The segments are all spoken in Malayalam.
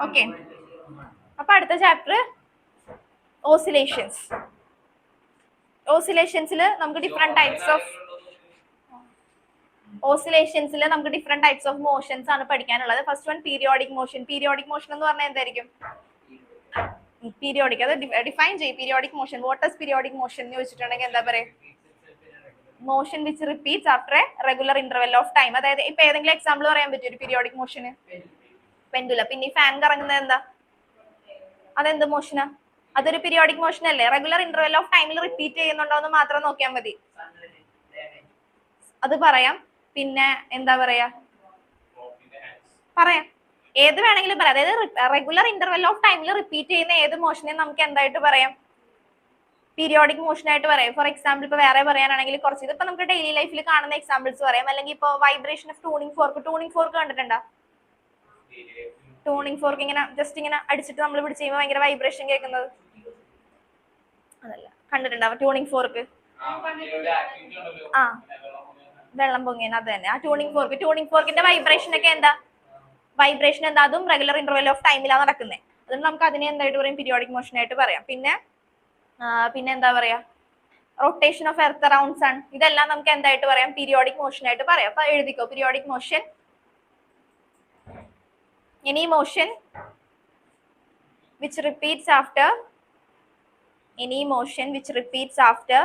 ഓക്കെ, അപ്പൊ അടുത്ത ചാപ്റ്റർ ഓസിലേഷൻസ്. ഓസിലേഷൻസിൽ നമുക്ക് ഡിഫറെന്റ് ടൈപ്സ് ഓഫ് മോഷൻസ് ആണ് പഠിക്കാനുള്ളത്. First one periodic motion. Periodic motion എന്ന് പറഞ്ഞാൽ എന്തായിരിക്കും? പീരിയോഡിക്, അത് ഡിഫൈൻ ചെയ്യും. Periodic motion, what is periodic motion എന്ന് ചോദിച്ചിട്ടുണ്ടെങ്കിൽ എന്താ പറയാ? Motion which repeats after A regular interval of time. അതായത് ഇപ്പൊ ഏതെങ്കിലും എക്സാമ്പിൾ പറയാൻ പറ്റും ഒരു പീരിയോഡിക് മോഷന്? പെൻഡുല. പിന്നെ ഈ ഫാൻ കറങ്ങുന്നത് എന്താ? അതെന്ത് മോഷനാ? അതൊരു പീരിയോഡിക് മോഷൻ അല്ലേ? റെഗുലർ ഇന്റർവെൽ ഓഫ് ടൈമിൽ റിപ്പീറ്റ് ചെയ്യുന്നുണ്ടോ എന്ന് മാത്രം നോക്കിയാൽ മതി. അത് പറയാം. പിന്നെ എന്താ പറയാ? പറയാം, ഏത് വേണമെങ്കിലും പറയാം. അതായത് റെഗുലർ ഇന്റർവെൽ ഓഫ് ടൈമിൽ റിപ്പീറ്റ് ചെയ്യുന്ന ഏത് മോഷനെയും നമുക്ക് എന്തായിട്ട് പറയാം? പീരിയോഡിക് മോഷൻ ആയിട്ട് പറയാം. ഫോർ എക്സാമ്പിൾ ഇപ്പൊ വേറെ പറയാനാണെങ്കിൽ കുറച്ച് ഇതിപ്പോ നമുക്ക് ഡെയിലി ലൈഫിൽ കാണുന്ന എക്സാമ്പിൾസ് പറയാം. അല്ലെങ്കിൽ ഇപ്പൊ vibration of tuning fork. Tuning fork കണ്ടിട്ടുണ്ടോ? ട്യൂണിംഗ് ഫോർക്ക് ഇങ്ങനെ ജസ്റ്റ് ഇങ്ങനെ അടിച്ചിട്ട് നമ്മൾ പിടിച്ച് ചെയ്യുമ്പോൾ ഭയങ്കര വൈബ്രേഷൻ കേൾക്കുന്നത്, അതല്ല, കണ്ടിട്ടുണ്ടാവും ട്യൂണിംഗ് ഫോർക്ക്? ആ, വെള്ളം പൊങ്ങിയാണ്, അത് തന്നെ ആ ട്യൂണിംഗ് ഫോർക്ക്. ട്യൂണിംഗ് ഫോർക്കിന്റെ വൈബ്രേഷൻ ഒക്കെ എന്താ? വൈബ്രേഷൻ എന്താ? അതും റെഗുലർ ഇന്റർവെൽ ഓഫ് ടൈമിലാണ് നടക്കുന്നത്. അതുകൊണ്ട് നമുക്ക് അതിനെ എന്തായിട്ട് പറയും? പീരിയോഡിക് മോഷൻ ആയിട്ട് പറയാം. പിന്നെ എന്താ പറയാ? Rotation of earth around sun. ഇതെല്ലാം നമുക്ക് എന്തായിട്ട് പറയാം? പീരിയോഡിക് മോഷൻ ആയിട്ട് പറയാം. അപ്പൊ എഴുതിക്കോ, periodic motion, any motion which repeats after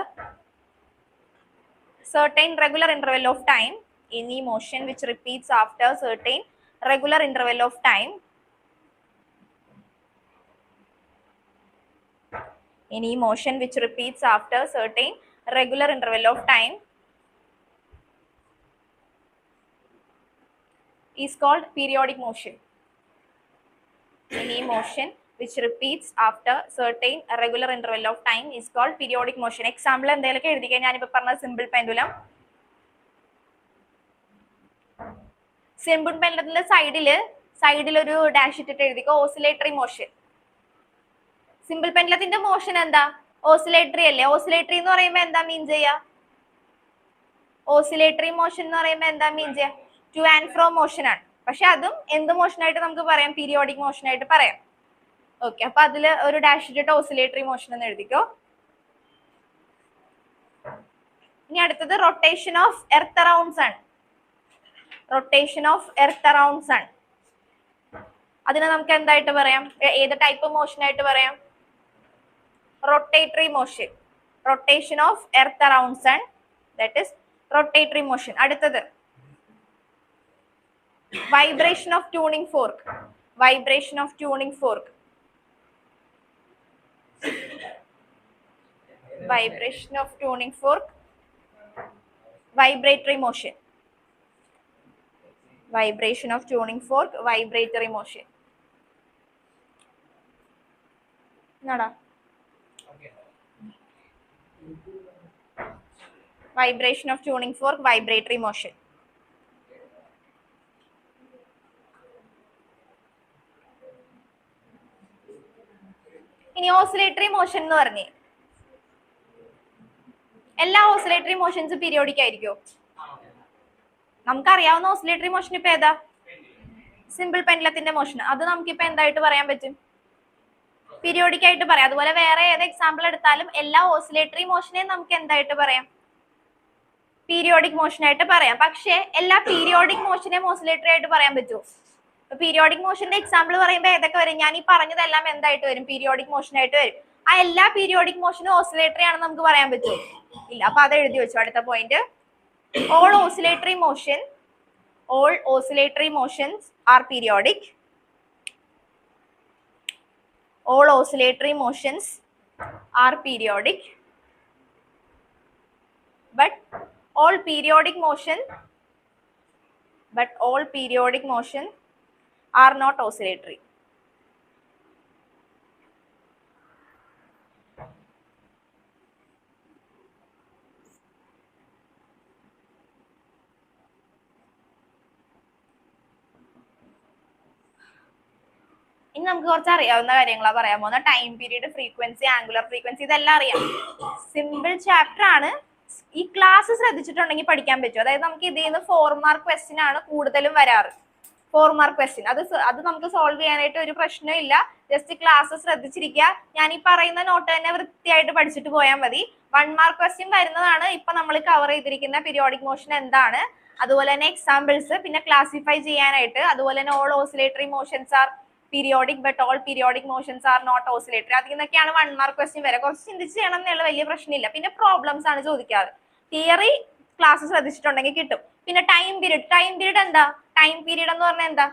certain regular interval of time. Any motion which repeats after certain regular interval of time. Any motion which repeats after certain regular interval of time is called periodic motion. Any motion which repeats after certain regular interval of time is called periodic motion. Example എന്തെങ്കിലുമൊക്കെ എഴുതിക്കാൻ ഞാനിപ്പോ പറഞ്ഞ സിമ്പിൾ പെൻഡുലം. സിമ്പിൾ പെൻഡുലത്തിന്റെ സൈഡിൽ ഒരു ഡാഷ് ഇട്ടിട്ട് എഴുതിക്കോ, ഓസിലേറ്ററി മോഷൻ. സിമ്പിൾ പെൻഡുലത്തിന്റെ മോഷൻ എന്താ? ഓസിലേറ്ററി അല്ലേ? ഓസിലേറ്ററി എന്ന് പറയുമ്പോൾ എന്താ മീൻ ചെയ്യാ? ഓസിലേറ്ററി മോഷൻ എന്ന് പറയുമ്പോൾ എന്താ മീൻ ചെയ്യാ? ടു ആൻഡ് ഫ്രോ മോഷൻ ആണ്. പക്ഷെ അതും എന്ത് മോഷൻ ആയിട്ട് നമുക്ക് പറയാം? പീരിയോഡിക് മോഷൻ ആയിട്ട് പറയാം. ഓക്കെ, അപ്പൊ അതില് ഒരു ഡാഷ് ഇട്ടിട്ട് ഓസിലേറ്ററി മോഷൻ എന്ന് എഴുതിക്കോ. ഇനി അടുത്തത് rotation of earth around sun. Rotation of earth around sun, അതിനെ നമുക്ക് എന്തായിട്ട് പറയാം? ഏത് ടൈപ്പ് മോഷൻ ആയിട്ട് പറയാം? Rotatory motion. Rotation of earth around sun, that is rotatory motion. അടുത്തത് vibration of tuning fork. Vibration of tuning fork. Vibration of tuning fork. Vibratory motion. Vibration of tuning fork, vibratory motion. Nada. Vibration of tuning fork, vibratory motion. ഇനി ഓസിലേറ്ററി മോഷൻ എന്ന് പറഞ്ഞേ, എല്ലാ ഓസിലേറ്ററി മോഷൻസും പീരിയോഡിക് ആയിരിക്കോ? നമുക്കറിയാവുന്ന ഓസിലേറ്ററി മോഷൻ ഇപ്പൊ ഏതാ? സിമ്പിൾ പെൻഡുലത്തിന്റെ മോഷൻ. അത് നമുക്കിപ്പോ എന്തായിട്ട് പറയാൻ പറ്റും? പീരിയോഡിക് ആയിട്ട് പറയാം. അതുപോലെ വേറെ ഏത് എക്സാമ്പിൾ എടുത്താലും എല്ലാ ഓസിലേറ്ററി മോഷനെയും നമുക്ക് എന്തായിട്ട് പറയാം? പീരിയോഡിക് മോഷൻ ആയിട്ട് പറയാം. പക്ഷെ എല്ലാ പീരിയോഡിക് മോഷനെയും ഓസിലേറ്ററി ആയിട്ട് പറയാൻ പറ്റുമോ? പീരിയോഡിക് മോഷന്റെ എക്സാമ്പിൾ പറയുമ്പോൾ ഏതൊക്കെ വരും? ഞാൻ ഈ പറഞ്ഞതെല്ലാം എന്തായിട്ട് വരും? പീരിയോഡിക് മോഷൻ ആയിട്ട് വരും. ആ എല്ലാ പീരിയോഡിക് മോഷനും ഓസിലേറ്ററി ആണെന്ന് നമുക്ക് പറയാൻ പറ്റുമോ? ഇല്ല. അപ്പൊ അത് എഴുതി വെച്ചു. അടുത്ത point, all oscillatory motions are periodic. All oscillatory motions are periodic, but all periodic motion are not oscillatory. ഇനി നമുക്ക് കുറച്ച് അറിയാവുന്ന കാര്യങ്ങളാണ് പറയാൻ പോകുന്നത്. Time period, frequency, angular frequency, ഇതെല്ലാം അറിയാം. സിമ്പിൾ ചാപ്റ്റർ ആണ്. ഈ ക്ലാസ് ശ്രദ്ധിച്ചിട്ടുണ്ടെങ്കിൽ പഠിക്കാൻ പറ്റും. അതായത് നമുക്ക് ഇതിൽ നിന്ന് 4 മാർക്ക് ക്വസ്റ്റ്യൻ ആണ് കൂടുതലും വരാറ്. 4 മാർക്ക് ക്വസ്റ്റ്യൻ. അത് നമുക്ക് സോൾവ് ചെയ്യാനായിട്ട് ഒരു പ്രശ്നമില്ല. ജസ്റ്റ് ക്ലാസ് ശ്രദ്ധിച്ചിരിക്കുക. ഞാൻ ഈ പറയുന്ന നോട്ട് തന്നെ വൃത്തിയായിട്ട് പഠിച്ചിട്ട് പോയാൽ മതി. 1 മാർക്ക് ക്വസ്റ്റ്യൻ വരുന്നതാണ് ഇപ്പൊ നമ്മൾ കവർ ചെയ്തിരിക്കുന്ന പീരിയോഡിക് മോഷൻ എന്താണ്, അതുപോലെ തന്നെ എക്സാമ്പിൾസ്, പിന്നെ ക്ലാസിഫൈ ചെയ്യാനായിട്ട്, അതുപോലെ തന്നെ all oscillatory motions are periodic but all periodic motions are not oscillatory. അതിൽ നിന്നൊക്കെയാണ് 1 മാർക്ക് ക്വസ്റ്റ്യൻ വരെ. കുറച്ച് ചിന്തിച്ച് ചെയ്യണം എന്നുള്ള വലിയ പ്രശ്നമില്ല. പിന്നെ പ്രോബ്ലംസ് ആണ് ചോദിക്കാറ്. തിയറി ക്ലാസ് ശ്രദ്ധിച്ചിട്ടുണ്ടെങ്കിൽ കിട്ടും. പിന്നെ ടൈം പീരീഡ് എന്താ? ടൈം പീരീഡ് എന്ന് പറഞ്ഞാൽ എന്താ?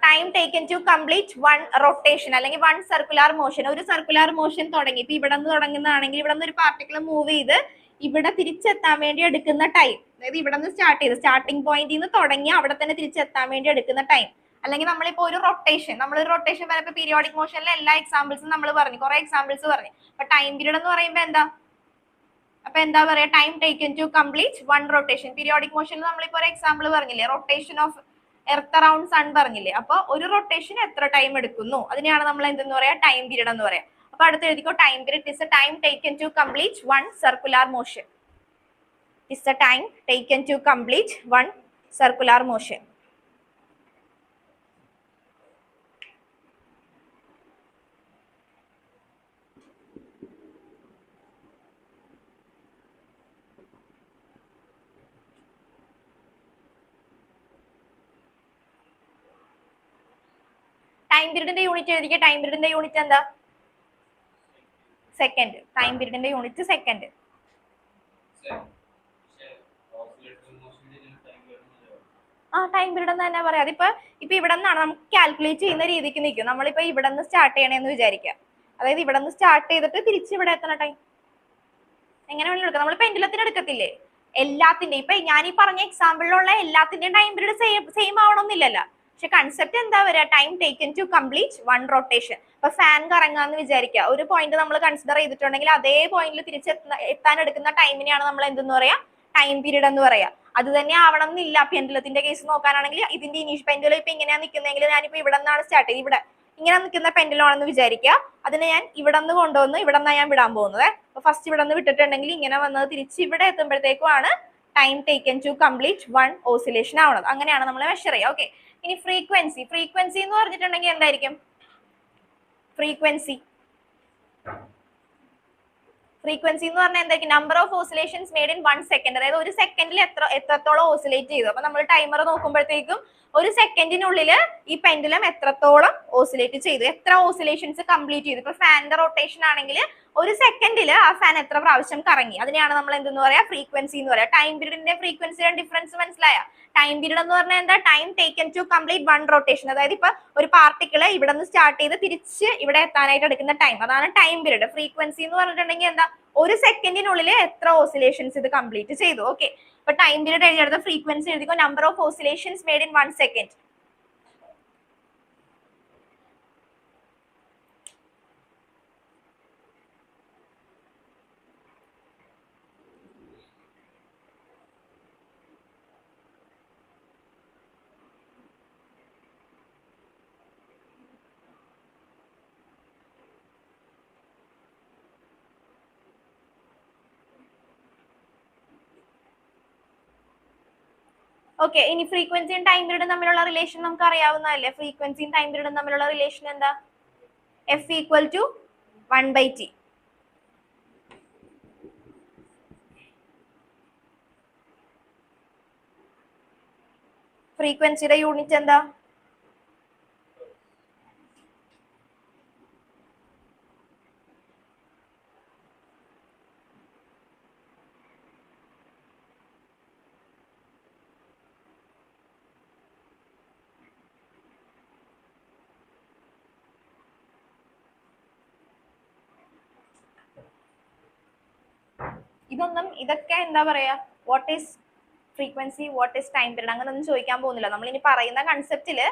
Time taken to complete 1 rotation അല്ലെങ്കിൽ 1 സർക്കുലർ മോഷൻ. ഒരു സർക്കുലർ മോഷൻ തുടങ്ങി, ഇപ്പൊ ഇവിടെ നിന്ന് തുടങ്ങുന്നതാണെങ്കിൽ ഇവിടെ നിന്ന് ഒരു പാർട്ടിക്കിൾ മൂവ് ചെയ്ത് ഇവിടെ തിരിച്ചെത്താൻ വേണ്ടി എടുക്കുന്ന ടൈം, അതായത് ഇവിടെ നിന്ന് സ്റ്റാർട്ട് ചെയ്ത് സ്റ്റാർട്ടിംഗ് പോയിന്റിൽ നിന്ന് തുടങ്ങി അവിടെ തന്നെ തിരിച്ചെത്താൻ വേണ്ടി എടുക്കുന്ന ടൈം. അല്ലെങ്കിൽ നമ്മളിപ്പോ ഒരു റൊട്ടേഷൻ വരെ പീരിയോഡിക് മോഷനിലെ എല്ലാ എക്സാമ്പിൾസും നമ്മൾ പറഞ്ഞു, കുറെ എക്സാമ്പിൾസ് പറഞ്ഞു. അപ്പൊ ടൈം പീരീഡ് എന്ന് പറയുമ്പോൾ എന്താ? അപ്പൊ എന്താ പറയാ? Time taken to complete 1 rotation. Periodic മോഷനിൽ നമ്മളിപ്പോ ഒരു എക്സാമ്പിൾ പറഞ്ഞില്ലേ, rotation of earth around sun പറഞ്ഞില്ലേ. അപ്പൊ ഒരു റൊട്ടേഷൻ എത്ര ടൈം എടുക്കുന്നു, അതിനെയാണ് നമ്മൾ എന്തെന്ന് പറയാ? ടൈം പീരീഡ് എന്ന് പറയാം. അപ്പൊ അടുത്ത് എഴുതിക്കോ, time period is a time taken to complete 1 circular motion. Is a time taken to complete 1 circular motion. Time പീരീഡിന്റെ യൂണിറ്റ് എഴുതിക്കുക. ടൈം പീരീഡിന്റെ യൂണിറ്റ് എന്താ? സെക്കൻഡ്. ടൈം പീരീഡിന്റെ യൂണിറ്റ് സെക്കൻഡ്. ടൈം പീരീഡ് എന്ന് തന്നെ പറയാം. അതിപ്പോ ഇവിടെ നിന്നാണ് നമുക്ക് കാൽക്കുലേറ്റ് ചെയ്യുന്ന രീതിക്ക് നിൽക്കും. നമ്മളിപ്പോ ഇവിടെ നിന്ന് സ്റ്റാർട്ട് ചെയ്യണമെന്ന് വിചാരിക്കാം. അതായത് ഇവിടെ നിന്ന് സ്റ്റാർട്ട് ചെയ്തിട്ട് തിരിച്ച് ഇവിടെ എത്തണ ടൈം എങ്ങനെ വേണമെങ്കിലും എടുക്കാം. നമ്മൾ പെൻഡുലത്തിന് എടുക്കത്തില്ലേ? എല്ലാത്തിന്റെ ഇപ്പൊ ഞാൻ ഈ പറഞ്ഞ എക്സാമ്പിളിലുള്ള എല്ലാത്തിന്റെയും ടൈം പീരീഡ് സെയിം ആവണമെന്നില്ലല്ലോ. പക്ഷെ കൺസെപ്റ്റ് എന്താ വരിക? Time taken to complete 1 rotation. ഇപ്പൊ ഫാൻ കറങ്ങാന്ന് വിചാരിക്കുക. ഒരു പോയിന്റ് നമ്മൾ കൺസിഡർ ചെയ്തിട്ടുണ്ടെങ്കിൽ അതേ പോയിന്റിൽ എത്താൻ എടുക്കുന്ന ടൈമിനെയാണ് നമ്മൾ എന്തെന്ന് പറയാ? ടൈം പീരീഡ് എന്ന് പറയാ. അത് തന്നെ ആവണം എന്നില്ല. പെൻഡുലത്തിന്റെ കേസ് നോക്കാനാണെങ്കിൽ ഇതിന്റെ ഇനീഷ്യൽ പെൻഡുലം ഇപ്പൊ ഇങ്ങനെയാ നിൽക്കുന്നതെങ്കിൽ ഞാനിപ്പോ ഇവിടെ നിന്നാണ് സ്റ്റാർട്ട് ചെയ്ത് ഇവിടെ ഇങ്ങനെ നിൽക്കുന്ന പെൻഡുലം ആണെന്ന് വിചാരിക്കുക. അതിനെ ഞാൻ ഇവിടെ നിന്ന് കൊണ്ടുവന്ന് ഇവിടെ നിന്നാണ് ഞാൻ വിടാൻ പോകുന്നത്. അപ്പൊ ഫസ്റ്റ് ഇവിടെ നിന്ന് വിട്ടിട്ടുണ്ടെങ്കിൽ ഇങ്ങനെ വന്നത് തിരിച്ച് ഇവിടെ എത്തുമ്പോഴത്തേക്കുമാണ് time taken to complete 1 oscillation ആവുന്നത്. അങ്ങനെയാണ് നമ്മൾ മെഷർ ചെയ്യുക. ഓക്കെ. ഇനി ഫ്രീക്വൻസി എന്ന് പറഞ്ഞിട്ടുണ്ടെങ്കിൽ എന്തായിരിക്കും? ഫ്രീക്വൻസി എന്ന് പറഞ്ഞാൽ എന്തായിരിക്കും? Number of oscillations made in 1 second. അതായത് ഒരു സെക്കൻഡിൽ എത്രത്തോളം ഓസിലേറ്റ് ചെയ്തു. അപ്പൊ നമ്മൾ ടൈമർ നോക്കുമ്പോഴത്തേക്കും ഒരു സെക്കൻഡിനുള്ളിൽ ഈ പെൻഡുലം എത്രത്തോളം ഓസിലേറ്റ് ചെയ്തു, എത്ര ഓസിലേഷൻസ് കംപ്ലീറ്റ് ചെയ്തു. ഇപ്പൊ ഫാനിന്റെ റൊട്ടേഷൻ ആണെങ്കിൽ ഒരു സെക്കൻഡിൽ ആ ഫാൻ എത്ര പ്രാവശ്യം കറങ്ങി, അതിനെയാണ് നമ്മൾ എന്തെന്ന് പറയാ? ഫ്രീക്വൻസി എന്ന് പറയാം. ടൈം പീരീഡിന്റെ ഫ്രീക്വൻസിയുടെ ഡിഫറൻസ് മനസ്സിലായ? ടൈം പീരീഡ് എന്ന് പറഞ്ഞാൽ എന്താ? Time taken to complete 1 rotation. അതായത് ഇപ്പൊ ഒരു പാർട്ടിക്കിൾ ഇവിടെ നിന്ന് സ്റ്റാർട്ട് ചെയ്ത് തിരിച്ച് ഇവിടെ എത്താനായിട്ട് എടുക്കുന്ന ടൈം, അതാണ് ടൈം പീരീഡ്. ഫ്രീക്വൻസി എന്ന് പറഞ്ഞിട്ടുണ്ടെങ്കിൽ എന്താ? ഒരു സെക്കൻഡിനുള്ളിൽ എത്ര ഓസിലേഷൻസ് ഇത് കംപ്ലീറ്റ് ചെയ്തു. ഓക്കെ. ഇപ്പൊ ടൈം പീരീഡ് എഴുതിയെടുത്ത ഫ്രീക്വൻസി എഴുതിക്കോ. Number of oscillations made in 1 second. Okay. ഇനി ഫ്രീക്വൻസിയും ടൈം പീരീഡും തമ്മിലുള്ള റിലേഷൻ നമുക്ക് അറിയാവുന്നതല്ലേ? ഫ്രീക്വൻസിയും ടൈം പീരീഡും തമ്മിലുള്ള റിലേഷൻ എന്താ? F equal to 1/t. ഫ്രീക്വൻസിയുടെ യൂണിറ്റ് എന്താ? ഇതൊക്കെ എന്താ പറയാ? What is frequency, what is time period, അങ്ങനെ ഒന്നും ചോദിക്കാൻ പോകുന്നില്ല. നമ്മൾ ഇനി പറയുന്ന കൺസെപ്റ്റില്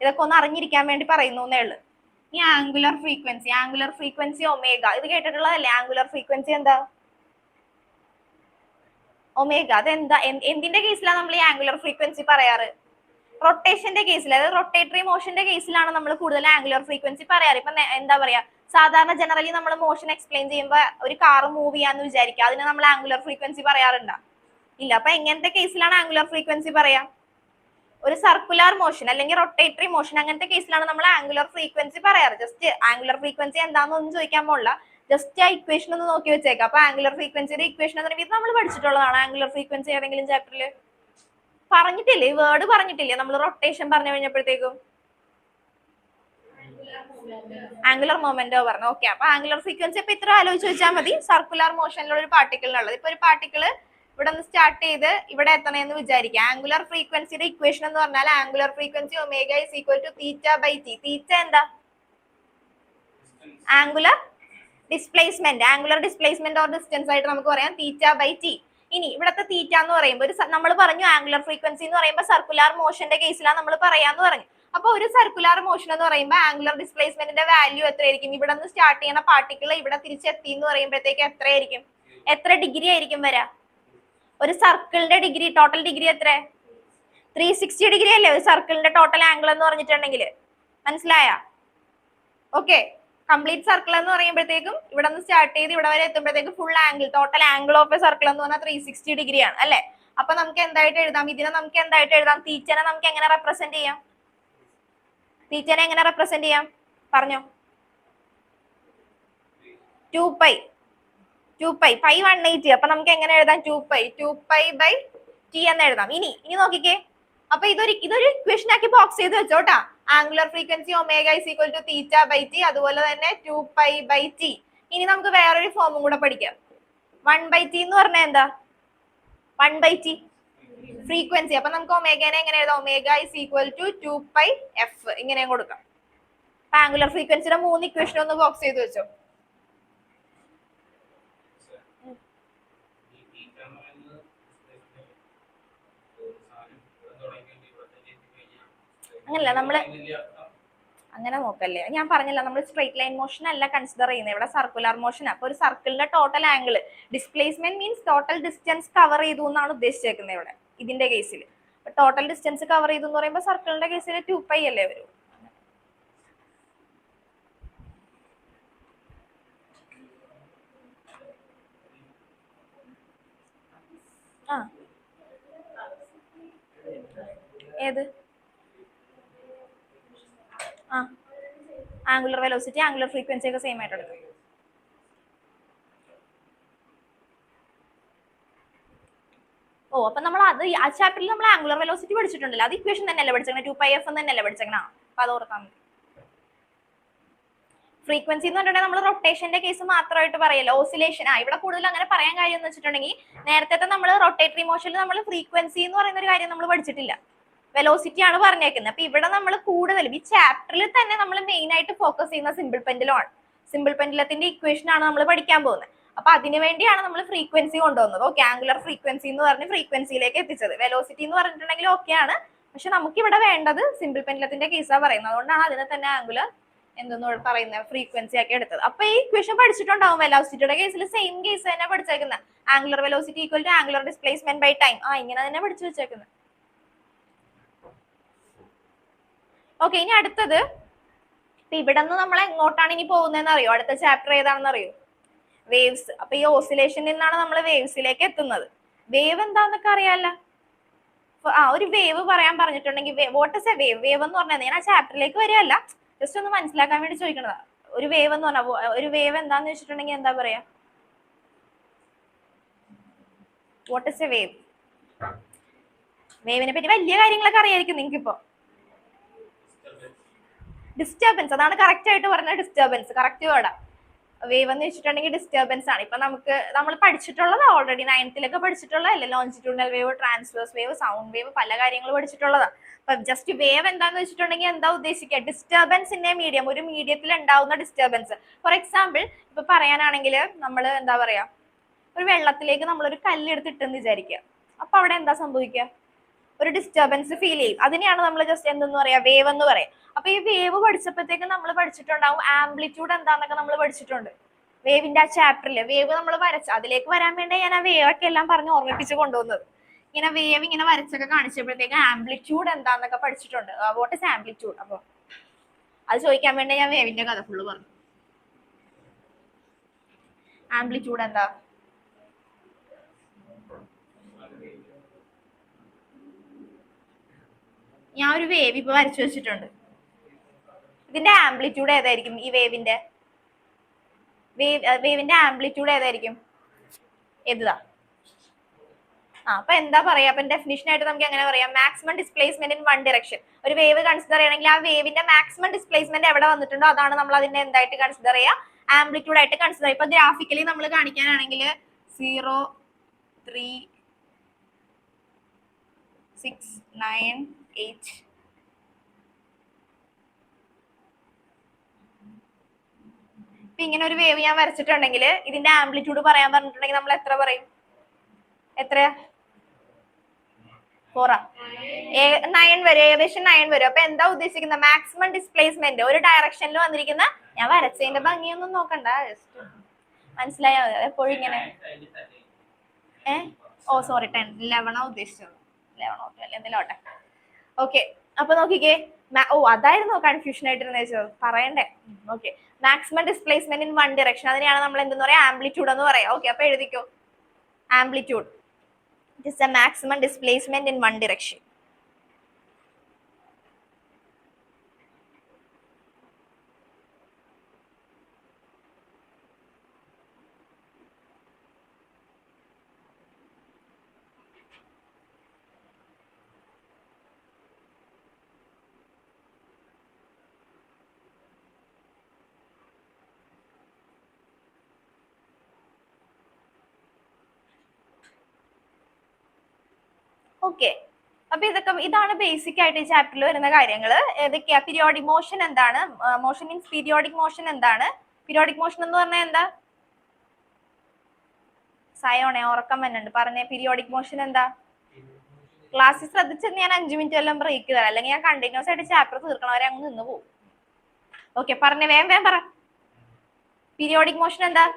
ഇതൊക്കെ ഒന്ന് അറിഞ്ഞിരിക്കാൻ വേണ്ടി പറയുന്നേ ഉള്ളൂ. ഈ ആംഗുലർ ഫ്രീക്വൻസി ഒമേഗ, ഇത് കേട്ടിട്ടുള്ളതല്ലേ? ആംഗുലർ ഫ്രീക്വൻസി എന്താ? ഒമേഗ. അതെന്താ? എന്തിന്റെ കേസിലാണ് നമ്മൾ ഈ ആംഗുലർ ഫ്രീക്വൻസി പറയാറ്? റൊട്ടേഷന്റെ കേസിൽ, അതായത് റൊട്ടേറ്ററി മോഷന്റെ കേസിലാണ് നമ്മൾ കൂടുതൽ ആംഗുലർ ഫ്രീക്വൻസി പറയാറ്. ഇപ്പൊ എന്താ പറയാ? സാധാരണ ജനറലി നമ്മൾ മോഷൻ എക്സ്പ്ലെയിൻ ചെയ്യുമ്പോൾ ഒരു കാർ മൂവ് ചെയ്യാന്ന് വിചാരിക്കുക, അതിന് നമ്മൾ ആംഗുലർ ഫ്രീക്വൻസി പറയാറുണ്ടോ? ഇല്ല. അപ്പൊ എങ്ങനത്തെ കേസിലാണ് ആംഗുലർ ഫ്രീക്വൻസി പറയാ? ഒരു സർക്കുലർ മോഷൻ അല്ലെങ്കിൽ റൊട്ടേറ്ററി മോഷൻ അങ്ങനത്തെ കേസിലാണ് നമ്മൾ ആംഗുലർ ഫ്രീക്വൻസി പറയാറ്. ജസ്റ്റ് ആംഗുലർ ഫ്രീക്വൻസി എന്താണെന്നൊന്നും ചോദിക്കാൻ പോലുള്ള, ജസ്റ്റ് ആ ഇക്വേഷൻ ഒന്ന് നോക്കി വെച്ചേക്കാം. അപ്പൊ ആംഗുലർ ഫ്രീക്വൻസിയുടെ ഇക്വേഷൻ എന്ന് പറയുമ്പോൾ നമ്മൾ പഠിച്ചിട്ടുള്ളതാണ്. ആംഗുലർ ഫ്രീക്വൻസി ഏതെങ്കിലും ചാപ്റ്ററിൽ പറഞ്ഞിട്ടില്ലേ? വേർഡ് പറഞ്ഞിട്ടില്ലേ നമ്മൾ റൊട്ടേഷൻ പറഞ്ഞു കഴിഞ്ഞപ്പോഴത്തേക്കും? ആംഗുലർ മൊമെന്റോ പറഞ്ഞു. ഓക്കെ, അപ്പൊ ആംഗുലർ ഫ്രീക്വൻസി ഇപ്പൊ ഇത്ര ആലോചിച്ച് വെച്ചാൽ മതി. സർക്കുലർ മോഷനിലുള്ള ഒരു പാർട്ടിക്കിളിനുള്ളത്. ഇപ്പൊ ഒരു പാർട്ടിക്കിള് ഇവിടെ നിന്ന് സ്റ്റാർട്ട് ചെയ്ത് ഇവിടെ എത്തണമെന്ന് വിചാരിക്കുക. ആംഗുലർ ഫ്രീക്വൻസിയുടെ ഇക്വേഷൻ എന്ന് പറഞ്ഞാൽ angular frequency omega is equal to theta by T. Theta എന്താ? Angular displacement. Angular displacement or distance ആയിട്ട് നമുക്ക് പറയാം തീറ്റ ബൈ ടി. ഇനി ഇവിടത്തെ തീറ്റ എന്ന് പറയുമ്പോൾ നമ്മൾ പറഞ്ഞു ആംഗുലർ ഫ്രീക്വൻസി എന്ന് പറയുമ്പോൾ സർക്കുലർ മോഷന്റെ കേസിലാണ് നമ്മൾ പറയാന്ന് പറഞ്ഞു. അപ്പൊ ഒരു സർക്കുലർ മോഷൻ എന്ന് പറയുമ്പോൾ ആംഗുലർ ഡിസ്പ്ലേസ്മെന്റിന്റെ വാല്യൂ എത്രയായിരിക്കും? ഇവിടെ നിന്ന് സ്റ്റാർട്ട് ചെയ്യുന്ന പാർട്ടിക്കിൾ ഇവിടെ തിരിച്ചെത്തി എന്ന് പറയുമ്പോഴത്തേക്ക് എത്രയായിരിക്കും? എത്ര ഡിഗ്രി ആയിരിക്കും വരാ? ഒരു സർക്കിളിന്റെ ഡിഗ്രി, ടോട്ടൽ ഡിഗ്രി എത്ര? 360 ഡിഗ്രി അല്ലേ ഒരു സർക്കിളിന്റെ ടോട്ടൽ ആംഗിൾ എന്ന് പറഞ്ഞിട്ടുണ്ടെങ്കിൽ? മനസ്സിലായ? ഓക്കെ, കംപ്ലീറ്റ് സർക്കിൾ എന്ന് പറയുമ്പോഴത്തേക്കും ഇവിടെ നിന്ന് സ്റ്റാർട്ട് ചെയ്ത് ഇവിടെ വരെ എത്തുമ്പോഴത്തേക്കും full angle, total angle of a circle എന്ന് പറഞ്ഞാൽ 360 ഡിഗ്രി ആണ് അല്ലെ? അപ്പൊ നമുക്ക് എന്തായിട്ട് എഴുതാം? ഇതിനെ നമുക്ക് എന്തായിട്ട് എഴുതാം? തീറ്റനെ നമുക്ക് എങ്ങനെ റെപ്രസെന്റ് ചെയ്യാം? തീറ്റനെ എങ്ങനെ റെപ്രസെന്റ് ചെയ്യാം പറഞ്ഞോ? 2π. പൈ 180. അപ്പൊ നമുക്ക് എങ്ങനെ എഴുതാം? 2π ബൈ ടി എന്ന് എഴുതാം. ഇനി നോക്കിക്കേ, അപ്പൊ ഇതൊരു ഇക്വേഷൻ ആക്കി ബോക്സ് ചെയ്ത് വെച്ചോട്ടാ. Angular frequency omega is equal to theta by T, അതുപോലെ തന്നെ 2π ബൈ ടി. ഇനി നമുക്ക് വേറൊരു ഫോമും കൂടെ പഠിക്കാം. 1/t എന്ന് പറഞ്ഞാൽ എന്താ? 1/t frequency. അപ്പൊ നമുക്ക് ഒമേഗനെ എങ്ങനെ എഴുതാം? Omega is equal to 2π f ഇങ്ങനെയും കൊടുക്കാം. അപ്പൊ ആംഗുലർ ഫ്രീക്വൻസിയുടെ 3 ഇക്വേഷൻ ഒന്ന് ബോക്സ് ചെയ്ത് വെച്ചോ. അങ്ങനല്ല നമ്മള് അങ്ങനെ നോക്കല്ലേ, ഞാൻ പറഞ്ഞില്ല നമ്മൾ സ്ട്രേറ്റ് ലൈൻ മോഷൻ അല്ല കൺസിഡർ ചെയ്യുന്നത്, ഇവിടെ സർക്കുലർ മോഷൻ. അപ്പൊ ഒരു സർക്കിളിന്റെ total angle, displacement means total distance cover ചെയ്തു എന്നാണ് ഉദ്ദേശിച്ചേക്കുന്നത് ഇവിടെ ഇതിന്റെ കേസിൽ. ടോട്ടൽ ഡിസ്റ്റൻസ് കവർ ചെയ്തു എന്ന് പറയുമ്പോൾ സർക്കിളിന്റെ കേസിൽ 2π അല്ലേ വരൂ. ആ ഏത്? ആ ആംഗുലർ വെലോസിറ്റി ആംഗുലർ ഫ്രീക്വൻസി ഒക്കെ സെയിം ആയിട്ട് എടുക്കും. ഓ, അപ്പൊ നമ്മൾ അത് ആ ചാപ്റ്ററിൽ നമ്മൾ ആംഗുലർ വെലോസിറ്റി പഠിച്ചിട്ടുണ്ടല്ലോ, അത് ഇക്വേഷൻ തന്നെയല്ലേ പഠിച്ചേക്കണേ? 2πf തന്നെയല്ലേ പഠിച്ചേക്കണ? അപ്പൊ അത് ഓർത്താൽ മതി. ഫ്രീക്വൻസി എന്ന് പറഞ്ഞിട്ടുണ്ടെങ്കിൽ നമ്മൾ റൊട്ടേഷന്റെ കേസ് മാത്രമായിട്ട് പറയല്ലോ, ഓസിലേഷൻ. ഇവിടെ കൂടുതൽ അങ്ങനെ പറയാൻ കാര്യം എന്ന് വെച്ചിട്ടുണ്ടെങ്കിൽ നേരത്തെ നമ്മൾ റൊട്ടേറ്ററി മോഷനിൽ നമ്മൾ ഫ്രീക്വൻസി എന്ന് പറയുന്ന ഒരു കാര്യം നമ്മൾ പഠിച്ചിട്ടില്ല, വെലോസിറ്റി ആണ് പറഞ്ഞേക്കുന്നത്. അപ്പൊ ഇവിടെ നമ്മൾ കൂടുതലും ഈ ചാപ്റ്ററിൽ തന്നെ നമ്മൾ മെയിൻ ആയിട്ട് ഫോക്കസ് ചെയ്യുന്ന സിമ്പിൾ പെൻഡുലം ആണ്. സിമ്പിൾ പെൻഡുലത്തിന്റെ ഇക്വേഷൻ ആണ് നമ്മൾ പഠിക്കാൻ പോകുന്നത്. അപ്പൊ അതിനു വേണ്ടിയാണ് നമ്മൾ ഫ്രീക്വൻസി കൊണ്ടുവന്നത്. ഓക്കെ, ആംഗുലർ ഫ്രീക്വൻസി എന്ന് പറഞ്ഞ് ഫ്രീക്വൻസിയിലേക്ക് എത്തിച്ചത്. വെലോസിറ്റി എന്ന് പറഞ്ഞിട്ടുണ്ടെങ്കിൽ ഓക്കെയാണ്, പക്ഷെ നമുക്ക് ഇവിടെ വേണ്ടത് സിമ്പിൾ പെൻഡുലത്തിന്റെ കേസാണ് പറയുന്നത്. അതുകൊണ്ടാണ് അതിനെ തന്നെ ആംഗുലർ എന്തെന്ന് പറയുന്നത് ഫ്രീക്വൻസി ആക്കി എടുത്തത്. അപ്പൊ ഈ ഇക്വേഷൻ പഠിച്ചിട്ടുണ്ടാവും. വെലോസിറ്റിയുടെ കേസിൽ സെയിം കേസ് തന്നെ പഠിച്ചേക്കുന്നത്. Angular velocity equal to angular displacement by time. ഇങ്ങനെ തന്നെ പഠിച്ചു വെച്ചേക്കുന്നത്. ഓക്കെ, ഇനി അടുത്തത് ഇവിടെ നിന്ന് നമ്മൾ എങ്ങോട്ടാണ് ഇനി പോകുന്നതെന്ന് അറിയോ? അടുത്ത ചാപ്റ്റർ ഏതാണെന്ന് അറിയോ? വേവ്സ്. അപ്പൊ ഈ ഓസിലേഷനിൽ നിന്നാണ് നമ്മൾ വേവ്സിലേക്ക് എത്തുന്നത്. വേവ് എന്താന്നൊക്കെ അറിയാലോ. ഒരു വേവ് പറയാൻ പറഞ്ഞിട്ടുണ്ടെങ്കിൽ what is a wave? Wave എന്ന് പറഞ്ഞാൽ ഞാൻ ആ ചാപ്റ്ററിലേക്ക് വരികയല്ല, ജസ്റ്റ് ഒന്ന് മനസ്സിലാക്കാൻ വേണ്ടി ചോദിക്കണതാ. ഒരു വേവ് എന്ന് പറഞ്ഞാൽ ഒരു വേവ് എന്താന്ന് വെച്ചിട്ടുണ്ടെങ്കിൽ എന്താ പറയാ? What is a wave? വേവിനെ പറ്റി വലിയ കാര്യങ്ങളൊക്കെ അറിയായിരിക്കും നിങ്ങൾക്കിപ്പോ. ഡിസ്റ്റർബൻസ്, അതാണ് കറക്റ്റ് ആയിട്ട് പറഞ്ഞ ഡിസ്റ്റർബൻസ്. കറക്റ്റ് വേർഡാ. വേവ് എന്ന് വെച്ചിട്ടുണ്ടെങ്കിൽ ഡിസ്റ്റർബൻസ് ആണ്. ഇപ്പൊ നമ്മൾ പഠിച്ചിട്ടുള്ളത് ഓൾറെഡി 9th പഠിച്ചിട്ടുള്ളതല്ലേ, longitudinal wave, transverse wave, sound wave, പല കാര്യങ്ങൾ പഠിച്ചിട്ടുള്ളതാണ്. അപ്പൊ ജസ്റ്റ് വേവ് എന്താന്ന് വെച്ചിട്ടുണ്ടെങ്കിൽ എന്താ ഉദ്ദേശിക്കുക? ഡിസ്റ്റർബൻസ് ഇൻ എ മീഡിയം, ഒരു മീഡിയത്തിൽ ഉണ്ടാവുന്ന ഡിസ്റ്റർബൻസ്. ഫോർ എക്സാമ്പിൾ ഇപ്പൊ പറയാനാണെങ്കിൽ നമ്മൾ എന്താ പറയാ, ഒരു വെള്ളത്തിലേക്ക് നമ്മളൊരു കല്ലെടുത്തിട്ടെന്ന് വിചാരിക്കുക. അപ്പൊ അവിടെ എന്താ സംഭവിക്കുക? ഒരു ഡിസ്റ്റർബൻസ് ഫീൽ ചെയ്യും. അതിനെയാണ് നമ്മൾ ജസ്റ്റ് എന്തെന്ന് പറയാ? വേവ് എന്ന് പറയാം. അപ്പൊ ഈ വേവ് പഠിച്ചപ്പോഴത്തേക്കും നമ്മൾ പഠിച്ചിട്ടുണ്ടാവും ആംപ്ലിറ്റ്യൂഡ് എന്താന്നൊക്കെ നമ്മൾ പഠിച്ചിട്ടുണ്ട് വേവിന്റെ ആ ചാപ്റ്ററിൽ. വേവ് നമ്മൾ വരച്ച, അതിലേക്ക് വരാൻ വേണ്ടി ഞാൻ ആ വേവ് ഒക്കെ എല്ലാം പറഞ്ഞ് ഓർമ്മിപ്പിച്ച് കൊണ്ടുവന്നത്. ഇങ്ങനെ വേവ് ഇങ്ങനെ വരച്ചൊക്കെ കാണിച്ചപ്പോഴത്തേക്ക് ആംപ്ലിറ്റ്യൂഡ് എന്താന്നൊക്കെ പഠിച്ചിട്ടുണ്ട്. What is amplitude? അപ്പൊ അത് ചോദിക്കാൻ വേണ്ടി ഞാൻ വേവിന്റെ കഥ ഫുള്ള് പറഞ്ഞു. ആംപ്ലിറ്റ്യൂഡ് എന്താ? ഞാൻ ഒരു വേവ് ഇപ്പൊ വരച്ചു വെച്ചിട്ടുണ്ട്. ഇതിന്റെ ആംപ്ലിറ്റ്യൂഡ് ഏതായിരിക്കും? ഈ വേവിന്റെ ആംപ്ലിറ്റ്യൂഡ് ഏതായിരിക്കും? ഏതാ? അപ്പൊ എന്താ പറയാ? അപ്പൊ ഡെഫിനിഷൻ ആയിട്ട് നമുക്ക് എങ്ങനെ പറയാം? Maximum displacement in one direction. ഒരു വേവ് കൺസിഡർ ചെയ്യണമെങ്കിൽ ആ വേവിന്റെ മാക്സിമം ഡിസ്പ്ലേസ്മെന്റ് എവിടെ വന്നിട്ടുണ്ടോ അതാണ് നമ്മൾ അതിന്റെ എന്തായിട്ട് കൺസിഡർ ചെയ്യുക? ആംപ്ലിറ്റ്യൂഡ് ആയിട്ട് കൺസിഡർ ചെയ്യുക. ഇപ്പൊ ഗ്രാഫിക്കലി നമ്മൾ കാണിക്കാനാണെങ്കിൽ 0, 3, 6, 9, 8. ഇപ്പൊ ഇങ്ങനെ ഒരു വേവ് ഞാൻ വരച്ചിട്ടുണ്ടെങ്കിൽ ഇതിന്റെ ആംപ്ലിറ്റ്യൂഡ് പറയാൻ പറഞ്ഞിട്ടുണ്ടെങ്കിൽ നമ്മൾ എത്ര പറയും? എത്ര? 4 9 വരും, ഏകദേശം 9 വരും. അപ്പൊ എന്താ ഉദ്ദേശിക്കുന്നത്? മാക്സിമം ഡിസ്പ്ലേസ്മെന്റ് ഒരു ഡയറക്ഷനിൽ വന്നിരിക്കുന്ന, ഞാൻ വരച്ചതിന്റെ ഭംഗിയൊന്നും നോക്കണ്ട, ജസ്റ്റ് മനസ്സിലായാ മതി. എപ്പോഴും ഇങ്ങനെ സോറി 10, 11 ഉദ്ദേശിച്ചത്, 11 എന്തെങ്കിലും ആട്ടെ. ഓക്കെ, അപ്പൊ നോക്കിക്കേ, അതായിരുന്നു കൺഫ്യൂഷൻ ആയിട്ടിരുന്നത്, പറയണ്ടേ? Okay, maximum displacement in one direction, അതിനെയാണ് നമ്മൾ എന്തെന്ന് പറയാ? ആംപ്ലിറ്റ്യൂഡ് എന്ന് പറയാം. ഓക്കെ, അപ്പൊ എഴുതിക്കോ, amplitude is the maximum displacement in one direction. Okay, അപ്പൊ ഇതാണ് ബേസിക് ആയിട്ട് ഈ ചാപ്റ്ററിൽ വരുന്ന കാര്യങ്ങൾ. ഏതൊക്കെയാ? പീരിയോഡിക് മോഷൻ എന്താണ്? മോഷൻ മീൻസ് പീരിയോഡിക് മോഷൻ എന്താണ്? പീരിയോഡിക് മോഷൻ എന്ന് പറഞ്ഞാൽ എന്താ? സയോണെ ഉറക്കം വന്നുണ്ട്, പറഞ്ഞേ. പീരിയോഡിക് മോഷൻ എന്താ? ക്ലാസ്സിൽ ശ്രദ്ധിച്ചെന്ന് ഞാൻ 5 മിനിറ്റ് എല്ലാം ബ്രേക്ക് തരാം, അല്ലെങ്കിൽ ഞാൻ കണ്ടിന്യൂസ് ആയിട്ട് ചാപ്റ്റർ തീർക്കണവരെ അങ്ങ് നിന്ന് പോകും. ഓക്കെ, പറഞ്ഞേ, വേഗം പറ. പീരിയോഡിക് മോഷൻ എന്താ?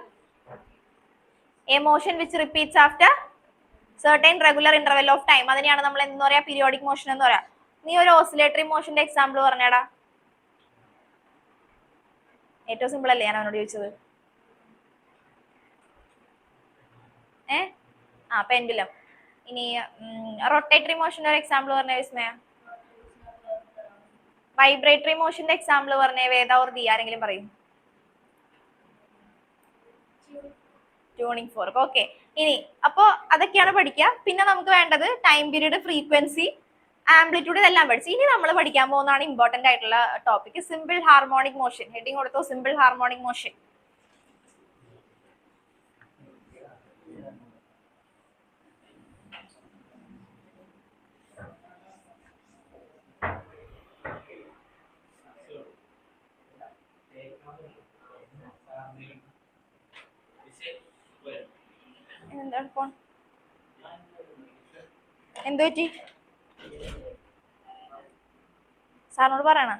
A motion which repeats after certain regular interval of time. അതിനെയാണ് നമ്മൾ എന്ന് പറയാ? പീരിയോഡിക് മോഷൻ എന്ന് പറയാ. നീ ഒരു ഓസിലേറ്ററി മോഷന്റെ എക്സാമ്പിൾ പറഞ്ഞേടാ. ഏറ്റവും സിമ്പിൾ അല്ലേ ഞാൻ അവനോട് ചോദിച്ചത്? പെൻഡുലം. ഇനി റൊട്ടേറ്ററി മോഷന്റെ ഒരു എക്സാമ്പിൾ പറഞ്ഞേ വിസ്മയ. വൈബ്രേറ്ററി മോഷന്റെ എക്സാമ്പിൾ പറഞ്ഞേ വേദ ഓർ ദി, ആരെങ്കിലും പറയും? Tuning fork. ഓക്കെ, ഇനി അപ്പോ അതൊക്കെയാണ് പഠിക്കുക. പിന്നെ നമുക്ക് വേണ്ടത് ടൈം പീരീഡ്, ഫ്രീക്വൻസി, ആംപ്ലിറ്റ്യൂഡ്, ഇതെല്ലാം പഠിച്ചു. ഇനി നമ്മൾ പഠിക്കാൻ പോകുന്നതാണ് ഇമ്പോർട്ടന്റ് ആയിട്ടുള്ള topic, simple harmonic motion. Heading കൊടുത്തോ, സിമ്പിൾ ഹാർമോണിക് മോഷൻ. എന്താണ് ഫോൺ? എന്ത് പറ്റി? സാറിനോട് പറയണ?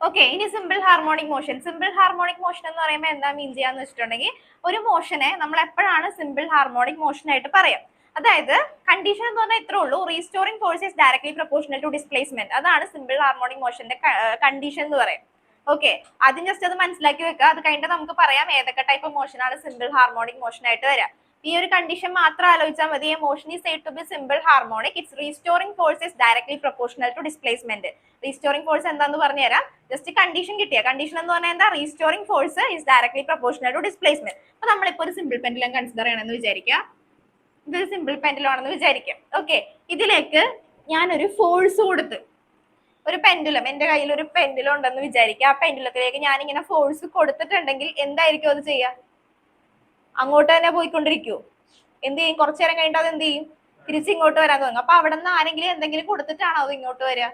ഓക്കെ, ഇനി simple harmonic motion. Simple harmonic motion എന്ന് പറയുമ്പോൾ എന്താ മീൻ ചെയ്യാന്ന് വെച്ചിട്ടുണ്ടെങ്കിൽ, ഒരു മോഷനെ നമ്മൾ എപ്പോഴാണ് സിമ്പിൾ ഹാർമോണിക് മോഷൻ ആയിട്ട് പറയാം? അതായത് കണ്ടീഷൻ എന്ന് പറഞ്ഞാൽ ഇത്രേ ഉള്ളൂ, restoring force is directly proportional to displacement. അതാണ് സിമ്പിൾ ഹാർമോണിക് മോഷന്റെ കണ്ടീഷൻ എന്ന് പറയും. ഓക്കെ, ആദ്യം ജസ്റ്റ് അത് മനസ്സിലാക്കി വെക്കുക. അത് കഴിഞ്ഞിട്ട് നമുക്ക് പറയാം ഏതൊക്കെ ടൈപ്പ് മോഷൻ ആണ് സിമ്പിൾ ഹാർമോണിക് മോഷൻ ആയിട്ട് വരാം. ഈ ഒരു കണ്ടീഷൻ മാത്രം ആലോചിച്ചാൽ മതി. Motion is said to be simple harmonic. Its restoring force is directly proportional to displacement. Restoring force എന്താന്ന് പറഞ്ഞുതരാം. ജസ്റ്റ് കണ്ടീഷൻ കിട്ടിയ കണ്ടീഷൻ എന്ന് പറഞ്ഞാൽ എന്താ? Restoring force is directly proportional to displacement. അപ്പൊ നമ്മളിപ്പോ ഒരു സിമ്പിൾ പെൻഡുലം കൺസിഡർ ചെയ്യണമെന്ന് വിചാരിക്കുക. ഇതൊരു സിമ്പിൾ പെൻഡുലം ആണെന്ന് വിചാരിക്കാം. ഓക്കെ, ഇതിലേക്ക് ഞാനൊരു ഫോഴ്സ് കൊടുത്ത്, ഒരു പെൻഡുലം, എന്റെ കയ്യിൽ ഒരു പെൻഡുലം ഉണ്ടെന്ന് വിചാരിക്കുക. ആ പെൻഡുലത്തിലേക്ക് ഞാൻ ഇങ്ങനെ ഫോഴ്സ് കൊടുത്തിട്ടുണ്ടെങ്കിൽ എന്തായിരിക്കും അത് ചെയ്യുക? അങ്ങോട്ട് തന്നെ പോയിക്കൊണ്ടിരിക്കുവോ? എന്ത് ചെയ്യും? കുറച്ചു നേരം കഴിഞ്ഞിട്ട് അത് എന്ത് ചെയ്യും? തിരിച്ചിങ്ങോട്ട് വരാൻ തുടങ്ങും. അപ്പൊ അവിടെ നിന്ന് ആരെങ്കിലും എന്തെങ്കിലും കൊടുത്തിട്ടാണോ അത് ഇങ്ങോട്ട് വരിക?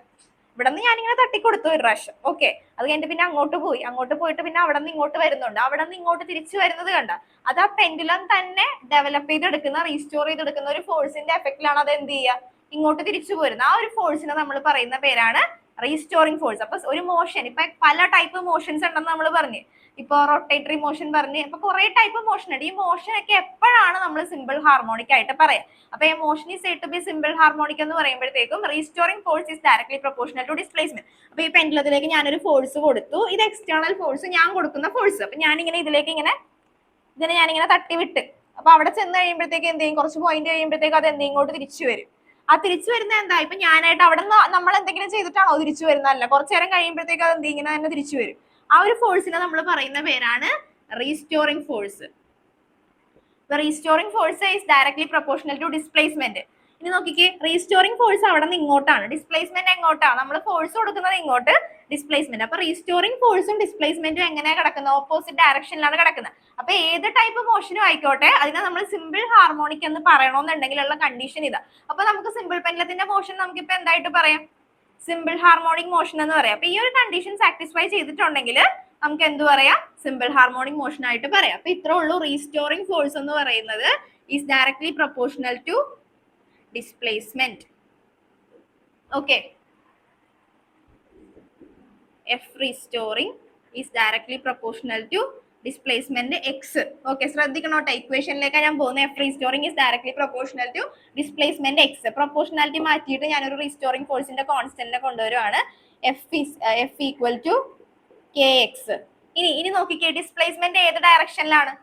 ഇവിടെ നിന്ന് ഞാനിങ്ങനെ തട്ടിക്കൊടുത്തു ഒരു പ്രാവശ്യം. ഓക്കെ, അത് കഴിഞ്ഞിട്ട് പിന്നെ അങ്ങോട്ട് പോയിട്ട് പിന്നെ അവിടെ നിന്ന് ഇങ്ങോട്ട് വരുന്നുണ്ട്. അവിടെ നിന്ന് ഇങ്ങോട്ട് തിരിച്ചു വരുന്നത് കണ്ട, അത് ആ പെൻഡുലം തന്നെ ഡെവലപ്പ് ചെയ്തെടുക്കുന്ന, റീസ്റ്റോർ ചെയ്തെടുക്കുന്ന ഒരു ഫോഴ്സിന്റെ എഫക്റ്റിലാണ് അത് എന്ത് ചെയ്യുക, ഇങ്ങോട്ട് തിരിച്ചു പോരുന്നത്. ആ ഒരു ഫോഴ്സിനെ നമ്മൾ പറയുന്ന പേരാണ് റീസ്റ്റോറിംഗ് ഫോഴ്സ്. അപ്പൊ ഒരു മോഷൻ, ഇപ്പൊ പല ടൈപ്പ് മോഷൻസ് ഉണ്ടെന്ന് നമ്മൾ പറഞ്ഞു. ഇപ്പൊ റൊട്ടേറ്ററി മോഷൻ പറഞ്ഞ്, ഇപ്പൊ കുറെ ടൈപ്പ് മോഷൻ ഉണ്ട്. ഈ മോഷൻ ഒക്കെ എപ്പോഴാണ് നമ്മൾ സിമ്പിൾ ഹാർമോണിക് ആയിട്ട് പറയാം? അപ്പൊ ഈ motion is said to be simple harmonic എന്ന് പറയുമ്പോഴത്തേക്കും restoring force is directly proportional to displacement. അപ്പൊ ഈ പെൻഡുലത്തിലേക്ക് ഞാനൊരു ഫോഴ്സ് കൊടുത്തു, ഇത് എക്സ്റ്റേണൽ ഫോഴ്സ്, ഞാൻ കൊടുക്കുന്ന ഫോഴ്സ്. അപ്പൊ ഞാനിങ്ങനെ ഇതിലേക്ക് ഇതിനെ ഞാനിങ്ങനെ തട്ടി വിട്ട്, അപ്പൊ അവിടെ ചെന്ന് കഴിയുമ്പോഴത്തേക്ക് എന്ത് ചെയ്യും, കുറച്ച് പോയിന്റ് കഴിയുമ്പോഴത്തേക്ക് അത് എന്ത് ഇങ്ങോട്ട് തിരിച്ചു വരും. ആ തിരിച്ചു വരുന്ന എന്താ, ഇപ്പൊ ഞാനായിട്ട് അവിടെ നിന്ന് നമ്മൾ എന്തെങ്കിലും ചെയ്തിട്ടാണോ തിരിച്ചു വരുന്നതല്ല, കുറച്ചു നേരം കഴിയുമ്പോഴത്തേക്ക് അത് എന്ത് ഇങ്ങനെ തന്നെ തിരിച്ചു വരും. ആ ഒരു ഫോഴ്സിനെ നമ്മൾ പറയുന്ന പേരാണ് restoring force. Restoring force is directly proportional to displacement. ഇനി നോക്കിക്കേ, റീസ്റ്റോറിംഗ് ഫോഴ്സ് അവിടെ നിന്ന് ഇങ്ങോട്ടാണ്, ഡിസ്പ്ലേസ്മെന്റ് എങ്ങോട്ടാണ്, നമ്മൾ ഫോഴ്സ് കൊടുക്കുന്നത് ഇങ്ങോട്ട്, ഡിസ്പ്ലേസ്മെന്റ്. അപ്പൊ റീസ്റ്റോറിംഗ് ഫോഴ്സും ഡിസ്പ്ലേസ്മെന്റും എങ്ങനെയാ കിടക്കുന്നത്, ഓപ്പോസിറ്റ് ഡയറക്ഷനിലാണ് കിടക്കുന്നത്. അപ്പൊ ഏത് ടൈപ്പ് മോഷനും ആയിക്കോട്ടെ, അതിനെ നമ്മൾ സിമ്പിൾ ഹാർമോണിക് എന്ന് പറയണമെന്നുണ്ടെങ്കിലുള്ള കണ്ടീഷൻ ഇതാ. അപ്പൊ നമുക്ക് സിമ്പിൾ പെൻഡുലത്തിന്റെ മോഷൻ നമുക്കിപ്പോ എന്തായിട്ട് പറയാം, സിമ്പിൾ ഹാർമോണിക് മോഷൻ എന്ന് പറയാം. അപ്പൊ ഈ ഒരു കണ്ടീഷൻ സാറ്റിസ്ഫൈ ചെയ്തിട്ടുണ്ടെങ്കിൽ നമുക്ക് എന്ത് പറയാം, സിമ്പിൾ ഹാർമോണിക് മോഷൻ ആയിട്ട് പറയാം. അപ്പൊ ഇത്രേ ഉള്ളൂ. റീസ്റ്റോറിംഗ് ഫോഴ്സ് എന്ന് പറയുന്നത് is directly proportional to displacement. Okay, F restoring is directly proportional to displacement X. Okay, ശ്രദ്ധിക്കണോട്ടെ, ഇക്വേഷനിലേക്ക് ഞാൻ പോകുന്ന F restoring is directly proportional to displacement X. Proportionality മാറ്റിയിട്ട് ഞാനൊരു റീസ്റ്റോറിംഗ് ഫോഴ്സിന്റെ കോൺസ്റ്റന്റിനെ കൊണ്ടുവരുവാണ്, F equal to K X. ഇനി നോക്കിക്കേ, ഡിസ്പ്ലേസ്മെന്റ് ഏത് ഡയറക്ഷനിലാണ്,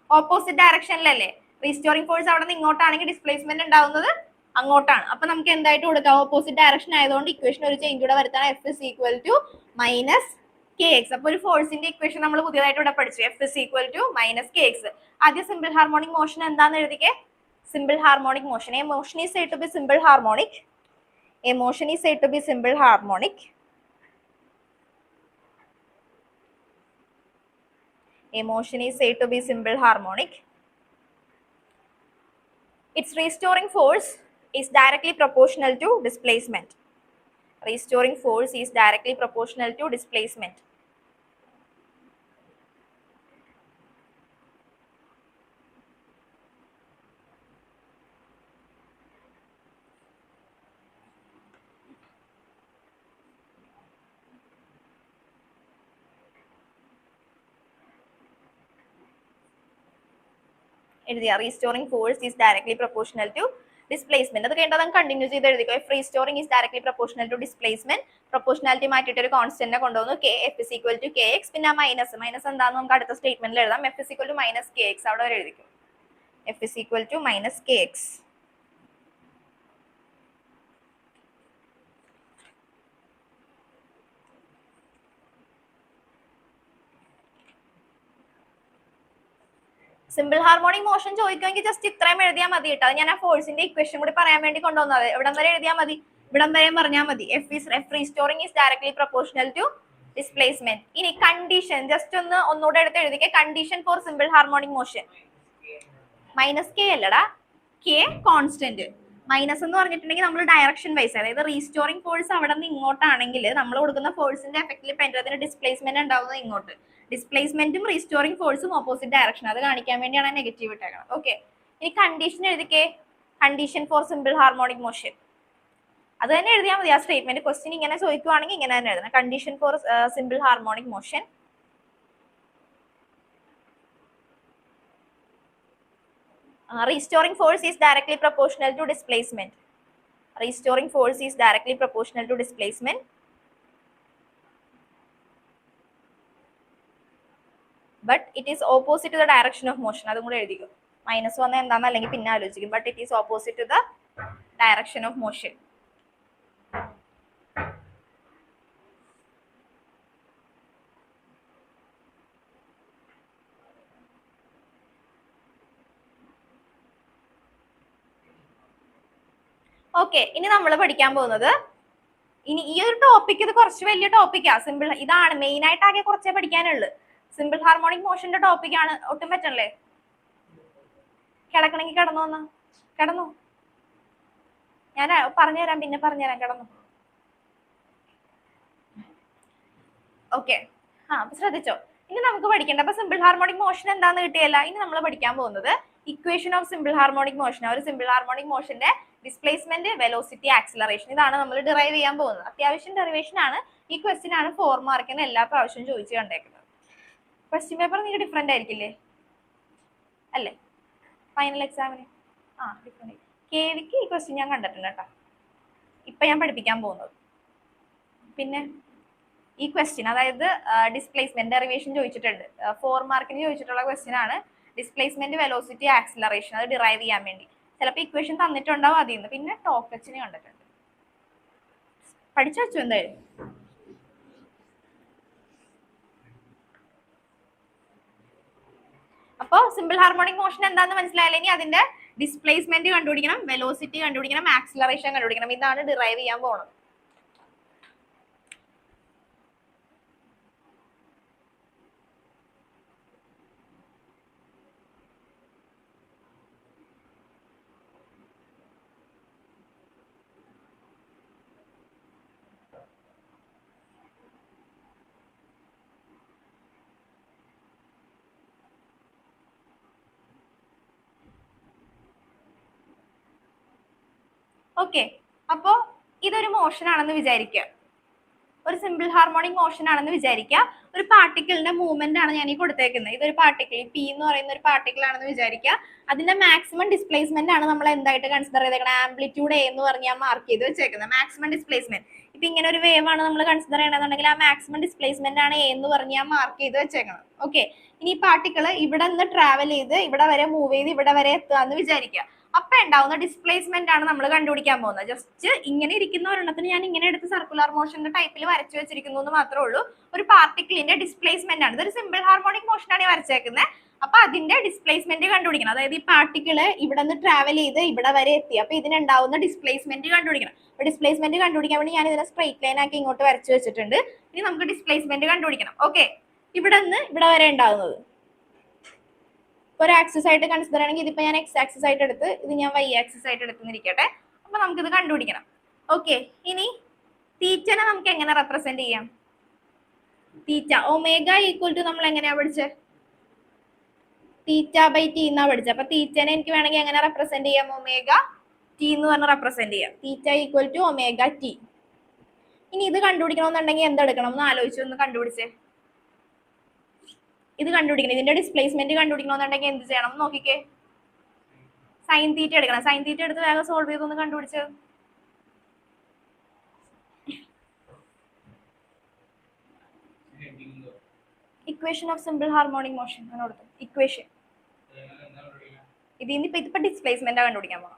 ഓപ്പോസിറ്റ് ഡയറക്ഷനിലല്ലേ. റീസ്റ്റോറിംഗ് ഫോഴ്സ് അവിടെ നിന്ന് ഇങ്ങോട്ടാണെങ്കിൽ ഡിസ്പ്ലേസ്മെന്റ് ഉണ്ടാവുന്നത് അങ്ങോട്ടാണ്. അപ്പൊ നമുക്ക് എന്തായിട്ട് കൊടുക്കാം, ഓപ്പോസിറ്റ് ഡയറക്ഷൻ ആയതുകൊണ്ട് ഇക്വേഷൻ ഒരു ചേഞ്ച് കൂടെ വരുത്താൻ, F is equal to minus k x. അപ്പൊ ഒരു ഫോഴ്സിന്റെ ഇക്വേഷൻ നമ്മൾ പുതിയതായിട്ട് ഇവിടെ പഠിച്ചു, F is equal to minus k x. ആദ്യം സിമ്പിൾ ഹാർമോണിക് മോഷൻ എന്താന്ന് എഴുതിക്കേ. Simple harmonic motion, a motion is said to be simple harmonic, a motion is said to be simple harmonic, a motion is said to be simple harmonic. Its restoring force is directly proportional to displacement. Restoring force is directly proportional to displacement. Restoring force is directly proportional to displacement. അത് കഴിഞ്ഞാൽ നമുക്ക് കണ്ടിന്യൂ ചെയ്ത് എഴുതിക്കോ. If restoring is directly proportional to displacement, proportionality മാറ്റിയിട്ട് ഒരു കോൺസ്റ്റന്റിനെ കൊണ്ടുവന്നു, k f is equal to kx. പിന്നെ മൈനസ് എന്താണെന്ന് നമുക്ക് അടുത്ത സ്റ്റേറ്റ്മെന്റിൽ എഴുതാം, f is equal to minus kx. അവിടെ വരെ എഴുതിക്കും, f is equal to minus kx. Simple harmonic motion ചോദിക്കുമെങ്കിൽ ജസ്റ്റ് ഇത്രയും എഴുതിയാൽ മതി കേട്ടോ. ഞാൻ ആ ഫോഴ്സിന്റെ ഇക്വേഷൻ കൂടി പറയാൻ വേണ്ടി കൊണ്ടുവന്നത്. ഇവിടം വരെ എഴുതിയാൽ മതി, ഇവിടം വരെ പറഞ്ഞാൽ മതി. F restoring is directly proportional to displacement. ഇനി കണ്ടീഷൻ ജസ്റ്റ് ഒന്നുകൂടെ എടുത്ത് എഴുതിക്കുക. Condition for simple harmonic motion minus k അല്ലടാ, കെ കോൺസ്റ്റന്റ്. മൈനസ് എന്ന് പറഞ്ഞിട്ടുണ്ടെങ്കിൽ നമ്മൾ ഡയറക്ഷൻ വൈസ്, അതായത് റീസ്റ്റോറിംഗ് ഫോഴ്സ് അവിടെ നിന്ന് ഇങ്ങോട്ടാണെങ്കിൽ നമ്മൾ കൊടുക്കുന്ന ഫോഴ്സിന്റെ എഫക്റ്റിൽ പെൻഡുലത്തിന് ഡിസ്പ്ലേസ്മെന്റ് ഉണ്ടാവുന്നത് ഇങ്ങോട്ട്. ഡിസ്പ്ലേസ്മെന്റും റീസ്റ്റോറിംഗ് ഫോഴ്സും ഓപ്പോസിറ്റ് ഡയറക്ഷൻ, അത് കാണിക്കാൻ വേണ്ടിയാണ് നെഗറ്റീവ് ഇട്ടേക്കുന്നത്. ഓക്കെ, ഇനി കണ്ടീഷൻ എഴുതിക്കേ. Condition for simple harmonic motion അത് തന്നെ എഴുതിയാൽ മതി. ആ സ്റ്റേറ്റ്മെന്റ് ക്വസ്റ്റ്യൻ ഇങ്ങനെ ചോദിക്കുവാണെങ്കിൽ ഇങ്ങനെ തന്നെ എഴുതണം. Condition for simple harmonic motion restoring force is directly proportional to displacement. Restoring force is directly proportional to displacement. But it is opposite to the direction of motion. അതും കൂടെ എഴുതിക്കോ. മൈനസ് വന്ന എന്താണെന്ന് അല്ലെങ്കിൽ പിന്നെ ആലോചിക്കും. But it is opposite to the direction of motion. Okay, ഇനി നമ്മൾ പഠിക്കാൻ പോകുന്നത്, ഇനി ഈ ഒരു ടോപ്പിക് ഇത് കുറച്ച് വലിയ ടോപ്പിക്കാ. സിമ്പിൾ ഇതാണ് മെയിൻ ആയിട്ട്, ആകെ കുറച്ചേ പഠിക്കാനുള്ളൂ. സിമ്പിൾ ഹാർമോണിക് മോഷന്റെ ടോപ്പിക് ആണ്. ഒട്ടും പറ്റണല്ലേ? കിടക്കണമെങ്കിൽ കിടന്നു. ഞാൻ പറഞ്ഞുതരാം, പിന്നെ പറഞ്ഞുതരാം. കിടന്നു. ഓക്കെ. അപ്പൊ ശ്രദ്ധിച്ചോ. ഇനി നമുക്ക് പഠിക്കേണ്ട അപ്പൊ സിമ്പിൾ ഹാർമോണിക് മോഷൻ എന്താന്ന് കിട്ടിയല്ല. ഇനി നമ്മൾ പഠിക്കാൻ പോകുന്നത് equation of simple harmonic motion. ഒരു സിമ്പിൾ ഹാർമോണിക് മോഷന്റെ ഡിസ്പ്ലേസ്മെന്റ്, വെലോസിറ്റി, ആക്സിലറേഷൻ ഇതാണ് നമ്മൾ ഡിറൈവ് ചെയ്യാൻ പോകുന്നത്. അത്യാവശ്യം ഡെറിവേഷൻ ആണ്. ഈ ക്വസ്റ്റ്യൻ ആണ് 4 മാർക്കിന് എല്ലാ പ്രാവശ്യവും ചോദിച്ചു കണ്ടേക്കുന്നത്. ക്വസ്റ്റ്യൻ പേപ്പർ നിങ്ങൾക്ക് ഡിഫറെന്റ് ആയിരിക്കില്ലേ അല്ലേ? ഫൈനൽ എക്സാമിന് ഡിഫറെന്റ്. KVക്ക് ഈ ക്വസ്റ്റ്യൻ ഞാൻ കണ്ടിട്ടുണ്ട് കേട്ടോ. ഇപ്പൊ ഞാൻ പഠിപ്പിക്കാൻ പോകുന്നത്. പിന്നെ ഈ ക്വസ്റ്റ്യൻ അതായത് ഡിസ്പ്ലേസ്മെന്റ് ഡെറിവേഷൻ ചോദിച്ചിട്ടുണ്ട്. 4 മാർക്കിന് ചോദിച്ചിട്ടുള്ള ക്വസ്റ്റ്യൻ ആണ്. ഡിസ്പ്ലേസ്മെന്റ്, വെലോസിറ്റി, ആക്സിലറേഷൻ അത് ഡിറൈവ് ചെയ്യാൻ വേണ്ടി ചിലപ്പോൾ ഇക്വേഷൻ തന്നിട്ടുണ്ടാവും അതിൽ നിന്ന്. പിന്നെ ടോക്കച്ചിന് കണ്ടിട്ടുണ്ട്. പഠിച്ചു വെച്ചു എന്തായാലും. അപ്പോ സിമ്പിൾ ഹാർമോണിക് മോഷൻ എന്താണെന്ന് മനസ്സിലായാലും ഇനി അതിന്റെ ഡിസ്പ്ലേസ്മെന്റ് കണ്ടുപിടിക്കണം, വെലോസിറ്റി കണ്ടുപിടിക്കണം, ആക്സിലറേഷൻ കണ്ടുപിടിക്കണം. ഇതാണ് ഡിറൈവ് ചെയ്യാൻ പോകുന്നത്. ഓക്കെ. അപ്പോ ഇതൊരു മോഷൻ ആണെന്ന് വിചാരിക്കുക. ഒരു സിമ്പിൾ ഹാർമോണിക് മോഷൻ ആണെന്ന് വിചാരിക്കുക. ഒരു പാർട്ടിക്കിളിന്റെ മൂവ്മെന്റ് ആണ് ഞാൻ ഈ കൊടുത്തേക്കുന്നത്. ഇതൊരു പാർട്ടിക്കിൾ പി എന്ന് പറയുന്ന ഒരു പാർട്ടിക്കിൾ ആണെന്ന് വിചാരിക്കുക. അതിന്റെ മാക്സിമം ഡിസ്പ്ലേസ്മെന്റ് ആണ് നമ്മൾ എന്തായിട്ട് കൺസിഡർ ചെയ്തേക്കുന്നത്? ആംപ്ലിറ്റ്യൂഡ് എ എന്ന് പറഞ്ഞാൽ മാർക്ക് ചെയ്ത് വെച്ചേക്കുന്നത്. Maximum displacement. ഇപ്പൊ ഇങ്ങനെ ഒരു വേവ് ആണ് നമ്മൾ കൺസിഡർ ചെയ്യണമെന്നുണ്ടെങ്കിൽ ആ മാക്സിമം ഡിസ്പ്ലേസ്മെന്റ് ആണ് എ എന്ന് പറഞ്ഞാൽ മാർക്ക് ചെയ്ത് വെച്ചേക്കണം. ഓക്കെ. ഇനി ഈ പാർട്ടിക്കിൾ ഇവിടെ നിന്ന് ട്രാവൽ ചെയ്ത് ഇവിടെ വരെ മൂവ് ചെയ്ത് ഇവിടെ വരെ എത്തുക എന്ന് വിചാരിക്കുക. അപ്പൊ ഉണ്ടാവുന്ന ഡിസ്പ്ലേസ്മെന്റ് ആണ് നമ്മൾ കണ്ടുപിടിക്കാൻ പോകുന്നത്. ജസ്റ്റ് ഇങ്ങനെ ഇരിക്കുന്ന ഒരെണ്ണത്തിന് ഞാൻ ഇങ്ങനെ എടുത്ത് സർക്കുലർ മോഷന്റെ ടൈപ്പിൽ വരച്ചു വെച്ചിരിക്കുന്നു എന്ന് മാത്രമേ ഉള്ളൂ. ഒരു പാർട്ടിക്കിളിന്റെ ഡിസ്പ്ലേസ്മെന്റ് ആണ്. ഇതൊരു സിമ്പിൾ ഹാർമോണിക് മോഷൻ ആണ് വരച്ചേക്കുന്നത്. അപ്പൊ അതിന്റെ ഡിസ്പ്ലേസ്മെന്റ് കണ്ടുപിടിക്കണം. അതായത് ഈ പാർട്ടിക്കിള് ഇവിടെ നിന്ന് ട്രാവൽ ചെയ്ത് ഇവിടെ വരെ എത്തി. അപ്പൊ ഇതിനുണ്ടാവുന്ന ഡിസ്പ്ലേസ്മെന്റ് കണ്ടുപിടിക്കണം. അപ്പൊ ഡിസ്പ്ലേസ്മെന്റ് കണ്ടുപിടിക്കാൻ വേണ്ടി ഞാൻ ഇതിനെ സ്ട്രെയിറ്റ് ലൈൻ ആക്കി ഇങ്ങോട്ട് വരച്ചു വെച്ചിട്ടുണ്ട്. ഇനി നമുക്ക് ഡിസ്പ്ലേസ്മെന്റ് കണ്ടുപിടിക്കണം. ഓക്കെ. ഇവിടെ നിന്ന് ഇവിടെ വരെ ഉണ്ടാവുന്നത് ഒരു ആക്സിസ് ആയിട്ട് കൺസിഡർ ചെയ്യണമെങ്കിൽ ഇതിപ്പോ ഞാൻ എക്സ് ആക്സിസ് ആയിട്ട് എടുത്ത് ഇത് ഞാൻ വൈ ആക്സിസ് ആയിട്ട് എടുത്തിരിക്കട്ടെ. അപ്പൊ നമുക്കിത് കണ്ടുപിടിക്കണം. ഓക്കെ. ഇനി തീറ്റനെ നമുക്ക് എങ്ങനെ റെപ്രസെന്റ് ചെയ്യാം? തീറ്റ ഒമേഗ ഈക്വൽ ടു നമ്മൾ എങ്ങനെയാ പഠിച്ചത്? തീറ്റ ബൈ ടി എന്നാ പഠിച്ചത്. അപ്പൊ തീറ്റനെ എനിക്ക് വേണമെങ്കിൽ എങ്ങനെ റെപ്രസെന്റ് ചെയ്യാം? ഒമേഗ ടി എന്ന് പറഞ്ഞ് റെപ്രസെന്റ് ചെയ്യാം. Theta equal to omega t. ഇനി ഇത് കണ്ടുപിടിക്കണമെന്നുണ്ടെങ്കിൽ എന്തെടുക്കണം എന്ന് ആലോചിച്ച് ഒന്ന് കണ്ടുപിടിച്ചേ. ഇത് കണ്ടുപിടിക്കണം. ഇതിന്റെ ഡിസ്പ്ലേസ്മെന്റ് കണ്ടുപിടിക്കണമെന്നുണ്ടെങ്കിൽ എന്ത് ചെയ്യണം നോക്കിക്കേ. സൈൻ തീറ്റ എടുക്കണം. സൈൻ തീറ്റ എടുത്ത് വേഗം സോൾവ് ചെയ്തൊന്ന് കണ്ടുപിടിച്ചത്. Equation of simple harmonic motion ആണ് കൊടുത്തത്. ഇക്വേഷൻ ഇതിപ്പോ ഡിസ്പ്ലേസ്മെന്റ് കണ്ടുപിടിക്കാൻ പോകണം.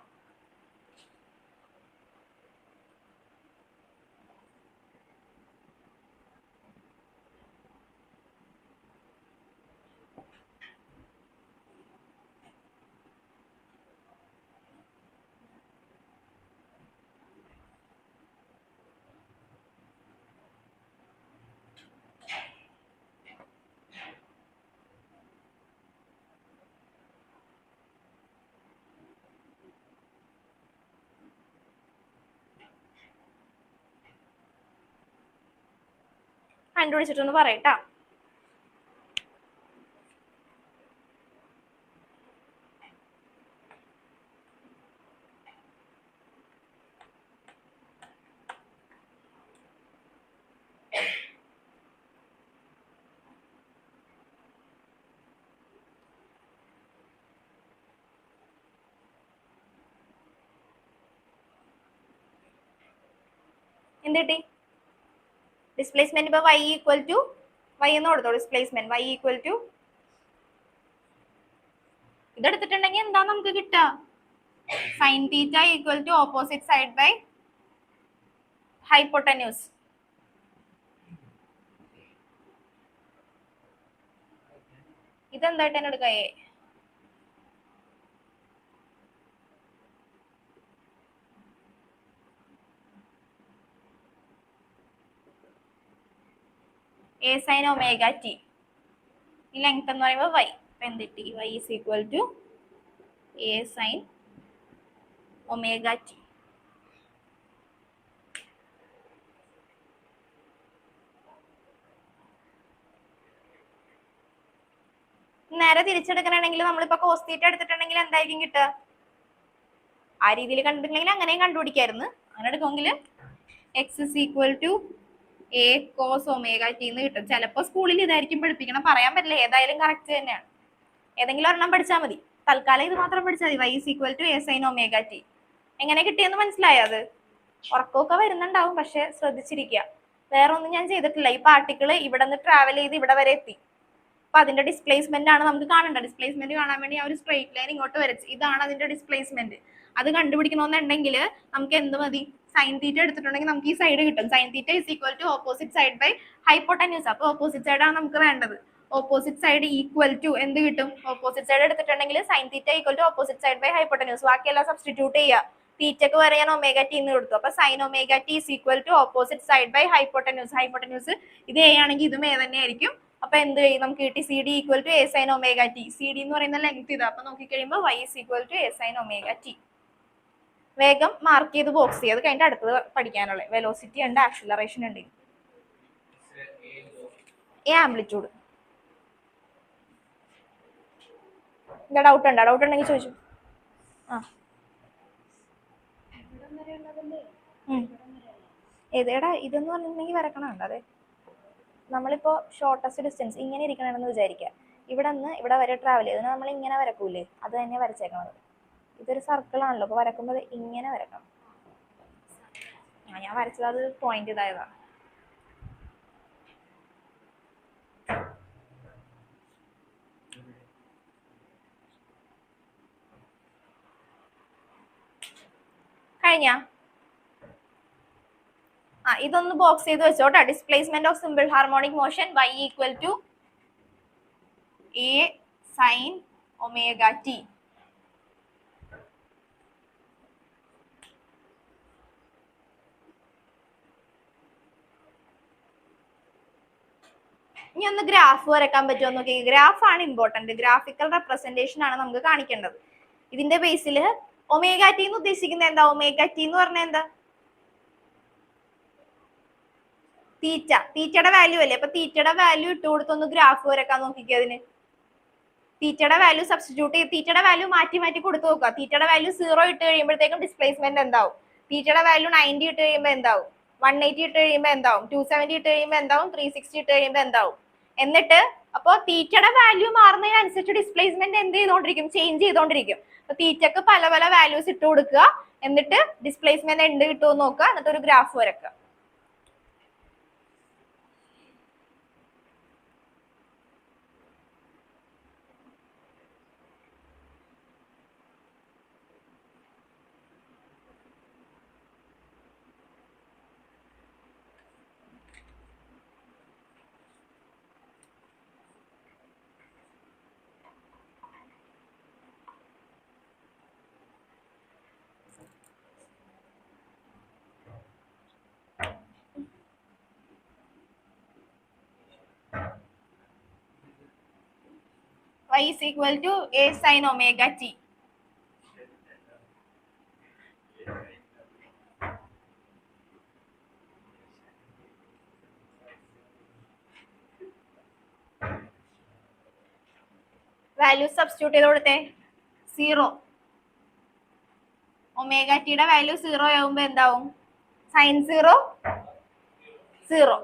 കണ്ടുപിടിച്ചിട്ടൊന്ന് പറയട്ടാ. എന്ത് കിട്ടി? ഡിസ്പ്ലേസ്മെന്റ് ഇപ്പൊ y ഈക്വൽ ടു y എന്ന് കൊടുത്തോ. ഡിസ്പ്ലേസ്മെന്റ് y ഈക്വൽ ടു ഇതെടുത്തിട്ടുണ്ടെങ്കിൽ എന്താ നമുക്ക് കിട്ടുക? Sine theta equal to opposite side by hypotenuse. ഇതെന്തായിട്ട് തന്നെ എടുക്കുക? A sine omega t. ഈ ലെങ്ത് എന്ന് പറയുമ്പോൾ y. അപ്പൊ എന്ത് t? y is equal to a sin omega t. നേരെ തിരിച്ചെടുക്കണമെങ്കിൽ നമ്മളിപ്പോ കോസ് തീറ്റ എടുത്തിട്ടുണ്ടെങ്കിൽ എന്തായിരിക്കും കിട്ടുക? ആ രീതിയിൽ കണ്ടിട്ടുണ്ടെങ്കിൽ അങ്ങനെയും കണ്ടുപിടിക്കായിരുന്നു. അങ്ങനെ എടുക്കുമെങ്കിൽ x is equal to A cos omega t എന്ന് കിട്ടും. ചിലപ്പോൾ സ്കൂളിൽ ഇതായിരിക്കും പഠിപ്പിക്കണം, പറയാൻ പറ്റില്ല. ഏതായാലും കറക്റ്റ് തന്നെയാണ്. ഏതെങ്കിലും ഒരെണ്ണം പഠിച്ചാൽ മതി. തൽക്കാലം ഇത് മാത്രം പഠിച്ചാൽ മതി. Y is equal to A sine omega t. എങ്ങനെ കിട്ടിയെന്ന് മനസ്സിലായോ? അത് ഉറക്കമൊക്കെ വരുന്നുണ്ടാവും, പക്ഷെ ശ്രദ്ധിച്ചിരിക്കുക. വേറെ ഒന്നും ഞാൻ ചെയ്തിട്ടില്ല. ഈ പാർട്ടിക്കിള് ഇവിടെ നിന്ന് ട്രാവൽ ചെയ്ത് ഇവിടെ വരെ എത്തി. അപ്പൊ അതിന്റെ ഡിസ്പ്ലേസ്മെന്റ് ആണ് നമുക്ക് കാണേണ്ടത്. ഡിസ്പ്ലേസ്മെന്റ് കാണാൻ വേണ്ടി ആ ഒരു സ്ട്രെയിറ്റ് ലൈൻ ഇങ്ങോട്ട് വരച്ച്, ഇതാണ് അതിന്റെ ഡിസ്പ്ലേസ്മെന്റ്. അത് കണ്ടുപിടിക്കണമെന്നുണ്ടെങ്കിൽ നമുക്ക് എന്ത് മതി? സൈൻ തീറ്റ എടുത്തിട്ടുണ്ടെങ്കിൽ നമുക്ക് ഈ സൈഡ് കിട്ടും. Sine theta is equal to opposite side by hypotenuse. അപ്പൊ ഓപ്പോസിറ്റ് സൈഡ് ആണ് നമുക്ക് വേണ്ടത്. ഓപ്പോസിറ്റ് സൈഡ് ഈക്വൽ ടു എന്ത് കിട്ടും? ഓപ്പോസിറ്റ് സൈഡ് എടുത്തിട്ടുണ്ടെങ്കിൽ sine theta equal to opposite side by hypotenuse. ബാക്കിയെല്ലാം സബ്സ്റ്റിറ്റ്യൂട്ട് ചെയ്യുക. തീറ്റക്ക് വരെ ഞാൻ ഒമേഗ ടി എന്ന് കൊടുത്തു. അപ്പൊ sine omega t is equal to opposite side by hypotenuse. Hypotenuse ഇത് എ ആണെങ്കിൽ ഇതും എ തന്നെ ആയിരിക്കും. അപ്പൊ എന്ത് ചെയ്യും? നമുക്ക് കിട്ടി C D equal to A sine omega t. C D എന്ന് പറയുന്ന ലെങ്ത് ഇതാ. അപ്പൊ നോക്കിക്കഴിയുമ്പോൾ y is equal to A sine omega t. വേഗം മാർക്ക് ചെയ്ത് ബോക്സ് ചെയ്ത് കഴിഞ്ഞിട്ട് അടുത്തത് പഠിക്കാനുള്ള വെലോസിറ്റി ഉണ്ട്, ആക്സിലറേഷൻ ഉണ്ട്. A amplitude. എന്താ ഡൗട്ട് ഉണ്ടോ? ഡൗട്ട് ഉണ്ടെങ്കിൽ ചോദിച്ചു. ആ ഏതേടാ ഇതെന്ന് പറഞ്ഞിട്ടുണ്ടെങ്കിൽ വരക്കണുണ്ട്. അതെ, നമ്മളിപ്പോ ഷോർട്ടസ്റ്റ് ഡിസ്റ്റൻസ് ഇങ്ങനെ ഇരിക്കണമെന്ന് വിചാരിക്കുക. ഇവിടെ നിന്ന് ഇവിടെ വരെ ട്രാവൽ ചെയ്ത് നമ്മൾ ഇങ്ങനെ വരക്കൂലേ? അത് തന്നെ വരച്ചേക്കണത്. ഇതൊരു സർക്കിൾ ആണല്ലോ, അപ്പൊ വരക്കുമ്പോൾ ഇങ്ങനെ വരക്കണം. ഞാൻ വരച്ചത് അത് പോയിന്റ് ഇതായതാ. കഴിഞ്ഞ ഇതൊന്ന് ബോക്സ് ചെയ്ത് വെച്ചോട്ടെ. Displacement of simple harmonic motion y equal to A sine omega t. ഇനി ഒന്ന് ഗ്രാഫ് വരക്കാൻ പറ്റുമോ നോക്കി. ഗ്രാഫ് ആണ് ഇമ്പോർട്ടന്റ്. ഗ്രാഫിക്കൽ റെപ്രസെന്റേഷൻ ആണ് നമുക്ക് കാണിക്കേണ്ടത്. ഇതിന്റെ ബേസിൽ ഒമേഗ ടി എന്ന് ഉദ്ദേശിക്കുന്നത് എന്താ? ഒമേഗ ടി എന്ന് പറഞ്ഞാൽ എന്താ? തീറ്റ. തീറ്റയുടെ വാല്യൂ അല്ലേ? അപ്പൊ തീറ്റയുടെ വാല്യൂ ഇട്ട് കൊടുത്തൊന്ന് ഗ്രാഫ് വരക്കാൻ നോക്കിക്കുക. അതിന് തീറ്റയുടെ വാല്യൂ സബ്സ്റ്റിറ്റ്യൂട്ട് ചെയ്ത് തീറ്റയുടെ വാല്യൂ മാറ്റി മാറ്റി കൊടുത്തു നോക്കുക. തീറ്റയുടെ വാല്യൂ 0 ഇട്ട് കഴിയുമ്പോഴത്തേക്കും ഡിസ്പ്ലേസ്മെന്റ് എന്താവും? തീറ്റയുടെ വാല്യൂ 90 ഇട്ട് കഴിയുമ്പോൾ എന്താവും? 180 ഇട്ട് കഴിയുമ്പോൾ എന്താവും? 270 ഇട്ട് കഴിയുമ്പോൾ എന്താവും? 360 ഇട്ട് കഴിയുമ്പോൾ എന്താവും? എന്നിട്ട് അപ്പൊ തീറ്റയുടെ വാല്യൂ മാറുന്നതിനനുസരിച്ച് ഡിസ്പ്ലേസ്മെന്റ് എന്ത് ചെയ്തോണ്ടിരിക്കും? ചേഞ്ച് ചെയ്തോണ്ടിരിക്കും. അപ്പൊ തീറ്റക്ക് പല പല വാല്യൂസ് ഇട്ട് കൊടുക്കുക. എന്നിട്ട് ഡിസ്പ്ലേസ്മെന്റ് എന്ത് കിട്ടുമെന്ന് നോക്കുക. എന്നിട്ട് ഒരു ഗ്രാഫ് വരക്കുക. y is equal to a sin omega t. Value substitute ചെയ്ത് കൊടുത്തേ. 0. ഒമേഗ ടിയുടെ വാല്യൂ 0 ആവുമ്പോ എന്താവും? സൈൻ 0 0.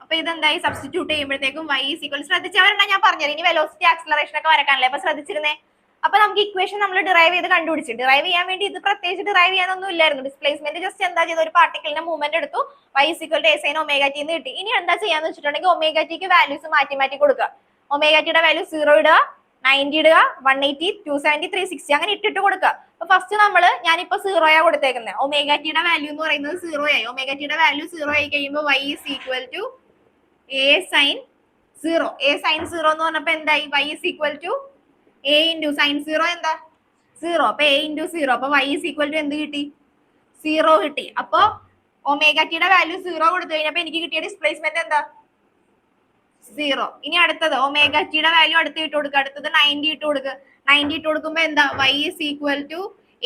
അപ്പൊ ഇതെന്തായി? സബ്സ്റ്റിറ്റ്യൂട്ട് ചെയ്യുമ്പോഴത്തേക്കും y is equal. ശ്രദ്ധിച്ചവരുണ്ടാ ഞാൻ പറഞ്ഞത്. ഇനി വെലോസിറ്റി ആക്സിലറേഷൻ ഒക്കെ വരക്കാനല്ലേ? അപ്പൊ ശ്രദ്ധിച്ചിരുന്നേ. അപ്പൊ നമുക്ക് ഇക്വേഷൻ നമ്മൾ ഡിറൈവ് ചെയ്ത് കണ്ടുപിടിച്ചു. ഡിറൈവ് ചെയ്യാൻ വേണ്ടി ഇത് പ്രത്യേകിച്ച് ഡിറൈവ് ചെയ്യാനൊന്നും ഇല്ലായിരുന്നു. ഡിസ്പ്ലേസ്മെന്റ് ജസ്റ്റ് എന്താ ചെയ്ത? ഒരു പാർട്ടിക്കിളിന്റെ മൂവ്മെന്റ് എടുത്തു. y is equal to a sin omega t എന്ന് കിട്ടി. ഇനി എന്താ ചെയ്യാന്ന് വെച്ചിട്ടുണ്ടെങ്കിൽ ഒമേഗ ടിക്ക് വാല്യൂസ് മാറ്റി മാറ്റി കൊടുക്കുക. ഒമേഗ ടിയുടെ വാല്യൂ 0 ഇടുക, 90 ഇടുക, 180, 270, 360 അങ്ങനെ ഇട്ടിട്ട് കൊടുക്കുക. അപ്പൊ ഫസ്റ്റ് ഞാനിപ്പോ 0 കൊടുത്തേക്കുന്നത്. ഒമേഗ ടിയുടെ വാല്യൂ എന്ന് പറയുന്നത് 0 ആയി. ഒമേഗ ടിയുടെ വാല്യൂ 0 ആയി കഴിയുമ്പോൾ y is equal to a sin 0. a sin 0 എന്ന് പറഞ്ഞപ്പോ എന്തായി? y is equal to a into sin 0 എന്താ? 0. അപ്പൊ a into 0. അപ്പൊ y is equal to എന്ത് കിട്ടി? 0 കിട്ടി. അപ്പൊ ഒമേഗ ടിയുടെ വാല്യൂ 0 കൊടുത്തു കഴിഞ്ഞപ്പോ എനിക്ക് കിട്ടിയ ഡിസ്പ്ലേസ്മെന്റ് എന്താ? 0. ഇനി അടുത്തത് ഒമേഗ ടിയുടെ വാല്യൂ അടുത്ത് ഇട്ട് കൊടുക്കുക. അടുത്തത് 90 ഇട്ട് കൊടുക്കുക. 90 ഇട്ട് കൊടുക്കുമ്പോ എന്താ? y is equal to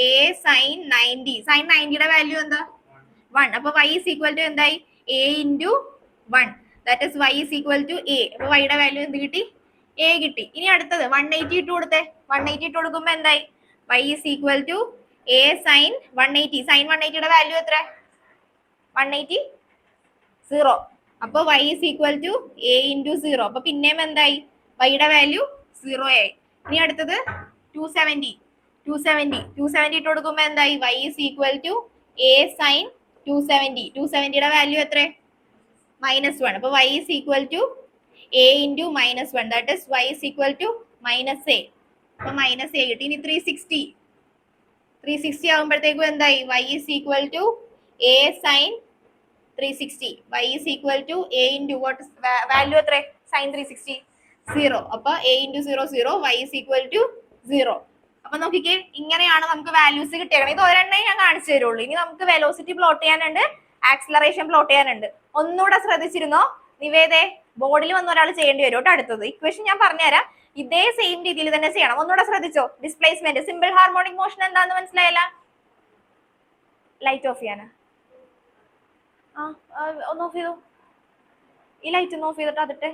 a sin 90. sin 90യുടെ value എന്താ? 1. അപ്പൊ y is equal to എന്തായി? a into 1. That is y is equal to a. അപ്പൊ y യുടെ വാല്യൂ എന്ത് കിട്ടി? എ കിട്ടി. ഇനി അടുത്തത് 180 ഇട്ട് കൊടുത്തേ. 180 ഇട്ട് കൊടുക്കുമ്പോ എന്തായി? y is equal to a sin 180. sin 180 യുടെ വാല്യൂ എത്ര? 180 0. അപ്പൊ y is equal to a into 0. അപ്പൊ പിന്നെയും എന്തായി? y യുടെ വാല്യൂ 0 ആയി. ഇനി അടുത്തത് 270. 270 ഇട്ട് കൊടുക്കുമ്പോ എന്തായി? y is equal to a sin 270. 270 യുടെ വാല്യൂ എത്ര? -1. അപ്പൊ y is equal to a into -1. That is y is equal to -a. അപ്പൊ -a കിട്ടി. ഇനി 360 ആകുമ്പോഴത്തേക്കും എന്തായി? y is equal to a sin 360. y is equal to a into what is value എത്ര? sin 360 0. അപ്പൊ a into 0 0. y is equal to 0. അപ്പൊ നോക്കിക്കേ, ഇങ്ങനെയാണ് നമുക്ക് വാല്യൂസ് കിട്ടിയത്. ഇത് ഒരെണ്ണേ ഞാൻ കാണിച്ചു തരുള്ളൂ. ഇനി നമുക്ക് വെലോസിറ്റി പ്ലോട്ട് ചെയ്യാനുണ്ട്, ആക്സിലറേഷൻ പ്ലോട്ട് ചെയ്യാനുണ്ട്. ഒന്നുകൂടെ ശ്രദ്ധിച്ചിരുന്നോ? നിവേദേ, ബോർഡിൽ വന്ന ഒരാൾ ചെയ്യേണ്ടി വരും കേട്ടോ. അടുത്തത് ഇക്വേഷൻ ഞാൻ പറഞ്ഞുതരാം, ഇതേ സെയിം രീതിയിൽ തന്നെ ചെയ്യണം. ഒന്നുകൂടെ ശ്രദ്ധിച്ചോ. ഡിസ്പ്ലേസ്മെന്റ് സിമ്പിൾ ഹാർമോണിക് മോഷൻ എന്താന്ന് മനസ്സിലായില്ല? ലൈറ്റ് ഓഫ് ചെയ്യാനാ? ഒന്ന് ഓഫ് ചെയ്തു. ഈ ലൈറ്റ് ഒന്ന് ഓഫ് ചെയ്തിട്ട് അതിട്ടെ.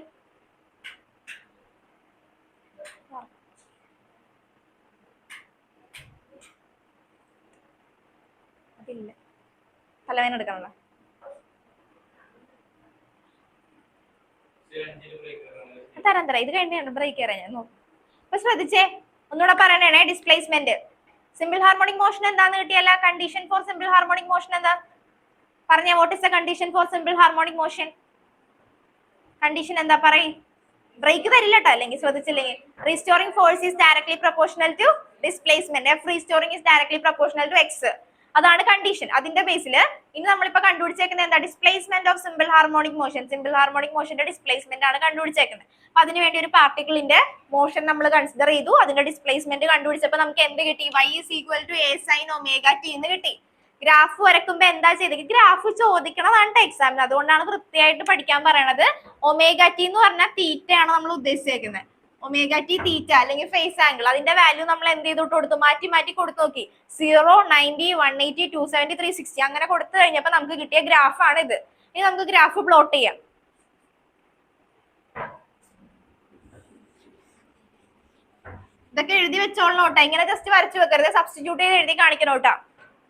അതില്ല, തലവേന എടുക്കാനുള്ള. തരാം ഇത് കഴിഞ്ഞ ബ്രേക്ക് തരാം ഞാൻ. നോക്കും അപ്പൊ ശ്രദ്ധിച്ചേ, ഒന്നുകൂടെ പറയണേ. ഡിസ്പ്ലേസ്മെന്റ് സിമ്പിൾ ഹാർമോണിക് മോഷൻ എന്താന്ന് കിട്ടിയല്ല? Condition for simple harmonic motion എന്താ പറഞ്ഞ? What is the condition for simple harmonic motion? Condition എന്താ പറയും? ബ്രേക്ക് തരില്ല കേട്ടോ, അല്ലെങ്കിൽ ശ്രദ്ധിച്ചില്ലെങ്കിൽ. Restoring force is directly proportional to displacement. F restoring is directly proportional to x. അതാണ് കണ്ടീഷൻ. അതിന്റെ ബേസിൽ ഇനി നമ്മളിപ്പോ കണ്ടുപിടിച്ചേക്കുന്നത് എന്താ? Displacement of simple harmonic motion. Simple harmonic മോഷന്റെ ഡിസ്പ്ലേസ്മെന്റ് ആണ് കണ്ടുപിടിച്ചേക്കുന്നത്. അപ്പൊ അതിനുവേണ്ടി ഒരു പാർട്ടിക്കിളിന്റെ മോഷൻ നമ്മൾ കൺസിഡർ ചെയ്തു. അതിന്റെ ഡിസ്പ്ലേസ്മെന്റ് കണ്ടുപിടിച്ചപ്പോൾ നമുക്ക് എന്ത് കിട്ടി? y is equal to a sin omega t എന്ന് കിട്ടി. ഗ്രാഫ് വരക്കുമ്പോ എന്താ ചെയ്തത്? ഗ്രാഫ് ചോദിക്കണതാണ് എക്സാമിന്. അതുകൊണ്ടാണ് വൃത്തിയായിട്ട് പഠിക്കാൻ പറയണത്. ഒമേഗ ടി എന്ന് പറഞ്ഞാൽ തീറ്റ ആണ് നമ്മൾ ഉദ്ദേശിച്ചേക്കുന്നത്. ഒമേഗ ടി തീറ്റ അല്ലെങ്കിൽ ഫേസ് ആംഗിൾ. അതിന്റെ വാല്യൂ നമ്മൾ എന്ത് ചെയ്തിട്ട് കൊടുത്തു? മാറ്റി മാറ്റി കൊടുത്തു നോക്കി. 0, 90, 180, 270, 360 അങ്ങനെ കൊടുത്തു കഴിഞ്ഞപ്പോ നമുക്ക് കിട്ടിയ ഗ്രാഫ് ആണ് ഇത്. ഇനി നമുക്ക് ഗ്രാഫ് പ്ലോട്ട് ചെയ്യാം. ഇതൊക്കെ എഴുതി വെച്ചോളണോട്ടാ. ഇങ്ങനെ ജസ്റ്റ് വരച്ചു വെക്കരുത്, സബ്സ്റ്റിറ്റ്യൂട്ട് ചെയ്ത് എഴുതി കാണിക്കണോട്ടാ.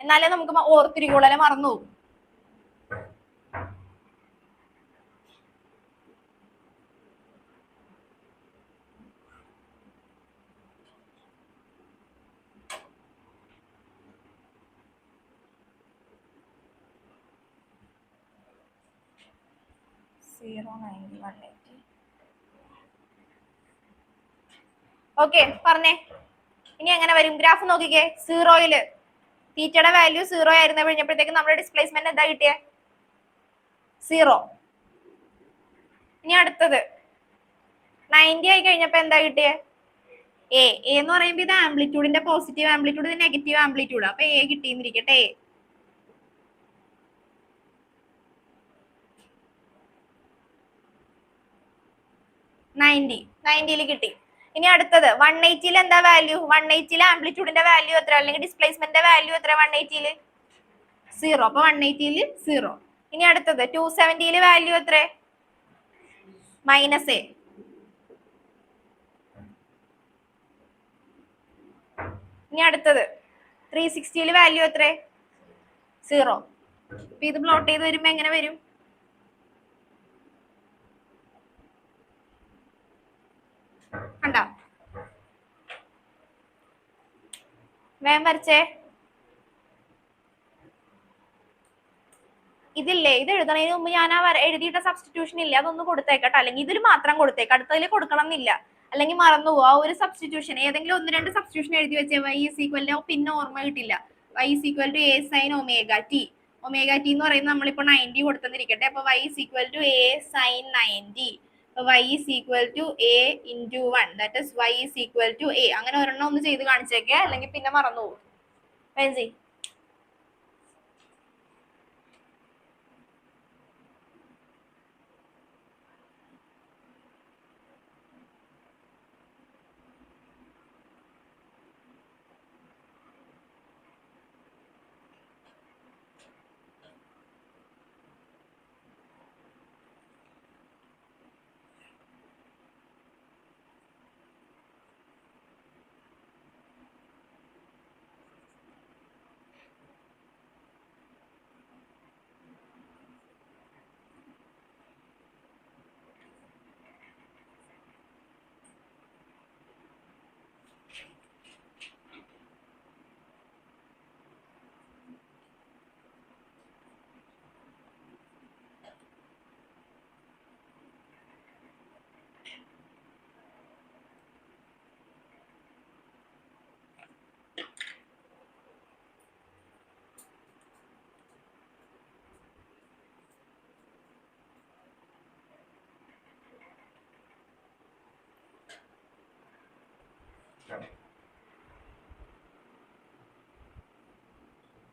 എന്നാലേ നമുക്ക് ഓർത്തിരിക്കുള്ളൂ, അല്ലെ മറന്നു പോകും. ഓക്കെ പറഞ്ഞേ. ഇനി എങ്ങനെ വരും ഗ്രാഫ്? നോക്കിക്കേ. 0-യില് തീറ്റയുടെ വാല്യൂ 0 ആയിരുന്നു കഴിഞ്ഞപ്പോഴത്തേക്ക് നമ്മുടെ ഡിസ്പ്ലേസ്മെന്റ് എന്താ കിട്ടിയേ? 0. ഇനി അടുത്തത് 90 ആയി കഴിഞ്ഞപ്പോ എന്താ കിട്ടിയേ? എ എന്ന് പറയുമ്പോ ഇത് ആംപ്ലിറ്റ്യൂഡിന്റെ പോസിറ്റീവ് ആംപ്ലിറ്റ്യൂഡ്, ഇത് നെഗറ്റീവ് ആംപ്ലിറ്റ്യൂഡ്. അപ്പൊ എ കിട്ടിയിരിക്കട്ടെ. 90 കിട്ടി. ഇനി അടുത്തത് 180-ൽ എന്താ വാല്യൂ? 180-ൽ ആംപ്ലിറ്റ്യൂഡിന്റെ വാല്യൂ എത്ര? അല്ലെങ്കിൽ ഡിസ്പ്ലേസ്മെന്റിന്റെ വാല്യൂ എത്ര? 180-ൽ 0. അപ്പൊ 180-ൽ 0. ഇനി അടുത്തത് 270-ൽ വാല്യൂ എത്ര? -a. ഇനി അടുത്തത് 360-ൽ വാല്യൂ എത്ര? 0. അപ്പൊ ഇത് പ്ലോട്ട് ചെയ്ത് വരുമ്പോ എങ്ങനെ വരും? കണ്ടോ? വേഗം വരച്ചേ. ഇതില്ലേ, ഇത് എഴുതണതിന് മുമ്പ് ഞാൻ ആ എഴുതിയിട്ട സബ്സ്റ്റിറ്റ്യൂഷൻ ഇല്ലേ, അതൊന്ന് കൊടുത്തേക്കട്ടോ. അല്ലെങ്കിൽ ഇതിൽ മാത്രം കൊടുത്തേക്ക്, അടുത്തതിൽ കൊടുക്കണം എന്നില്ല, അല്ലെങ്കിൽ മറന്നു പോകും. ആ ഒരു സബ്സ്റ്റിറ്റ്യൂഷൻ ഏതെങ്കിലും 1-2 സബ്സ്റ്റിറ്റ്യൂഷൻ എഴുതി വെച്ചേ. y is equal to, പിന്നെ ഓർമ്മ കിട്ടില്ല. y is equal to a sin omega t. Omega t എന്ന് പറയുന്നത് നമ്മളിപ്പോ 90 കൊടുത്തെന്നിരിക്കട്ടെ. അപ്പൊ y is equal to a sin 90. y is equal to a into 1. That is y is equal to a. അങ്ങനെ ഒരെണ്ണം ഒന്ന് ചെയ്ത് കാണിച്ചേക്കെ, അല്ലെങ്കിൽ പിന്നെ മറന്നു പോകും. വേഞ്ചി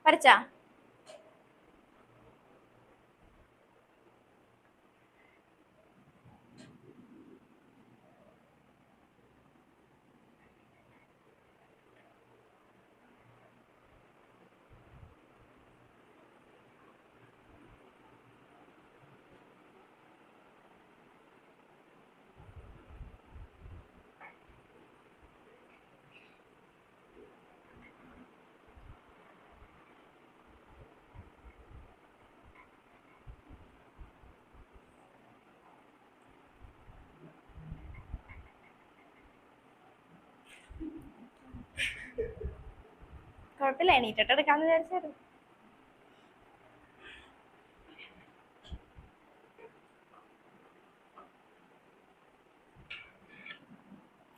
വരച്ചാ? കുഴപ്പമില്ല, എണീറ്റിട്ട് എടുക്കാന്ന് വിചാരിച്ചായിരുന്നു.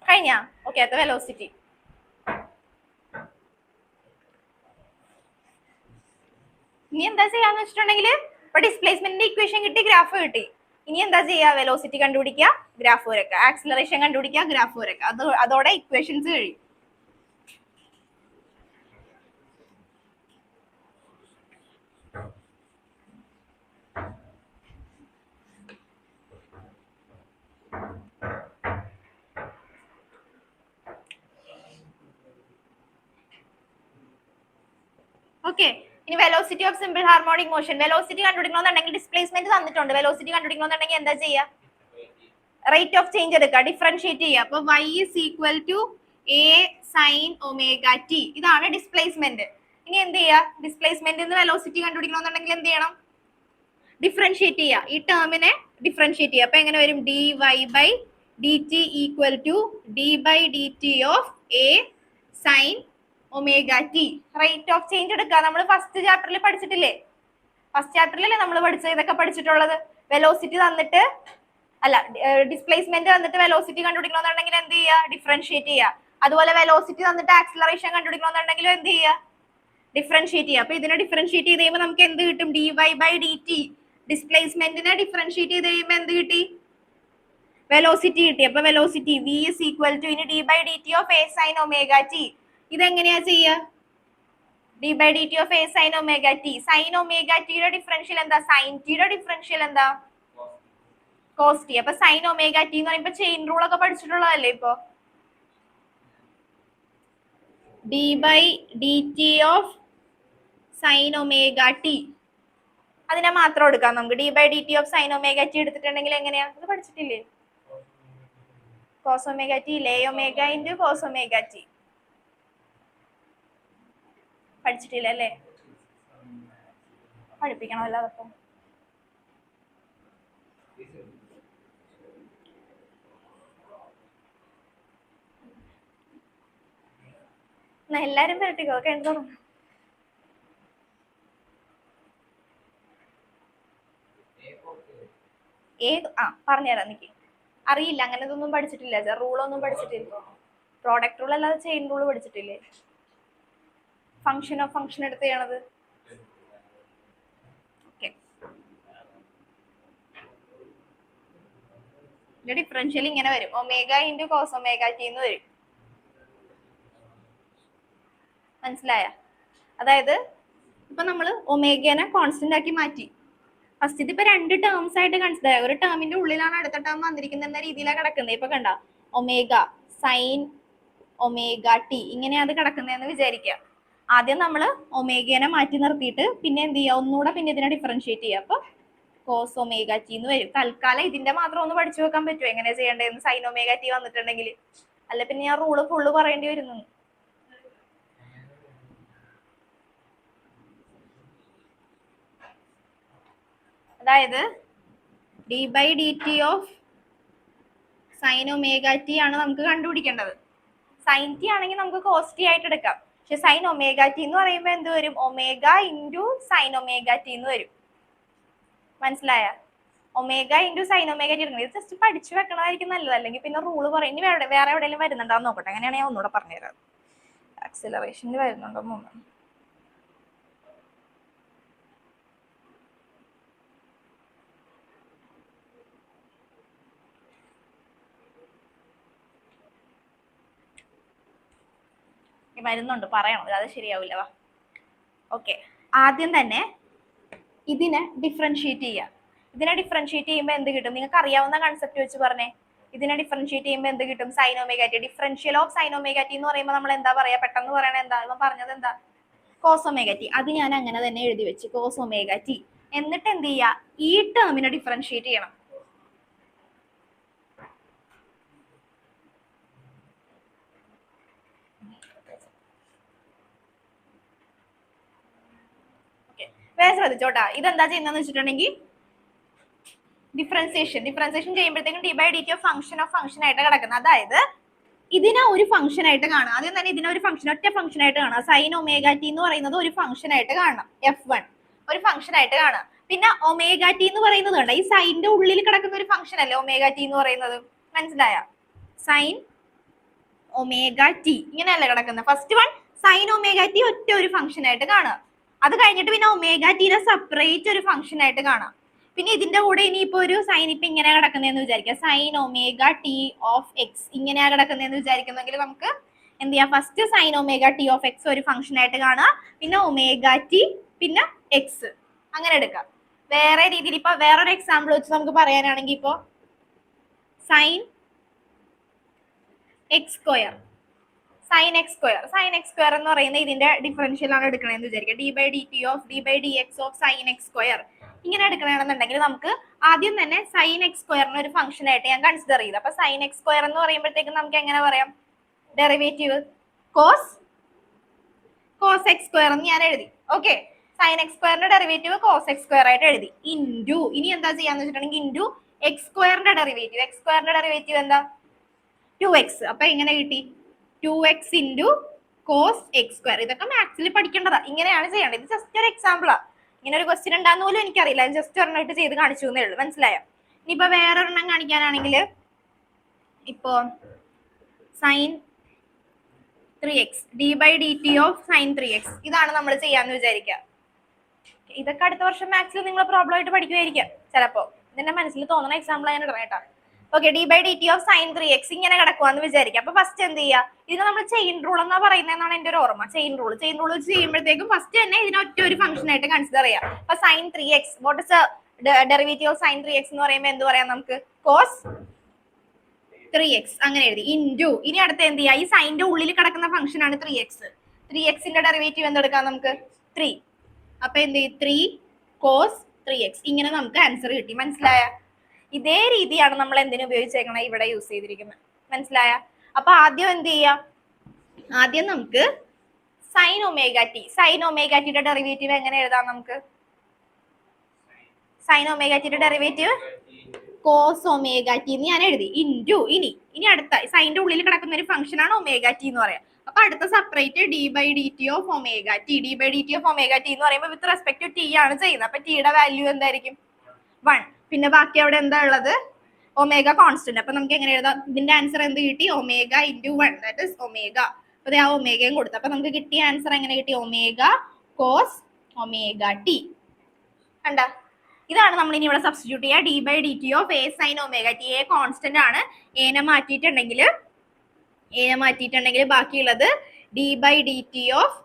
കഴിഞ്ഞാ? ഓക്കെ, അത് വെലോസിറ്റി. ഇനി എന്താ ചെയ്യാന്ന് വെച്ചിട്ടുണ്ടെങ്കിൽ ഇപ്പൊ ഡിസ്പ്ലേസ്മെന്റിന്റെ ഇക്വേഷൻ കിട്ടി, ഗ്രാഫ് കിട്ടി. ഇനി എന്താ ചെയ്യാ? വെലോസിറ്റി കണ്ടുപിടിക്കുക, ഗ്രാഫ് വരക്കുക. ആക്സിലറേഷൻ കണ്ടുപിടിക്കുക, ഗ്രാഫ് വരക്കുക. അതോടെ ഇക്വേഷൻസ് കഴിയും. ഓക്കെ, ഇനി velocity of simple harmonic motion. Velocity കണ്ടുപിടിക്കണമെന്നുണ്ടെങ്കിൽ ഡിസ്പ്ലേസ്മെന്റ് തന്നിട്ടുണ്ട്. വെലോസിറ്റി കണ്ടുപിടിക്കണമെന്നുണ്ടെങ്കിൽ എന്താ ചെയ്യാ? റേറ്റ് ഓഫ് ചേഞ്ച് എടുക്കുക, ഡിഫറൻഷിയേറ്റ് ചെയ്യുക. അപ്പൊ y is equal to a sine omega t. ഇതാണ് ഡിസ്പ്ലേസ്മെന്റ്. ഇനി എന്ത് ചെയ്യുക? ഡിസ്പ്ലേസ്മെന്റ് വെലോസിറ്റി കണ്ടുപിടിക്കണമെന്നുണ്ടെങ്കിൽ എന്ത് ചെയ്യണം? ഡിഫറൻഷിയേറ്റ് ചെയ്യുക. ഈ ടേമിനെ ഡിഫറൻഷിയേറ്റ് ചെയ്യുക. അപ്പൊ എങ്ങനെ വരും? dy by d t equal to d by d t of A sine omega t. Rate of change എടുക്കുക. നമ്മൾ ഫസ്റ്റ് ചാപ്റ്ററിൽ പഠിച്ചിട്ടില്ലേ? ഫസ്റ്റ് ചാപ്റ്ററിലല്ലേ നമ്മൾ പഠിച്ചത്? ഇതൊക്കെ പഠിച്ചിട്ടുള്ളത്. വെലോസിറ്റി തന്നിട്ട് അല്ല, ഡിസ്പ്ലേസ്മെന്റ് തന്നിട്ട് വെലോസിറ്റി കണ്ടുപിടിക്കണമെന്നുണ്ടെങ്കിൽ എന്ത് ചെയ്യുക? ഡിഫറൻഷിയേറ്റ് ചെയ്യുക. അതുപോലെ വെലോസിറ്റി തന്നിട്ട് ആക്സിലറേഷൻ കണ്ടുപിടിക്കണമെന്നുണ്ടെങ്കിൽ എന്ത് ചെയ്യുക? ഡിഫറൻഷിയേറ്റ് ചെയ്യുക. അപ്പൊ ഇതിനെ ഡിഫറൻഷിയേറ്റ് ചെയ്ത് കഴിയുമ്പോൾ നമുക്ക് എന്ത് കിട്ടും? D y by d t. ഡിസ്പ്ലേസ്മെന്റിനെ ഡിഫറൻഷിയേറ്റ് ചെയ്ത് കഴിയുമ്പോൾ എന്ത് കിട്ടി? വെലോസിറ്റി കിട്ടി. അപ്പൊ velocity v is equal to ഇനി d by d t of A sine omega t. ഇതെങ്ങനെയാ ചെയ്യുക? D by d t of A sine omega t. Sine omega ടിയുടെ ഡിഫറൻഷ്യൽ എന്താ? സൈൻ ടിയുടെ ഡിഫറൻഷ്യൽ എന്താ? Cos t. അപ്പൊ സൈൻ ഒമേഗ ടി എന്ന് പറയുമ്പോ ചെയിൻ റൂൾ ഒക്കെ പഠിച്ചിട്ടുള്ളതല്ലേ? ഇപ്പൊ d by d t of sine omega t, അതിനെ മാത്രം എടുക്കാം നമുക്ക്. D by d t of sine omega t എടുത്തിട്ടുണ്ടെങ്കിൽ എങ്ങനെയാ? അത് പഠിച്ചിട്ടില്ലേ? കോസ് ഒമേഗ ടി ലേ omega into cos omega t. പഠിച്ചിട്ടില്ല അല്ലേ? പഠിപ്പിക്കണമല്ലോ അതപ്പം. എല്ലാരും വരട്ടിക്കോ, കേട്ടോ. ഏത് പറഞ്ഞുതരാം. എനിക്ക് അറിയില്ല, അങ്ങനെ ഇതൊന്നും പഠിച്ചിട്ടില്ല. റൂളൊന്നും പഠിച്ചിട്ടില്ല. പ്രോഡക്റ്റ് റൂൾ അല്ലാതെ ചെയിൻ റൂൾ പഠിച്ചിട്ടില്ലേ? ഫംഗ്ഷൻ ഓഫ് ഫംഗ്ഷൻ എടുത്ത് ചെയ്യണത്. ഓക്കെ, ഡിഫറൻഷ്യൽ ഇങ്ങനെ വരും. Omega into cos omega t എന്ന് വരും. മനസ്സിലായ? അതായത് ഇപ്പൊ നമ്മള് ഒമേഗനെ കോൺസ്റ്റന്റ് ആക്കി മാറ്റി. ഫസ്റ്റ് ഇതിപ്പോ രണ്ട് ടേംസ് ആയിട്ട് കൺസിഡർ ചെയ്യാം. ഒരു ടേമിന്റെ ഉള്ളിലാണ് അടുത്ത ടേം വന്നിരിക്കുന്നത് എന്ന രീതിയിലാണ് കിടക്കുന്നത്. ഇപ്പൊ കണ്ട ഒമേഗ സൈൻ ഒമേഗ ടി ഇങ്ങനെയാണ് കിടക്കുന്നതെന്ന് വിചാരിക്കുക. ആദ്യം നമ്മൾ ഒമേഗനെ മാറ്റി നിർത്തിയിട്ട് പിന്നെ എന്ത് ചെയ്യുക? ഒന്നുകൂടെ പിന്നെ ഇതിനെ ഡിഫറൻഷിയേറ്റ് ചെയ്യുക. അപ്പൊ കോസ് ഒമേഗ ടി എന്ന് വരും. തൽക്കാലം ഇതിന്റെ മാത്രം ഒന്ന് പഠിച്ചു വെക്കാൻ പറ്റുമോ എങ്ങനെയാ ചെയ്യേണ്ടതെന്ന്? സൈൻ ഒമേഗ ടി വന്നിട്ടുണ്ടെങ്കിൽ അല്ല പിന്നെ ഞാൻ റൂള് ഫുള്ള് പറയേണ്ടി വരുന്നു. അതായത് d by d t of sine omega t ആണ് നമുക്ക് കണ്ടുപിടിക്കേണ്ടത്. സൈൻ ടി ആണെങ്കിൽ നമുക്ക് കോസ് ടി ആയിട്ട് എടുക്കാം. പക്ഷെ സൈൻ ഒമേഗ ടി എന്ന് പറയുമ്പോൾ എന്ത് വരും? Omega into sine omega t എന്ന് വരും. മനസ്സിലായ? Omega into sine omega T എടുക്കുന്നത്. ഇത് ജസ്റ്റ് പഠിച്ചു വെക്കണമായിരിക്കും നല്ലത്. അല്ലെങ്കിൽ പിന്നെ റൂള് പറയും. ഇനി വേറെ എവിടെയെങ്കിലും വരുന്നുണ്ടാന്ന് നോക്കട്ടെ. അങ്ങനെയാണെങ്കിൽ ഞാൻ ഒന്നുകൂടെ പറഞ്ഞുതരാം. ആക്സിലറേഷനിൽ വരുന്നുണ്ടോ മൂന്ന്. വരുന്നുണ്ട്, പറയണം, അത് ശരിയാവില്ല. വാ. ഓക്കെ, ആദ്യം തന്നെ ഇതിനെ ഡിഫറൻഷിയേറ്റ് ചെയ്യുക. ഇതിനെ ഡിഫറൻഷിയേറ്റ് ചെയ്യുമ്പോൾ എന്ത് കിട്ടും? നിങ്ങൾക്ക് അറിയാവുന്ന കൺസെപ്റ്റ് വെച്ച് പറഞ്ഞേ. ഇതിനെ ഡിഫറൻഷിയേറ്റ് ചെയ്യുമ്പോൾ എന്ത് കിട്ടും? Sign omega T. Differential of sine omega t എന്ന് പറയുമ്പോൾ നമ്മൾ എന്താ പറയാ? പെട്ടെന്ന് പറയണത് എന്താ? ഇവൻ പറഞ്ഞത് എന്താ? Cos omega t. അത് ഞാൻ അങ്ങനെ തന്നെ എഴുതി വെച്ച്, കോസ് ഒമേഗ ടി. എന്നിട്ട് എന്ത് ചെയ്യുക? ഈ ടേമിനെ ഡിഫറൻഷിയേറ്റ് ചെയ്യണം. വേറെ ശ്രദ്ധിച്ചോട്ടാ, ഇതെന്താ ചെയ്യുന്നതെന്ന് വെച്ചിട്ടുണ്ടെങ്കിൽ ഡിഫറൻസിയേഷൻ ചെയ്യുമ്പോഴത്തേക്കും d by d t of function ആയിട്ട് കിടക്കുന്നത്. അതായത് ഇതിനെ ഒരു ഫംഗ്ഷൻ ആയിട്ട് കാണാം. ആദ്യം തന്നെ ഇതിനെ ഒരു ഫംഗ്ഷൻ, ഒറ്റ ഫംഗ്ഷൻ ആയിട്ട് കാണാം. സൈൻ ഒമേഗ ടി എന്ന് പറയുന്നത് ഒരു ഫംഗ്ഷൻ ആയിട്ട് കാണണം. F1 ഒരു ഫംഗ്ഷൻ ആയിട്ട് കാണാം. പിന്നെ ഒമേഗ ടി എന്ന് പറയുന്നത് കണ്ട, ഈ സൈനിന്റെ ഉള്ളിൽ കിടക്കുന്ന ഒരു ഫംഗ്ഷൻ അല്ലേ ഒമേഗ ടി എന്ന് പറയുന്നത്. മനസ്സിലായ? സൈൻ ഒമേഗ ടി ഇങ്ങനെയല്ലേ കിടക്കുന്നത്. First one sign omega T ഒറ്റ ഒരു ഫംഗ്ഷൻ ആയിട്ട് കാണാം. അത് കഴിഞ്ഞിട്ട് പിന്നെ ഒമേഗ ടിനെ സെപ്പറേറ്റ് ഒരു ഫംഗ്ഷൻ ആയിട്ട് കാണാം. പിന്നെ ഇതിന്റെ കൂടെ ഇനിയിപ്പോ ഒരു സൈൻ ഇപ്പൊ ഇങ്ങനെ കിടക്കുന്നതെന്ന് വിചാരിക്കാം, sign omega T of X ഇങ്ങനെയാ കിടക്കുന്നതെന്ന് വിചാരിക്കുന്നെങ്കിൽ നമുക്ക് എന്ത് ചെയ്യാം? First sign omega T of X ഒരു ഫംഗ്ഷൻ ആയിട്ട് കാണാം, പിന്നെ ഒമേഗ ടി, പിന്നെ എക്സ്, അങ്ങനെ എടുക്കാം. വേറെ രീതിയിൽ ഇപ്പൊ വേറൊരു എക്സാമ്പിൾ വെച്ച് നമുക്ക് പറയാനാണെങ്കിൽ ഇപ്പോ സൈൻ എക്സ് സ്ക്വയർ എന്ന് പറയുന്നത് ഇതിന്റെ ഡിഫറൻഷ്യൽ ആണ് എടുക്കണമെന്ന് വിചാരിക്കുക. D by d x of sine x square ഇങ്ങനെ എടുക്കണമെന്നുണ്ടെങ്കിൽ നമുക്ക് ആദ്യം തന്നെ സൈൻ എക്സ് സ്ക്വയറിന് ഒരു ഫംഗ്ഷൻ ആയിട്ട് ഞാൻ കൺസിഡർ ചെയ്തു. അപ്പൊ സൈൻ എക്സ് സ്ക്വയർ എന്ന് പറയുമ്പോഴത്തേക്കും നമുക്ക് എങ്ങനെ പറയാം? ഡെറിവേറ്റീവ് കോസ് എക്സ് സ്ക്വയർ എന്ന് ഞാൻ എഴുതി. ഓക്കെ, സൈൻ എക്സ് സ്ക്വയറിന്റെ ഡെറിവേറ്റീവ് കോസ് എക്സ് സ്ക്വയർ ആയിട്ട് എഴുതി. ഇൻറ്റു ഇനി എന്താ ചെയ്യാന്ന് വെച്ചിട്ടുണ്ടെങ്കിൽ ഇൻറ്റു എക്സ് സ്ക്വയറിന്റെ ഡെറിവേറ്റീവ് എന്താ? 2x. അപ്പൊ എങ്ങനെ കിട്ടി? 2x into cos x square. ഇതൊക്കെ മാത്സിൽ പഠിക്കേണ്ടതാ, ഇങ്ങനെയാണ് ചെയ്യേണ്ടത്. ഇത് ജസ്റ്റ് ഒരു എക്സാമ്പിളാ. ഇങ്ങനെ ഒരു ക്വസ്റ്റ്യൻ ഉണ്ടാകുന്ന പോലും എനിക്കറിയില്ല, ജസ്റ്റ് ഒരെണ്ണമായിട്ട് ചെയ്ത് കാണിച്ചു എന്നേ ഉള്ളൂ. മനസ്സിലായോ? ഇനിയിപ്പോ വേറൊരെണ്ണം കാണിക്കാനാണെങ്കിൽ ഇപ്പോ sine 3x d by d t of sine 3x ഇതാണ് നമ്മൾ ചെയ്യാന്ന് വിചാരിക്കുക. ഇതൊക്കെ അടുത്ത വർഷം മാത്സിൽ നിങ്ങൾ പ്രോബ്ലം ആയിട്ട് പഠിക്കുമായിരിക്കാം ചിലപ്പോ. ഇതിന്റെ മനസ്സിൽ തോന്നുന്ന എക്സാമ്പിൾ ഞാൻ ഇടണം കേട്ടോ. Okay, d by d t of sine 3x ഇങ്ങനെ കിടക്കുവാന്ന് വിചാരിക്കാം. അപ്പൊ ഫസ്റ്റ് എന്ത് ചെയ്യുക? ഇതിന് നമ്മൾ ചെയിൻ റൂൾ എന്നാ പറയുന്നതെന്നാണ് എന്റെ ഒരു ഓർമ്മ. ചെയിൻ റൂൾ വെച്ച് ചെയ്യുമ്പോഴത്തേക്കും ഫസ്റ്റ് തന്നെ ഇതിനെ ഒറ്റ ഒരു ഫംഗ്ഷൻ ആയിട്ട് കൺസിഡർ ചെയ്യാം. അപ്പൊ sine 3x, what is derivative of sine 3x എന്ന് പറയുമ്പോൾ എന്ത് പറയാം നമുക്ക്? കോസ് 3x അങ്ങനെ എഴുതി. ഇൻറ്റു ഇനി അടുത്ത് എന്ത് ചെയ്യാം? ഈ സൈനിന്റെ ഉള്ളിൽ കിടക്കുന്ന ഫംഗ്ഷൻ ആണ് 3xന്റെ ഡെറിവേറ്റീവ് എന്തെടുക്കാം നമുക്ക്? 3. അപ്പൊ എന്ത് ചെയ്യും? 3 കോസ് 3x ഇങ്ങനെ നമുക്ക് ആൻസർ കിട്ടി. മനസ്സിലായ? ഇതേ രീതിയാണ് നമ്മൾ എന്തിനു ഉപയോഗിച്ചേക്കണേ? ഇവിടെ യൂസ് ചെയ്തിരിക്കുന്നത്. മനസ്സിലായ? അപ്പൊ ആദ്യം എന്ത് ചെയ്യാം? ആദ്യം നമുക്ക് സൈൻ ഒമേഗ ടിയുടെ ഡെറിവേറ്റീവ് എങ്ങനെ എഴുതാം നമുക്ക്? സൈൻ ഒമേഗ ടിയുടെ ഡെറിവേറ്റീവ് കോസ് ഒമേഗ ടി എന്ന് ഞാൻ എഴുതി. ഇൻറ്റു ഇനി അടുത്ത സൈനിന്റെ ഉള്ളിൽ കിടക്കുന്ന ഒരു ഫംഗ്ഷൻ ആണ് ഒമേഗ ടി എന്ന് പറയാം. അപ്പൊ അടുത്ത separate d by d t of omega t എന്ന് പറയുമ്പോൾ വിത്ത് റെസ്പെക്ട് ടു ടി ആണ് ചെയ്യുന്നത്. അപ്പൊ ടിയുടെ വാല്യൂ എന്തായിരിക്കും? 1. പിന്നെ ബാക്കി അവിടെ എന്താ ഉള്ളത്? Omega constant. അപ്പൊ നമുക്ക് എങ്ങനെ എഴുതാം? ഇതിന്റെ ആൻസർ എന്ത് കിട്ടി? Omega into 1, that is omega. അപ്പൊ ആ ഒമേഗയും കൊടുത്തു. അപ്പൊ നമുക്ക് കിട്ടിയ ആൻസർ എങ്ങനെ കിട്ടി? Omega cos omega t. കണ്ട? ഇതാണ് നമ്മൾ ഇനി ഇവിടെ സബ്സ്റ്റിറ്റ്യൂട്ട് ചെയ്യുക. D by d t of A sine omega t. A constant ആണ്. എനെ മാറ്റിയിട്ടുണ്ടെങ്കിൽ ബാക്കിയുള്ളത് d by d t of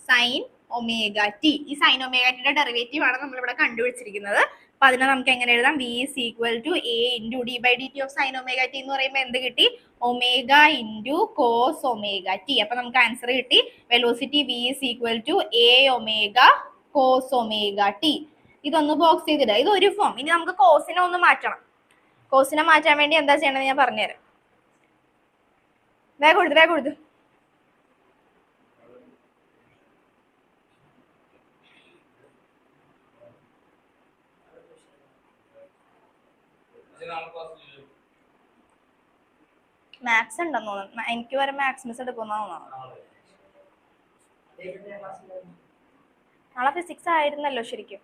sine omega t. ഈ സൈൻ ഒമേഗ ടിയുടെ ഡെറിവേറ്റീവ് ആണ് നമ്മൾ ഇവിടെ കണ്ടുപിടിച്ചിരിക്കുന്നത്. അപ്പൊ അതിനെ നമുക്ക് എങ്ങനെ എഴുതാം? V is equal to a into d by d t of sine omega t എന്ന് പറയുമ്പോൾ എന്ത് കിട്ടി? Omega into cos omega t. അപ്പൊ നമുക്ക് ആൻസർ കിട്ടി. Velocity v is equal to A omega cos omega t. ഇതൊന്ന് ബോക്സ് ചെയ്തിടുക. ഇത് ഒരു ഫോം. ഇനി നമുക്ക് കോസിനെ ഒന്ന് മാറ്റണം. കോസിനെ മാറ്റാൻ വേണ്ടി എന്താ ചെയ്യണമെന്ന് ഞാൻ പറഞ്ഞുതരാം. വേഗം കൊടുത്തു. മാത്സ് ഉണ്ടെന്ന് തോന്നുന്നു. എനിക്ക് വരെ മാത്സ് മിസ് എടുക്കുന്ന നാളെ ഫിസിക്സ് ആയിരുന്നല്ലോ ശരിക്കും.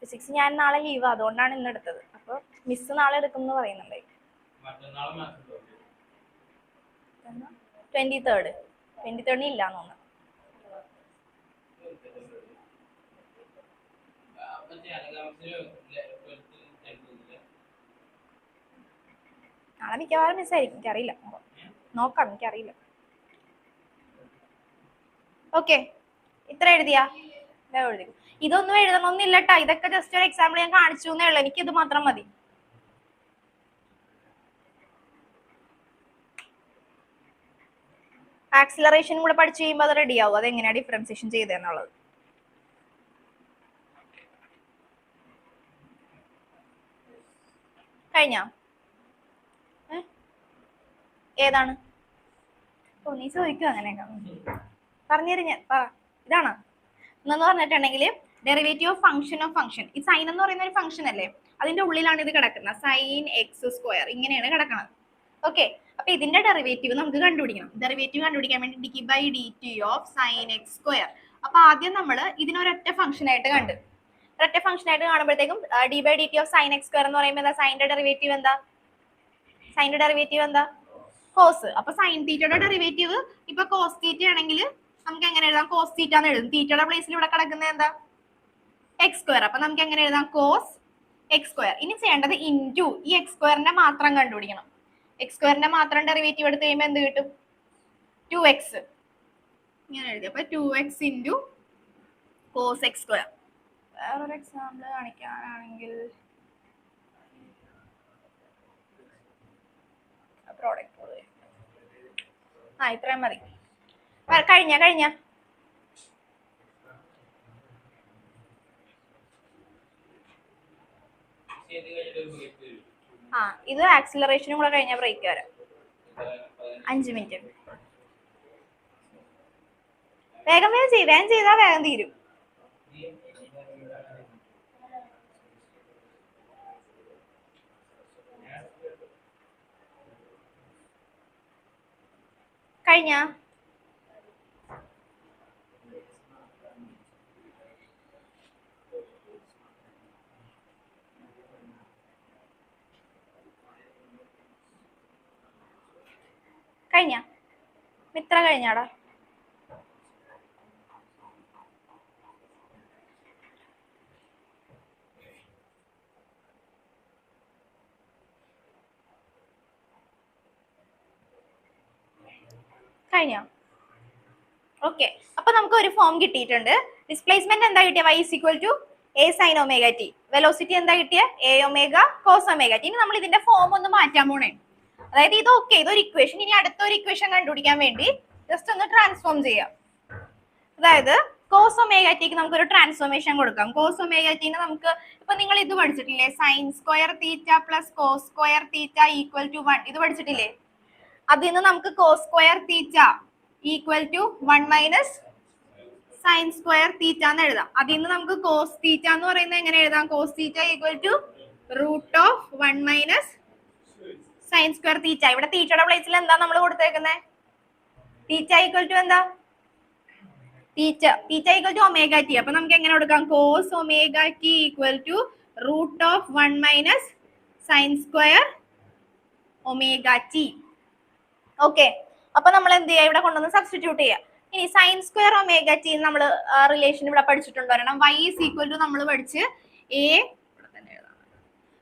ഫിസിക്സ് ഞാൻ നാളെ ലീവ്, അതുകൊണ്ടാണ് ഇന്ന് എടുത്തത്. അപ്പൊ മിസ് നാളെ എടുക്കും എന്ന് പറയുന്നുണ്ട്. 23rd ഇല്ലാന്ന് തോന്നുന്നു. നാളെ മിക്കവാറും മിസ്സായിരിക്കും. എനിക്കറിയില്ല, നോക്കാം. എനിക്കറിയില്ല. ഓക്കെ, ഇത്ര എഴുതിയാ? എഴുതി. ഇതൊന്നും എഴുതണമെന്നില്ല കേട്ടോ, ഇതൊക്കെ ജസ്റ്റ് ഒരു എക്സാമ്പിൾ ഞാൻ കാണിച്ചു എന്നേ ഉള്ളൂ, എനിക്ക് ഇത് മാത്രം മതി. ആക്സിലറേഷൻ കൂടെ പഠിച്ചു കഴിയുമ്പോൾ അത് റെഡി ആവും, അതെങ്ങനെയാ ഡിഫറൻസിയേഷൻ ചെയ്തെന്നുള്ളത്. കഴിഞ്ഞ ഏതാണ്? ഓ നീ ചോദിക്കും അങ്ങനെയൊക്കെ, പറഞ്ഞുതരും ഞാൻ. ഇതാണ് എന്നു പറഞ്ഞിട്ടുണ്ടെങ്കിൽ derivative of function of function. ഈ സൈൻ എന്ന് പറയുന്ന ഒരു ഫംഗ്ഷൻ അല്ലേ, അതിന്റെ ഉള്ളിലാണ് ഇത് കിടക്കുന്നത്. സൈൻ എക്സ് സ്ക്വയർ ഇങ്ങനെയാണ് കിടക്കുന്നത്. ഓക്കെ, അപ്പൊ ഇതിന്റെ ഡെറിവേറ്റീവ് നമുക്ക് കണ്ടുപിടിക്കണം. ഡെറിവേറ്റീവ് കണ്ടുപിടിക്കാൻ വേണ്ടി d by d t of sine x square. അപ്പൊ ആദ്യം നമ്മൾ ഇതിനൊരൊറ്റ ഫംഗ്ഷൻ ആയിട്ട് കണ്ട്, ഒരൊറ്റ ഫംഗ്ഷൻ ആയിട്ട് കാണുമ്പോഴത്തേക്കും d by d t of sine x square എന്ന് പറയുമ്പോൾ എന്താ? സൈൻ്റെ ഡെറിവേറ്റീവ് എന്താ? സൈൻ്റെ ഡെറിവേറ്റീവ് എന്താ? കോസ്. അപ്പൊ സൈൻ തീറ്റയുടെ ഡെറിവേറ്റീവ് ഇപ്പൊ കോസ് തീറ്റ ആണെങ്കിൽ നമുക്ക് എങ്ങനെ എഴുതാം? കോസ് തീറ്റ എന്ന് എഴുതും. തീറ്റയുടെ പ്ലേസിൽ ഇവിടെ കിടക്കുന്നത് എന്താ? X square. അപ്പൊ നമുക്ക് എങ്ങനെ എഴുതാം? Cos x square. ഇനി ചെയ്യേണ്ടത് ഇൻറ്റു ഈ എക്സ് സ്ക്വയറിന്റെ മാത്രം കണ്ടുപിടിക്കണം. എക്സ് സ്ക്വയറിന്റെ മാത്രം ഡെറിവേറ്റീവ് എടുത്ത് കഴിയുമ്പോൾ എന്ത് കിട്ടും? 2x. ഇങ്ങനെ എഴുതി. അപ്പൊ 2x into cos x square. വേറൊരു എക്സാമ്പിൾ കാണിക്കാനാണെങ്കിൽ പ്രോഡക്റ്റ് ഇത്രയും മതി. കഴിഞ്ഞ ഇത് ആക്സിലറേഷനും കൂടെ കഴിഞ്ഞ ബ്രേക്ക് വരാം. 5 മിനിറ്റ്. വേഗം ചെയ്താൽ വേഗം തീരും. കഴിഞ്ഞ മിത്ര കഴിഞ്ഞാടാ? കഴിഞ്ഞോ? ഓക്കെ, അപ്പൊ നമുക്ക് ഒരു ഫോം കിട്ടിയിട്ടുണ്ട്. ഡിസ്പ്ലേസ്മെന്റ് എന്താ കിട്ടിയ? y is equal to a sin omega t. Velocity എന്താ കിട്ടിയ? a omega cos omega t. ഇനി നമ്മൾ ഇതിന്റെ ഫോം ഒന്ന് മാറ്റാൻ പോണേ. അതായത് ഇത് ഓക്കെ, ഇതൊരു ഇക്വേഷൻ. ഇനി അടുത്തൊരു ഇക്വേഷൻ കണ്ടുപിടിക്കാൻ വേണ്ടി ജസ്റ്റ് ഒന്ന് ട്രാൻസ്ഫോം ചെയ്യാം. അതായത് കോസ് ഒമേഗ ടിക്ക് നമുക്ക് ഒരു ട്രാൻസ്ഫോർമേഷൻ കൊടുക്കാം. കോസ് ഒമേഗ ടിനെ നമുക്ക് ഇപ്പൊ നിങ്ങൾ ഇത് പഠിച്ചിട്ടില്ലേ? Sine square theta plus cos square theta equal to 1. ഇത് പഠിച്ചിട്ടില്ലേ? അതിൽ നിന്ന് നമുക്ക് cos square theta equal to 1 minus sine square theta എന്ന് എഴുതാം. അതിൽ നിന്ന് നമുക്ക് കോസ് തീറ്റ എന്ന് പറയുന്നത് എങ്ങനെ എഴുതാം? Cos theta equal to root of 1 minus sine square theta. ഇവിടെ തീറ്റയുടെ പ്ലേസിൽ എന്താ നമ്മൾ കൊടുത്തേക്കുന്നത്? തീറ്റ ഈക്വൽ ടു എന്താ? Theta equal to omega t. അപ്പൊ നമുക്ക് എങ്ങനെ കൊടുക്കാം? Cos omega t equal to root of 1 minus sine square omega t. Okay, അപ്പൊ നമ്മൾ എന്ത് ചെയ്യാം? ഇവിടെ കൊണ്ടുവന്ന് സബ്സ്റ്റിറ്റ്യൂട്ട് ചെയ്യാം. ഇനി സൈൻ സ്ക്വയർ ഒമേഗ ടി നമ്മൾ റിലേഷൻ ഇവിടെ പഠിച്ചിട്ടുണ്ട്. കാരണം y is equal to നമ്മൾ പഠിച്ച്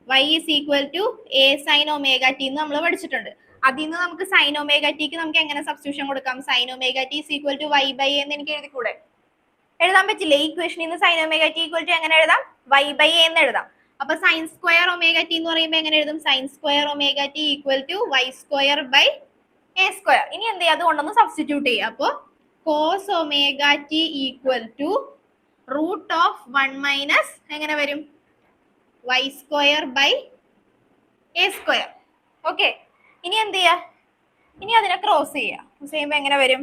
y is equal to a sin omega t എന്ന് നമ്മൾ പഠിച്ചിട്ടുണ്ട്. അതിൽ നിന്ന് നമുക്ക് സൈൻ ഒമേഗ ടിക്ക് നമുക്ക് എങ്ങനെ സബ്സ്റ്റിറ്റ്യൂഷൻ കൊടുക്കാം? Sign omega T is equal to y by a എന്ന് എനിക്ക് എഴുതിക്കൂടെ? എഴുതാൻ പറ്റില്ലേ? ഈ ഇക്വേഷനിൽ നിന്ന് sine omega t equal to എങ്ങനെ എഴുതാം? y by a എന്ന് എഴുതാം. അപ്പൊ സൈൻ സ്ക്വയർ ഒമേഗ ടി എന്ന് പറയുമ്പോൾ എങ്ങനെ എഴുതും? Sine square omega t equal to y square by a square. ഇനി എന്ത് ചെയ്യാം? അത് കൊണ്ടൊന്ന് സബ്സ്റ്റിറ്റ്യൂട്ട് ചെയ്യാം. അപ്പൊ cos omega t equal to root of 1 minus എങ്ങനെ വരും? y square by a square. Okay, ഇനി എന്ത് ചെയ്യാ? ഇനി അതിനെ ക്രോസ് ചെയ്യാം. ക്രോസ് ചെയ്യുമ്പോൾ എങ്ങനെ വരും?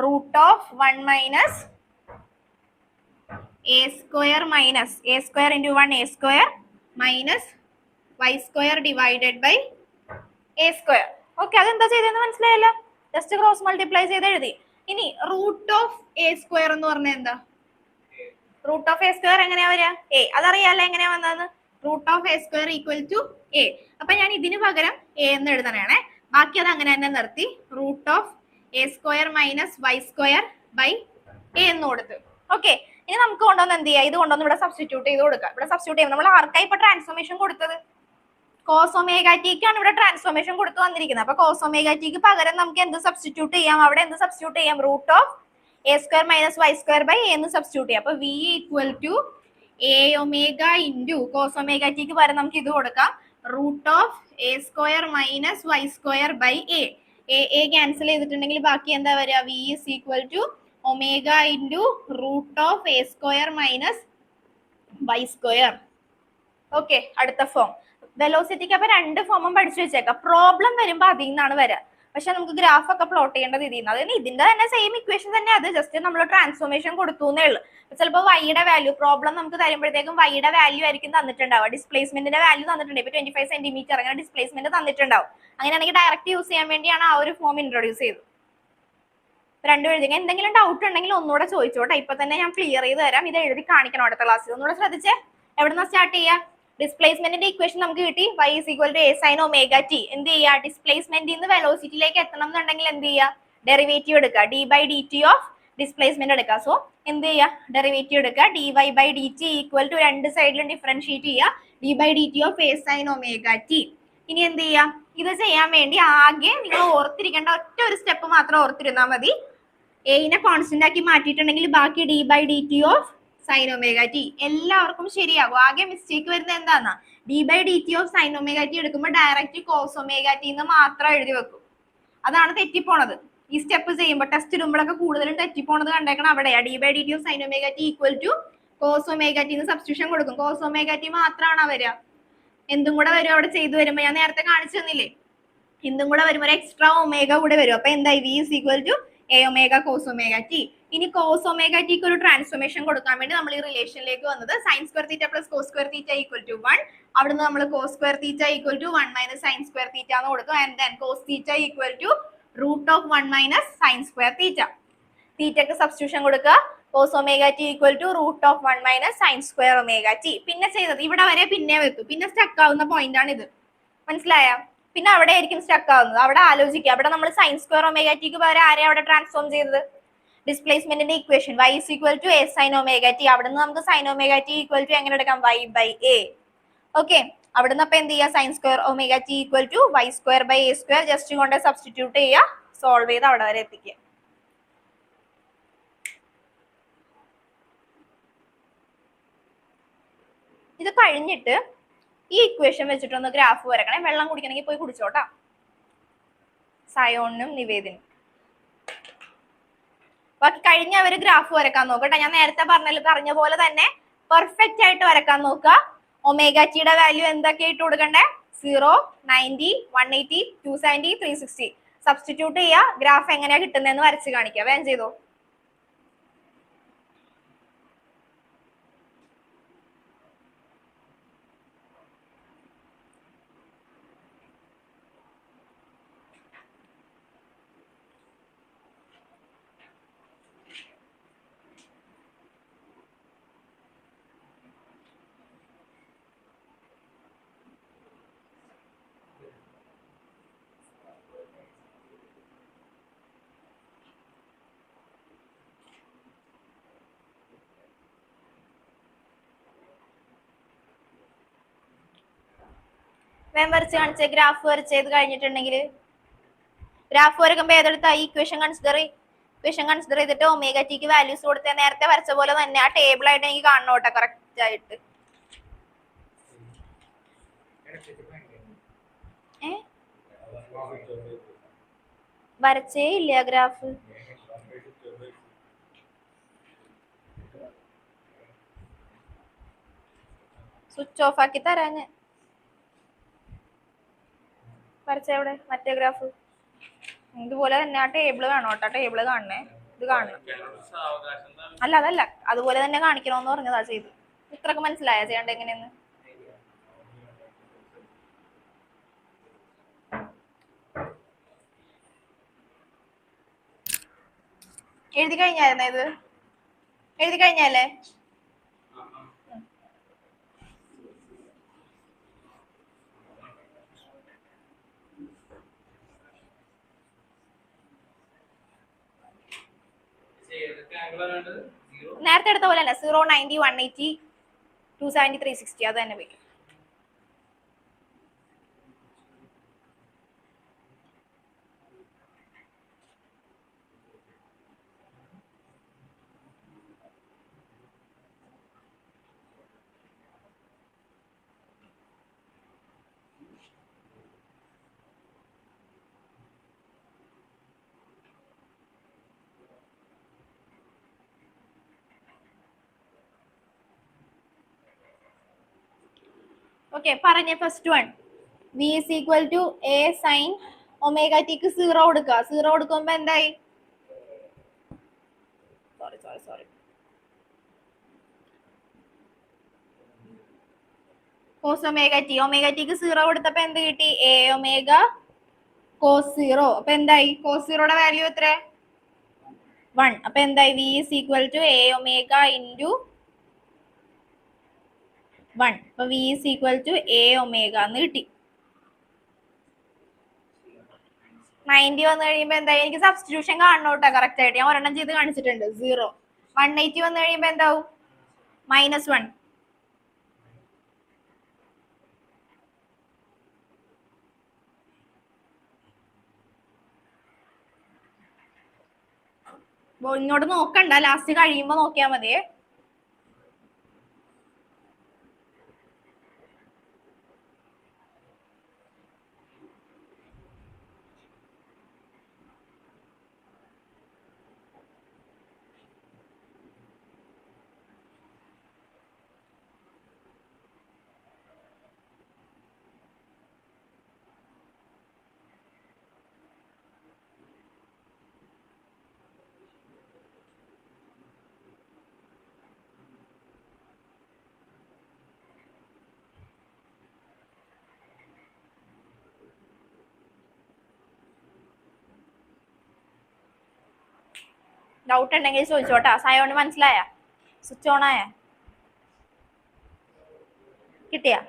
Root of 1 minus a square minus a square into 1 a square minus y square divided by a square. Okay, അതെന്താ ചെയ്തതെന്ന് മനസ്സിലായല്ലോ? ജസ്റ്റ് ക്രോസ് മൾട്ടിപ്ലൈ ചെയ്ത് എഴുതി. ഇനി റൂട്ട് ഓഫ് a സ്ക്വയർ എന്ന് പറഞ്ഞാൽ എന്താ? റൂട്ട് ഓഫ് a സ്ക്വയർ എങ്ങനെയാ വരിക? a. അതറിയാലോ എങ്ങനെയാ വന്നത്? Root of a square equal to a. അപ്പൊ ഞാൻ ഇതിന് പകരം a എന്ന് എഴുതണേ. ബാക്കി അത് അങ്ങനെ തന്നെ നിർത്തി. Root of a square minus y square by a എന്ന് കൊടുത്തു. ഓക്കെ, ഇനി നമുക്ക് കൊണ്ടുവന്ന് എന്ത് ചെയ്യാം? ഇത് കൊണ്ടുവന്ന് ഇവിടെ സബ്സ്റ്റിറ്റ്യൂട്ട് ചെയ്ത് കൊടുക്കാം. ഇവിടെ സബ്സ്റ്റിറ്റ്യൂട്ട് ചെയ്യുമ്പോൾ നമ്മൾ ആർക്കായി ഇപ്പൊ ട്രാൻസ്ഫോർമേഷൻ കൊടുത്തത്? കോസ് ഒമേഗ ടിക്കാണ് ഇവിടെ ട്രാൻസ്ഫോർമേഷൻ കൊടുത്തു വന്നിരിക്കുന്നത്. അപ്പൊ കോസ് ഒമേഗ ടിക്ക് പകരം നമുക്ക് എന്ത് സബ്സ്റ്റിറ്റ്യൂട്ട് ചെയ്യാം? അവിടെ എന്ത് സബ്സ്റ്റിറ്റ്യൂട്ട് ചെയ്യാം? Root of a square minus y square by a എന്ന് സബ്സ്റ്റിറ്റ്യൂട്ട് ചെയ്യാം. അപ്പൊ v equal to A omega into cos omega ടിക്ക് പകരം നമുക്ക് ഇത് കൊടുക്കാം, root of a square minus y square by a. A cancel ചെയ്തിട്ടുണ്ടെങ്കിൽ ബാക്കി എന്താ വരിക? V is equal to omega into root of a square minus y square. Okay, അടുത്ത ഫോം വെലോസിറ്റിക്ക്. അപ്പൊ രണ്ട് ഫോമും പഠിച്ചു വെച്ചേക്കാം. പ്രോബ്ലം വരുമ്പോ അതിൽ നിന്നാണ് വരിക. പക്ഷെ നമുക്ക് ഗ്രാഫ് ഒക്കെ പ്ലോട്ട് ചെയ്യേണ്ടത് ഇതിൽ നിന്ന്. അതിന് ഇതിന്റെ തന്നെ സെയിം ഇക്വേഷൻ തന്നെ, അത് ജസ്റ്റ് നമ്മൾ ട്രാൻസ്ഫോർമേഷൻ കൊടുത്തു എന്നേ ഉള്ളൂ. ചിലപ്പോൾ വൈയുടെ വാല്യൂ പ്രോബ്ലം നമുക്ക് തരുമ്പോഴത്തേക്കും വൈയുടെ വാല്യൂ ആയിരിക്കും തന്നിട്ടുണ്ടാവുക. ഡിസ്പ്ലേസ്മെന്റിന്റെ വാല്യൂ തന്നിട്ടുണ്ട്. ഇപ്പൊ 25 സെന്റിമീറ്റർ അങ്ങനെ ഡിസ്പ്ലേസ്മെന്റ് തന്നിട്ടുണ്ടാവും. അങ്ങനെയാണെങ്കിൽ ഡയറക്റ്റ് യൂസ് ചെയ്യാൻ വേണ്ടിയാണ് ആ ഒരു ഫോം ഇൻട്രൊഡ്യൂസ് ചെയ്തത്. രണ്ടും എഴുതി. എന്തെങ്കിലും ഡൗട്ട് ഉണ്ടെങ്കിൽ ഒന്നുകൂടെ ചോദിച്ചോട്ടെ. ഇപ്പൊ തന്നെ ഞാൻ ക്ലിയർ ചെയ്ത് തരാം. ഇത് എഴുതി കാണിക്കണം അടുത്ത ക്ലാസ്സിൽ. ഒന്നുകൂടെ ശ്രദ്ധിച്ചേ. എവിടുന്ന സ്റ്റാർട്ട് ചെയ്യാം? ഡിസ്പ്ലേസ്മെന്റിന്റെ ഇക്വേഷൻ നമുക്ക് കിട്ടി, y is equal to a sin omega t. എന്ത് ചെയ്യുക? ഡിസ്പ്ലേസ്മെന്റിൽ നിന്ന് വെലോസിറ്റിയിലേക്ക് എത്തണം എന്നുണ്ടെങ്കിൽ എന്ത് ചെയ്യുക? ഡെറിവേറ്റീവ് എടുക്കുക, d by dt of displacement എടുക്കുക. സോ എന്ത് ചെയ്യുക? ഡെറിവേറ്റീവ് എടുക്കുക, dy by dt equal to രണ്ട് സൈഡിലും ഡിഫറൻഷിയേറ്റ് ചെയ്യുക, d by dt of a sin omega t. ഇനി എന്ത് ചെയ്യുക? ഇത് ചെയ്യാൻ വേണ്ടി ആകെ നിങ്ങൾ ഓർത്തിരിക്കേണ്ട ഒറ്റ ഒരു സ്റ്റെപ്പ് മാത്രം ഓർത്തിരുന്നാൽ മതി. എനെ കോൺസ്റ്റന്റ് ആക്കി മാറ്റിയിട്ടുണ്ടെങ്കിൽ ബാക്കി d by dt of sine omega t എല്ലാവർക്കും ശരിയാകും. ആകെ മിസ്റ്റേക്ക് വരുന്നത് എന്താന്നാ? D by d t of sine omega t എടുക്കുമ്പോൾ ഡയറക്റ്റ് കോസ് ഒമേഗ ടി എന്ന് മാത്രം എഴുതി വെക്കും. അതാണ് തെറ്റിപ്പോണത്. ഈ സ്റ്റെപ്പ് ചെയ്യുമ്പോൾ ടെസ്റ്റ് ഇടുമ്പോഴൊക്കെ കൂടുതലും തെറ്റിപ്പോണത് കണ്ടേക്കണം അവിടെയാ. D by d t of sine omega t equal to cos omega t എന്ന് സബ്സ്റ്റിറ്റ്യൂഷൻ കൊടുക്കും. കോസ് ഒമേഗ ടി മാത്രമാണ് വരിക. എന്തും കൂടെ വരും അവിടെ ചെയ്തു വരുമ്പോൾ, ഞാൻ നേരത്തെ കാണിച്ചു തന്നില്ലേ, എന്തും കൂടെ വരുമ്പോൾ ഒരു എക്സ്ട്രാ ഒമേഗ കൂടെ വരും. അപ്പൊ എന്തായി? V is equal to A omega cos omega t. ഇനി കോസ് ഒമേഗ ടിക്ക് ഒരു ട്രാൻസ്ഫോർമേഷൻ കൊടുക്കാൻ വേണ്ടി നമ്മൾ ഈ റിലേഷനിലേക്ക് വന്നത് sine square theta plus cos square theta equal to 1. അവിടുന്ന് നമ്മൾ cos square theta equal to 1 minus sine square theta എന്ന് കൊടുക്കും. And then cos theta equal to root of 1 minus sine square theta. തീറ്റക്ക് സബ്സ്റ്റിറ്റ്യൂഷൻ കൊടുക്കുക, cos omega t equal to root of 1 minus sine square omega t. പിന്നെ ചെയ്തത് ഇവിടെ വരെ പിന്നെ വെക്കും. പിന്നെ സ്റ്റക്ക് ആവുന്ന പോയിന്റ് ആണ് ഇത്. മനസ്സിലായ? പിന്നെ അവിടെ ആയിരിക്കും സ്റ്റക്ക് ആവുന്നത്. അവിടെ ആലോചിക്കുക. അവിടെ നമ്മൾ സൈൻ സ്ക്വയർ ഒമേഗ ടിക്ക് പകരം ആരെയാണ് അവിടെ ട്രാൻസ്ഫോം ചെയ്തത്? ഡിസ്പ്ലേസ്മെന്റിന്റെ equation y is equal to a sin omega t. അവിടുന്ന് നമുക്ക് sin omega t equal to എങ്ങനെ എടുക്കാം? y by a. ഓക്കെ, അവിടുന്ന് അപ്പൊ എന്ത് ചെയ്യുക? sin square omega t equal to y square by a square just കൊണ്ട് സബ്സ്റ്റിറ്റ്യൂട്ട് ചെയ്യുക, സോൾവ് ചെയ്ത് അവിടെ വരെ എത്തിക്കുക. ഇത് കഴിഞ്ഞിട്ട് ഈ ഇക്വേഷൻ വെച്ചിട്ടൊന്ന് ഗ്രാഫ് വരക്കണേ. വെള്ളം കുടിക്കണമെങ്കിൽ പോയി കുടിച്ചോട്ടാ, സയോണിനും നിവേദിനും. ബാക്കി കഴിഞ്ഞ അവര് ഗ്രാഫ് വരക്കാൻ നോക്കട്ടെ. ഞാൻ നേരത്തെ പറഞ്ഞ പോലെ തന്നെ പെർഫെക്റ്റ് ആയിട്ട് വരക്കാൻ നോക്കുക. ഒമേഗ ടിയുടെ വാല്യൂ എന്തൊക്കെ ഇട്ട് കൊടുക്കണ്ടേ? 0, 90, 180, 270, 360 സബ്സ്റ്റിറ്റ്യൂട്ട് ചെയ്യുക. ഗ്രാഫ് എങ്ങനെയാ കിട്ടുന്നതെന്ന് വരച്ച് കാണിക്കുക. വേഗം ചെയ്തോ. വേം വരച്ച് കാണിച്ചേ. ഗ്രാഫ് വരച്ച് ചെയ്ത് കഴിഞ്ഞിട്ടുണ്ടെങ്കിൽ ഗ്രാഫ് വരക്കുമ്പോൾ ഏതെടുത്താ? ഈ ഇക്വേഷൻ കൺസിഡർ ചെയ്തിട്ട് ഒമേഗ ടിക്ക് വാല്യൂസ് കൊടുത്ത നേരത്തെ വരച്ച പോലെ തന്നെ ആ ടേബിൾ ആയിട്ട് എനിക്ക് കാണണോട്ടെ കറക്റ്റ് ആയിട്ട്. വരച്ചേ ഇല്ല ഗ്രാഫ്. സ്വിച്ച് ഓഫ് ആക്കി തരാ ഞാൻ. വരച്ചെവിടെ മറ്റേ ഗ്രാഫ്? ഇതുപോലെ തന്നെ ആ ടേബിള് കാണോട്ടോ. ടേബിള് കാണണേ, ഇത് കാണണം. അല്ല അതല്ല, അതുപോലെ തന്നെ കാണിക്കണോന്ന് പറഞ്ഞതാ ചെയ്തു. ഇത്രക്ക് മനസ്സിലായ ചെയ്യണ്ട എങ്ങനെയെന്ന്? എഴുതി കഴിഞ്ഞായിരുന്നേ? ഇത് എഴുതി കഴിഞ്ഞല്ലേ? നേരത്തെ എടുത്ത പോലെ തന്നെ 0, 90, 180, 270, 360 അത് തന്നെ വയ്ക്കും. ഓക്കെ പറഞ്ഞ first one v is equal to A sine omega ടിക്ക് 0 കൊടുക്കുക. 0 കൊടുക്കുമ്പോ എന്തായി? Sorry cos omega t. Omega ടിക്ക് 0 കൊടുത്തപ്പോ എന്ത് കിട്ടി? A omega cos 0. അപ്പൊ എന്തായി? കോസ് 0യുടെ വാല്യൂ എത്ര? 1. അപ്പൊ എന്തായി? V is equal to A omega into 1. അപ്പൊ v is equal to A omega എന്ന് കിട്ടി. 90 വന്നു കഴിയുമ്പോ എന്തായി? എനിക്ക് സബ്സ്റ്റിറ്റ്യൂഷൻ കാണണം കേട്ടോ കറക്റ്റ് ആയിട്ട്. ഞാൻ ഒരെണ്ണം ചെയ്ത് കാണിച്ചിട്ടുണ്ട്. 0. 180 വന്നു കഴിയുമ്പോ എന്താവും? -1. ഇങ്ങോട്ട് നോക്കണ്ട, ലാസ്റ്റ് കഴിയുമ്പോ നോക്കിയാ മതിയേ. ഡൗട്ട് ഉണ്ടെങ്കിൽ ചോദിച്ചോട്ടാ. സായോണ്ട് മനസ്സിലായ? സ്വിച്ച് ഓൺ ആയ? കിട്ടിയാ?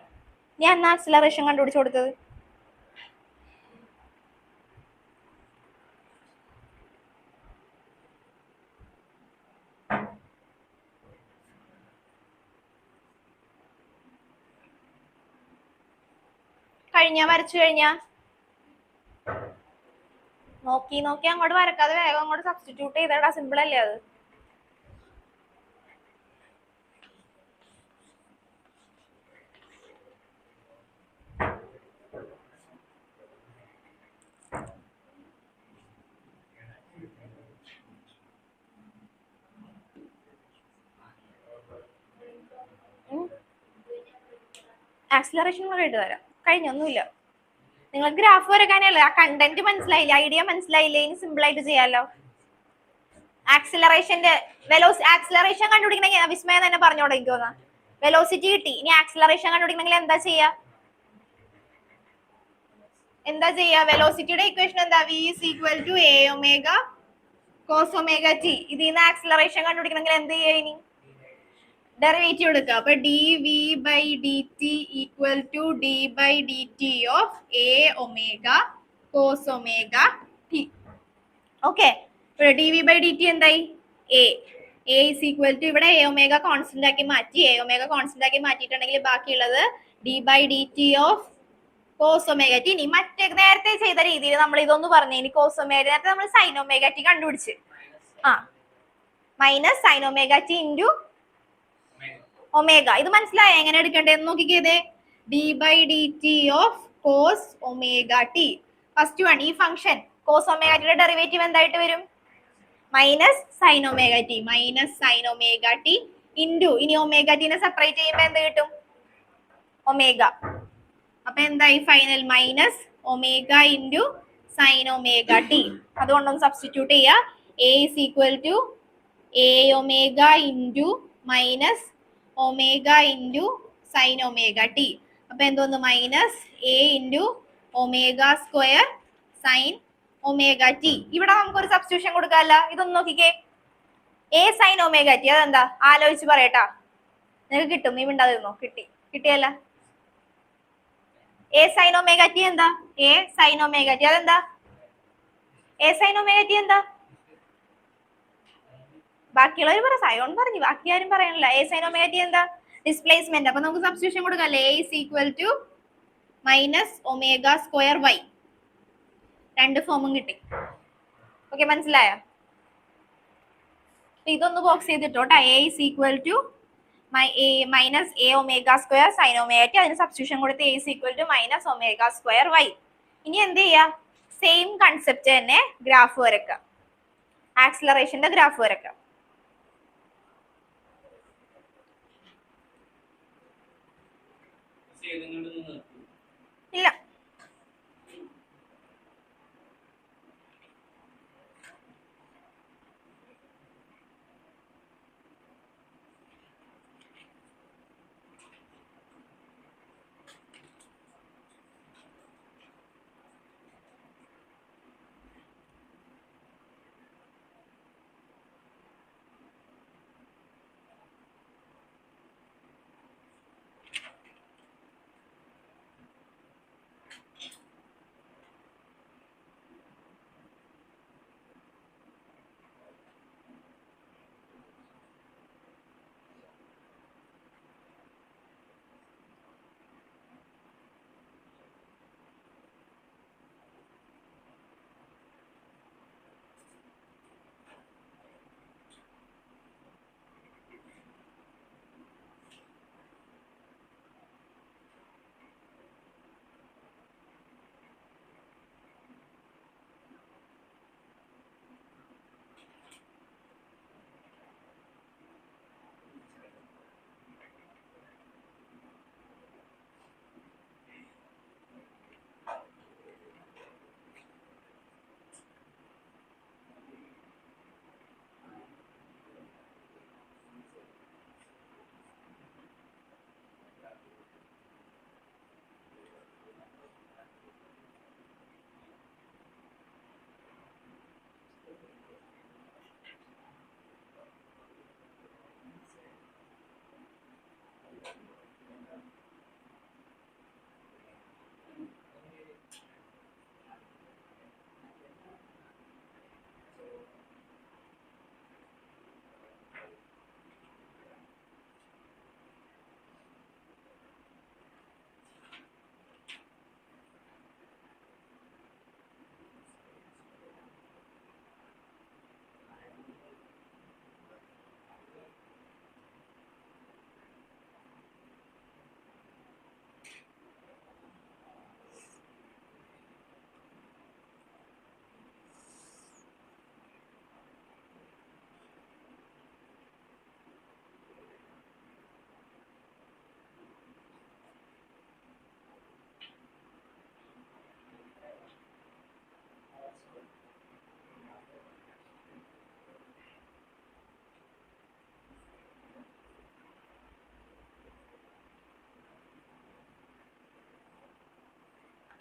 ഞാൻ എന്നാ ആക്സിലറേഷൻ കണ്ടുപിടിച്ചു കൊടുത്തത്? വരച്ചു കഴിഞ്ഞാ നോക്കി അങ്ങോട്ട് വരക്കാതെ വേഗം അങ്ങോട്ട് സബ്സ്റ്റിറ്റ്യൂട്ട് ചെയ്തടാ. സിമ്പിൾ അല്ലേ അത്? ആക്സിലറേഷൻ കൂടെ ഇട്ട് തരാം. കഴിഞ്ഞൊന്നുമില്ല. നിങ്ങൾ ഗ്രാഫ് വരക്കാനല്ലേ? ആ കണ്ടന്റ് മനസ്സിലായില്ല, ഐഡിയ മനസ്സിലായില്ലേ? ഇനി സിമ്പിൾ ആയിട്ട് ചെയ്യാലോ. ആക്സിലറേഷന്റെ ആക്സിലറേഷൻ കണ്ടുപിടിക്കണമെങ്കിൽ വിസ്മയം തന്നെ പറഞ്ഞോളൂ. എനിക്ക് തോന്നാം വെലോസിറ്റി കിട്ടി. ഇനി ആക്സിലറേഷൻ കണ്ടുപിടിക്കണമെങ്കിൽ എന്താ ചെയ്യാ? വെലോസിറ്റിയുടെ ഇക്വേഷൻ എന്താ? V is equal to A omega cos omega t. ഇതിന്ന് ആക്സിലറേഷൻ കണ്ടുപിടിക്കണമെങ്കിൽ എന്ത് ചെയ്യാ? ഇനി ഡെറിവേറ്റീവ് എടുക്കുക. അപ്പൊ d v by d t equal to d by d t of a omega cos omega t. Okay, d v by d t എന്തായി? എ ഇസ് ഈക്വൽ ടു, ഇവിടെ എ ഒമേഗ കോൺസ്റ്റന്റ് ആക്കി മാറ്റി. എ ഒമേഗ കോൺസ്റ്റന്റ് ആക്കി മാറ്റിയിട്ടുണ്ടെങ്കിൽ ബാക്കിയുള്ളത് d by d t of cos omega t. ഇനി മറ്റേ നേരത്തെ ചെയ്ത രീതിയിൽ നമ്മൾ ഇതൊന്ന് പറഞ്ഞു. ഇനി കോസ് ഒമേഗ, നേരത്തെ നമ്മൾ സൈൻ ഒമേഗ ടി കണ്ടുപിടിച്ച്, minus sine omega t into omega. ഇത് മനസ്സിലായ എങ്ങനെ എടുക്കണ്ടേന്ന് നോക്കിക്കേതേ. D by d t of cos omega t. First one, ഈ ഫംഗ്ഷൻ കോസ് ഒമേഗ ടിയുടെ ഡെറിവേറ്റീവ് എന്തായിട്ട് വരും? Minus sine omega t. Minus sine omega t into, ഇനി ഒമേഗ ടിനെ സെപ്പറേറ്റ് ചെയ്യുമ്പോ എന്ത് കിട്ടും? ഒമേഗ. അപ്പൊ എന്തായി final? Minus omega into sine omega t. അതുകൊണ്ടൊന്ന് സബ്സ്റ്റിറ്റ്യൂട്ട് ചെയ്യുക. A is equal to A omega into minus omega into sine omega t. അപ്പൊ എന്തോന്ന്? Minus A into omega square sine omega T. ഇവിടെ നമുക്കൊരു സബ്സ്റ്റിറ്റ്യൂഷൻ കൊടുക്കാമല്ല. ഇതൊന്ന് നോക്കിക്കേ. എ സൈൻ ഒമേഗ ടി അതെന്താ? ആലോചിച്ച് പറയട്ടാ. നിനക്ക് കിട്ടും, നീ മിണ്ടാതിരുന്നോ? കിട്ടിയല്ല. എ സൈൻ ഒമേഗ ടി എന്താ? എ സൈൻ ഒമേഗ ടി അതെന്താ? എ സൈൻ ഒമേഗ ടി എന്താ? ബാക്കിയുള്ളവർ പറ. സയോൺ പറഞ്ഞു, ബാക്കി ആരും പറയണില്ല. എ സൈൻ ഒമേഗ ടി എന്താ? ഡിസ്പ്ലേസ്മെന്റ്. അപ്പൊ നമുക്ക് സബ്സ്റ്റിറ്റ്യൂഷൻ കൊടുക്കാം. A is equal to minus omega square y. രണ്ട് ഫോമും കിട്ടി. ഓക്കെ, മനസ്സിലായോ? ഇതൊന്ന് ബോക്സ് ചെയ്തിട്ടോട്ടാ. A is equal to minus A omega square sine omega t. അതിന് സബ്സ്റ്റിറ്റ്യൂഷൻ കൊടുത്ത് a is equal to minus omega square y. ഇനി എന്ത് ചെയ്യാ? സെയിം കൺസെപ്റ്റ് തന്നെ ഗ്രാഫ് വരക്കാം. ആക്സിലറേഷന്റെ ഗ്രാഫ് വരക്കാം. ഇല്ല.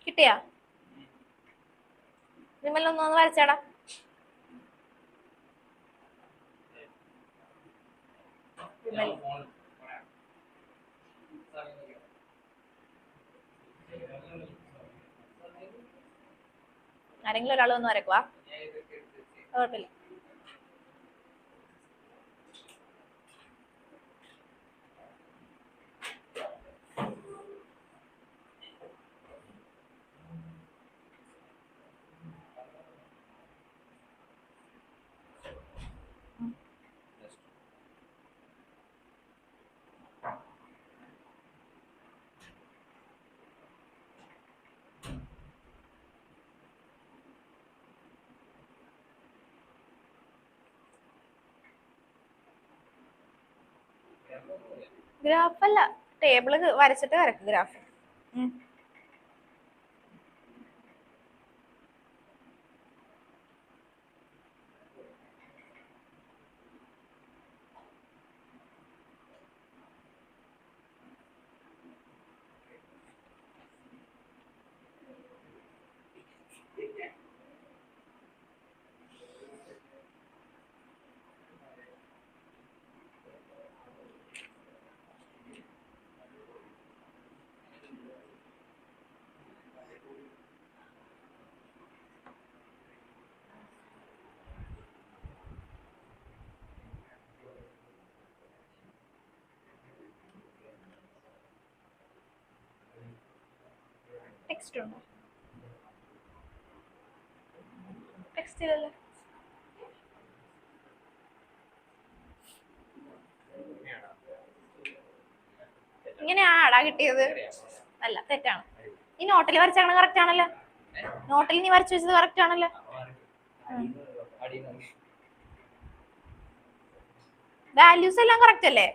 കിട്ടിയാ? നിമ്മലൊന്നൊന്ന് വരച്ചാടാ. ആരെങ്കിലും ഒരാൾ വന്ന് വരക്കുവാ, കുഴപ്പമില്ല. ഗ്രാഫ് അല്ല, ടേബിള് വരച്ചിട്ട് വരക്കും ഗ്രാഫ്. ടെക്സ്റ്റ് ഉണ്ടോ? ടെക്സ്റ്റിലല്ലേ? ഇങ്ങനെയാണാടാ കിട്ടിയത്? അല്ല, തെറ്റാണ്. ഈ നോട്ടിൽ വരച്ചാണ് കറക്റ്റ് ആണല്ലോ. നോട്ടിൽ നീ വരച്ചു വെച്ചത് കറക്റ്റ് ആണല്ലോ. വാല്യൂസ് എല്ലാം കറക്റ്റ് അല്ലേ?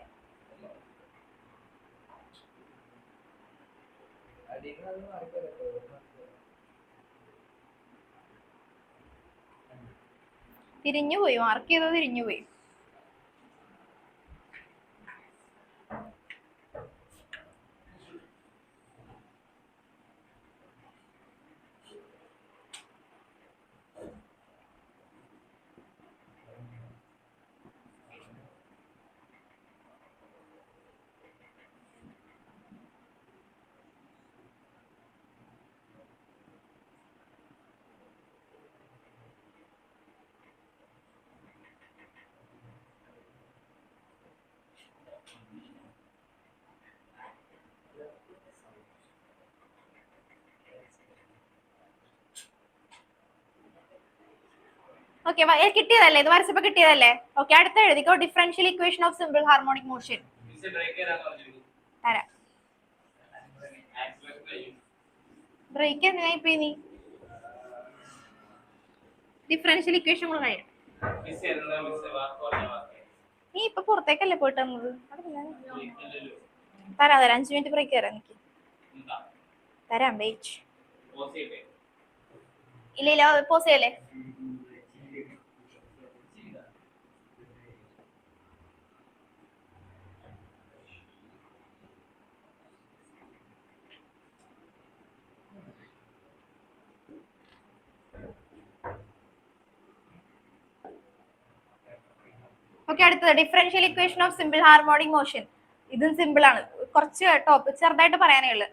തിരിഞ്ഞുപോയി, മാർക്ക് ചെയ്തത് തിരിഞ്ഞുപോയി. ഓക്കെ, കിട്ടിയതല്ലേ? ഇത് വരച്ചപ്പോ കിട്ടിയതല്ലേ? ഓക്കെ, അടുത്ത എഴുതിക്കോ. Differential equation of simple harmonic motion. Break എന്തിനാ ഇപ്പൊ നീ? ഡിഫറൻഷ്യൽ ഇക്വേഷൻ കൂടെ കഴിയും. നീ ഇപ്പൊ പുറത്തേക്കല്ലേ പോയിട്ട് വന്നത്? തരാം 5 മിനിറ്റ് ബ്രേക്ക് തരാം. എനിക്ക് തരാം, വെയിറ്റ്. ഇല്ല പോസ് ചെയ്യല്ലേ? ഓക്കെ, അടുത്തത് differential equation of simple harmonic motion. ഇതും സിമ്പിൾ ആണ്. കുറച്ച് ടോപ്പിക് ചെറുതായിട്ട് പറയാനേ ഉള്ളൂ.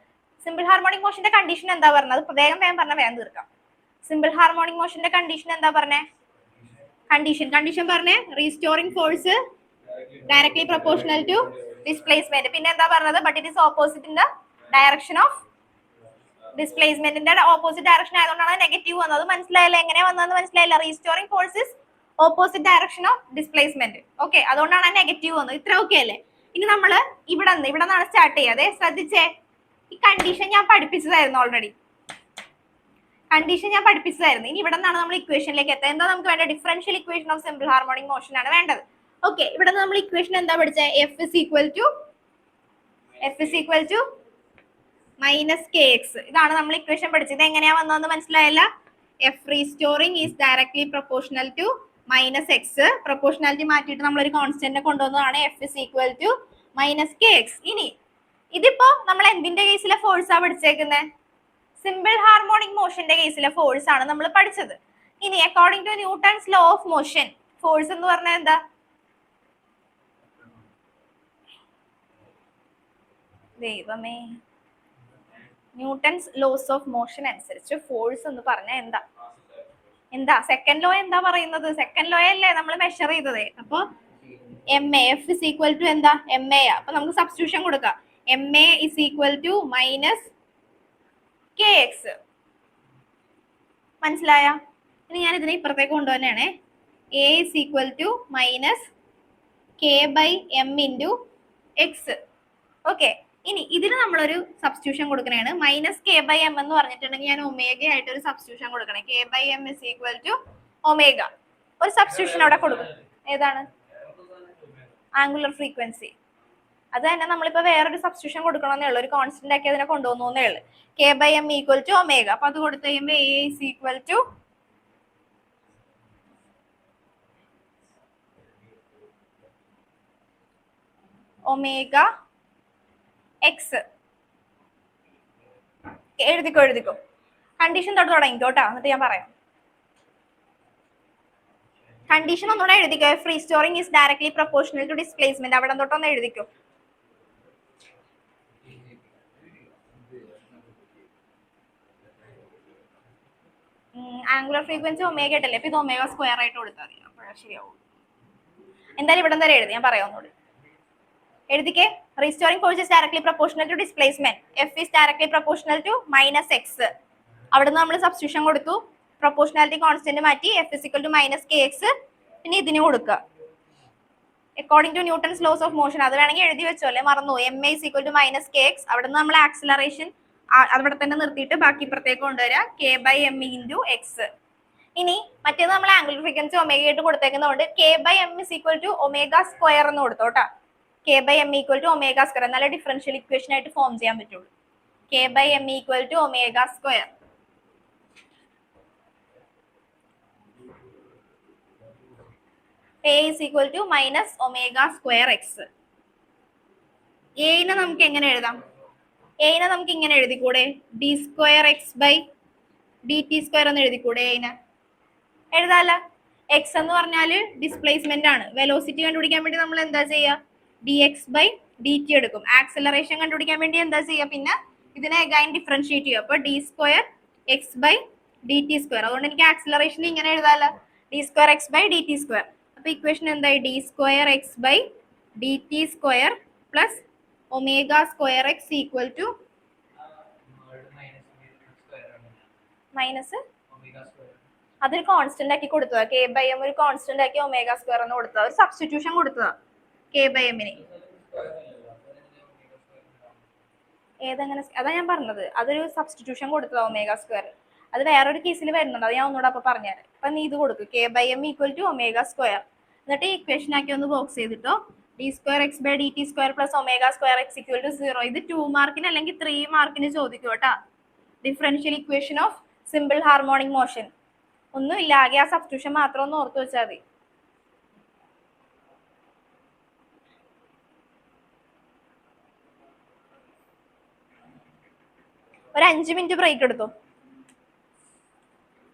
സിമ്പിൾ ഹാർമോണിക് മോഷന്റെ കണ്ടീഷൻ എന്താ പറഞ്ഞത്? വേഗം പറഞ്ഞ വേഗം തീർക്കാം. സിമ്പിൾ ഹാർമോണിക് മോഷന്റെ കണ്ടീഷൻ എന്താ പറഞ്ഞേ? കണ്ടീഷൻ പറഞ്ഞേ. Restoring force directly proportional to displacement. പിന്നെ എന്താ പറഞ്ഞത്? But it is opposite in the direction of ഡിസ്പ്ലേസ്മെന്റിന്റെ ഓപ്പോസിറ്റ് ഡയറക്ഷൻ ആയതുകൊണ്ടാണ് നെഗറ്റീവ് വന്നത്. മനസ്സിലായല്ലോ? എങ്ങനെ വന്നതെന്ന് മനസ്സിലായില്ല? Restoring force is opposite direction of displacement. Okay, അതുകൊണ്ടാണ് നെഗറ്റീവ് വന്നത്. ഇത്ര ഓക്കെ അല്ലേ? ഇനി നമ്മള് ഇവിടെ നിന്നാണ് സ്റ്റാർട്ട് ചെയ്യാതെ. ശ്രദ്ധിച്ചേ, ഈ കണ്ടീഷൻ ഞാൻ പഠിപ്പിച്ചതായിരുന്നു ഓൾറെഡി. ഇനി ഇവിടെ നിന്നാണ് നമ്മൾ ഇക്വേഷനിലേക്ക് എത്തുക. എന്താ നമുക്ക് വേണ്ട? Differential equation of simple harmonic motion ആണ് വേണ്ടത്. ഓക്കെ, ഇവിടെ നിന്ന് നമ്മൾ ഇക്വേഷൻ എന്താ പഠിച്ചത്? F is equal to minus k x. ഇതാണ് നമ്മൾ ഇക്വേഷൻ പഠിച്ചത്. എങ്ങനെയാ വന്നതെന്ന് മനസ്സിലായല്ല? F restoring is directly proportional to minus x. Proportionality മാറ്റിയിട്ട് നമ്മളൊരു കോൺസ്റ്റന്റ് കൊണ്ടുവന്നതാണ്. F is equal to minus k X. ഇനി ഇതിപ്പോ നമ്മൾ എന്തിന്റെ കേസിലെ ഫോഴ്സാ പഠിച്ചേക്കുന്നത്? സിമ്പിൾ ഹാർമോണിക് മോഷന്റെ കേസിലെ ഫോഴ്സ് ആണ് നമ്മൾ പഠിച്ചത്. ഇനി according to Newton's law of motion, force എന്ന് പറഞ്ഞാൽ എന്താ? ദൈവമേ, ന്യൂട്ടൺസ് ലോസ് ഓഫ് മോഷൻ അനുസരിച്ച് ഫോഴ്സ് എന്ന് പറഞ്ഞാൽ എന്താ സെക്കൻഡ് ലോ എന്താ പറയുന്നത്? സെക്കൻഡ് ലോ അല്ലേ നമ്മൾ മെഷർ ചെയ്തത്. അപ്പൊ m a F is equal to എന്താ? M a. അപ്പൊ നമുക്ക് സബ്സ്റ്റിറ്റ്യൂഷൻ കൊടുക്കാം. M a is equal to minus k x. മനസ്സിലായ? ഇനി ഞാൻ ഇതിനെ ഇപ്പുറത്തേക്ക് കൊണ്ടുവന്നാണ്. A is equal to minus k by m into x. Okay, ഇനി ഇതിന് നമ്മളൊരു സബ്സ്റ്റിറ്റ്യൂഷൻ കൊടുക്കണേണ്. മൈനസ് കെ ബൈ എം എന്ന് പറഞ്ഞിട്ടുണ്ടെങ്കിൽ ഞാൻ ഒമേഗ ആയിട്ട് ഒരു സബ്സ്റ്റിറ്റ്യൂഷൻ കൊടുക്കണേ. K by m is equal to omega. ഒരു സബ്സ്റ്റിറ്റ്യൂഷൻ അവിടെ കൊടുക്കും. ഏതാണ്? Angular frequency. അത് തന്നെ നമ്മളിപ്പോ വേറൊരു സബ്സ്റ്റിറ്റ്യൂഷൻ കൊടുക്കണമെന്നേ ഉള്ളൂ. ഒരു കോൺസ്റ്റന്റ് ആക്കി അതിനെ കൊണ്ടുപോകുന്നേ ഉള്ളൂ. K by m equal to omega. അപ്പൊ അത് കൊടുത്തു കഴിയുമ്പോൾ a is equal to omega x. എഴുതിക്കോ. കണ്ടീഷൻ തുടങ്ങിക്കോട്ടാ, എന്നിട്ട് ഞാൻ പറയാം. കണ്ടീഷൻ ഒന്നുകൂടെ എഴുതിക്കോ. F restoring is directly proportional to displacement. അവിടെ തൊട്ടൊന്ന് എഴുതിക്കോ. ആംഗുലർ ഫ്രീക്വൻസി ഒമേഗ ആയിട്ടല്ലേ? അപ്പൊ ഇത് ഒമേഗ സ്ക്വയർ ആയിട്ട് കൊടുത്താൽ മതി. അപ്പോഴാ ശരിയാവും. എന്തായാലും ഇവിടെ വരെ എഴുതി, ഞാൻ പറയാം ഒന്നുകൂടി. എഴുതിക്കേ. Restoring force is directly proportional to displacement. F is directly proportional to minus x. അവിടുന്ന് നമ്മൾ സബ്സ്റ്റിറ്റ്യൂഷൻ കൊടുത്തു. പ്രൊപ്പോർഷണാലിറ്റി കോൺസ്റ്റന്റ് മാറ്റി. F is equal to minus k x. പിന്നെ ഇതിന് കൊടുക്കുക. According to Newton's laws of motion. അത് വേണമെങ്കിൽ എഴുതി വെച്ചോ, അല്ലെ മറന്നു. M a is equal to minus k x. അവിടുന്ന് നമ്മൾ ആക്സിലറേഷൻ അവിടെ തന്നെ നിർത്തിയിട്ട് ബാക്കി ഇപ്പുറത്തേക്ക് കൊണ്ടുവരാം. K by m into X. ഇനി മറ്റേത് നമ്മൾ ആംഗുലർ ഫ്രീക്വൻസി ഒമേഗ ആയിട്ട് കൊടുത്തേക്കുന്നതുകൊണ്ട് k by m is equal to omega square എന്ന് കൊടുത്തോട്ടാ. K by m equal to omega square. എന്നാലേ ഡിഫറൻഷ്യൽ ഇക്വേഷൻ ആയിട്ട് ഫോം ചെയ്യാൻ പറ്റുള്ളൂ. K/m equal to omega square. A is equal to minus omega square x. A നെ നമുക്ക് എങ്ങനെ എഴുതാം? A നെ നമുക്ക് ഇങ്ങനെ എഴുതിക്കൂടെ? d square x by dt square എന്ന് എഴുതിക്കൂടെ? A നെ എഴുതാല. x എന്ന് പറഞ്ഞാല് ഡിസ്പ്ലേസ്മെന്റ് ആണ്. വെലോസിറ്റി കണ്ടുപിടിക്കാൻ വേണ്ടി നമ്മൾ എന്താ ചെയ്യുക? dx by dt എടുക്കും. ആക്സലറേഷൻ കണ്ടുപിടിക്കാൻ വേണ്ടി എന്താ ചെയ്യുക? പിന്നെ ഇതിനെ അഗൈൻ ഡിഫറൻഷിയേറ്റ് ചെയ്യുക. അപ്പൊ d square x by dt square. അതുകൊണ്ട് എനിക്ക് ആക്സലറേഷൻ ഇങ്ങനെ എഴുതാല, d square x by dt square. അപ്പൊ ഇക്വേഷൻ എന്തായി? d square x by dt square plus omega square x equal to minus അതൊരു കോൺസ്റ്റന്റ് ആക്കി കൊടുത്തതാ. K/m ഒരു കോൺസ്റ്റന്റ് ആക്കി ഒമേഗ സ്ക്വയർ എന്ന് കൊടുത്തതാ. ഒരു സബ്സ്റ്റിറ്റ്യൂഷൻ കൊടുത്തതാ K/m ന്. ഏതെങ്ങനെ? അതാ ഞാൻ പറഞ്ഞത്, അതൊരു സബ്സ്റ്റിറ്റ്യൂഷൻ കൊടുത്തതാ ഒമേഗ സ്ക്വയർ. അത് വേറൊരു കേസിൽ വരുന്നുണ്ട്, അത് ഞാൻ ഒന്നുകൂടെ അപ്പൊ പറഞ്ഞുതരാം. അപ്പൊ നീ ഇത് കൊടുക്കും K/m equal to omega square. എന്നിട്ട് ഈ ഇക്വേഷൻ ആക്കി ഒന്ന് ബോക്സ് ചെയ്തിട്ടോ d square x by dt square plus omega square x equal to 0. ഇത് 2 മാർക്കിന് അല്ലെങ്കിൽ 3 മാർക്കിന് ചോദിക്കും കേട്ടാ. Differential equation of simple harmonic motion. ഒന്നും ഇല്ല, ആകെ ആ സബ്സ്റ്റിറ്റ്യൂഷൻ മാത്രം ഒന്ന് ഓർത്ത് വെച്ചാൽ മതി. ഒരു 5 മിനിറ്റ് ബ്രേക്ക് എടുത്തു.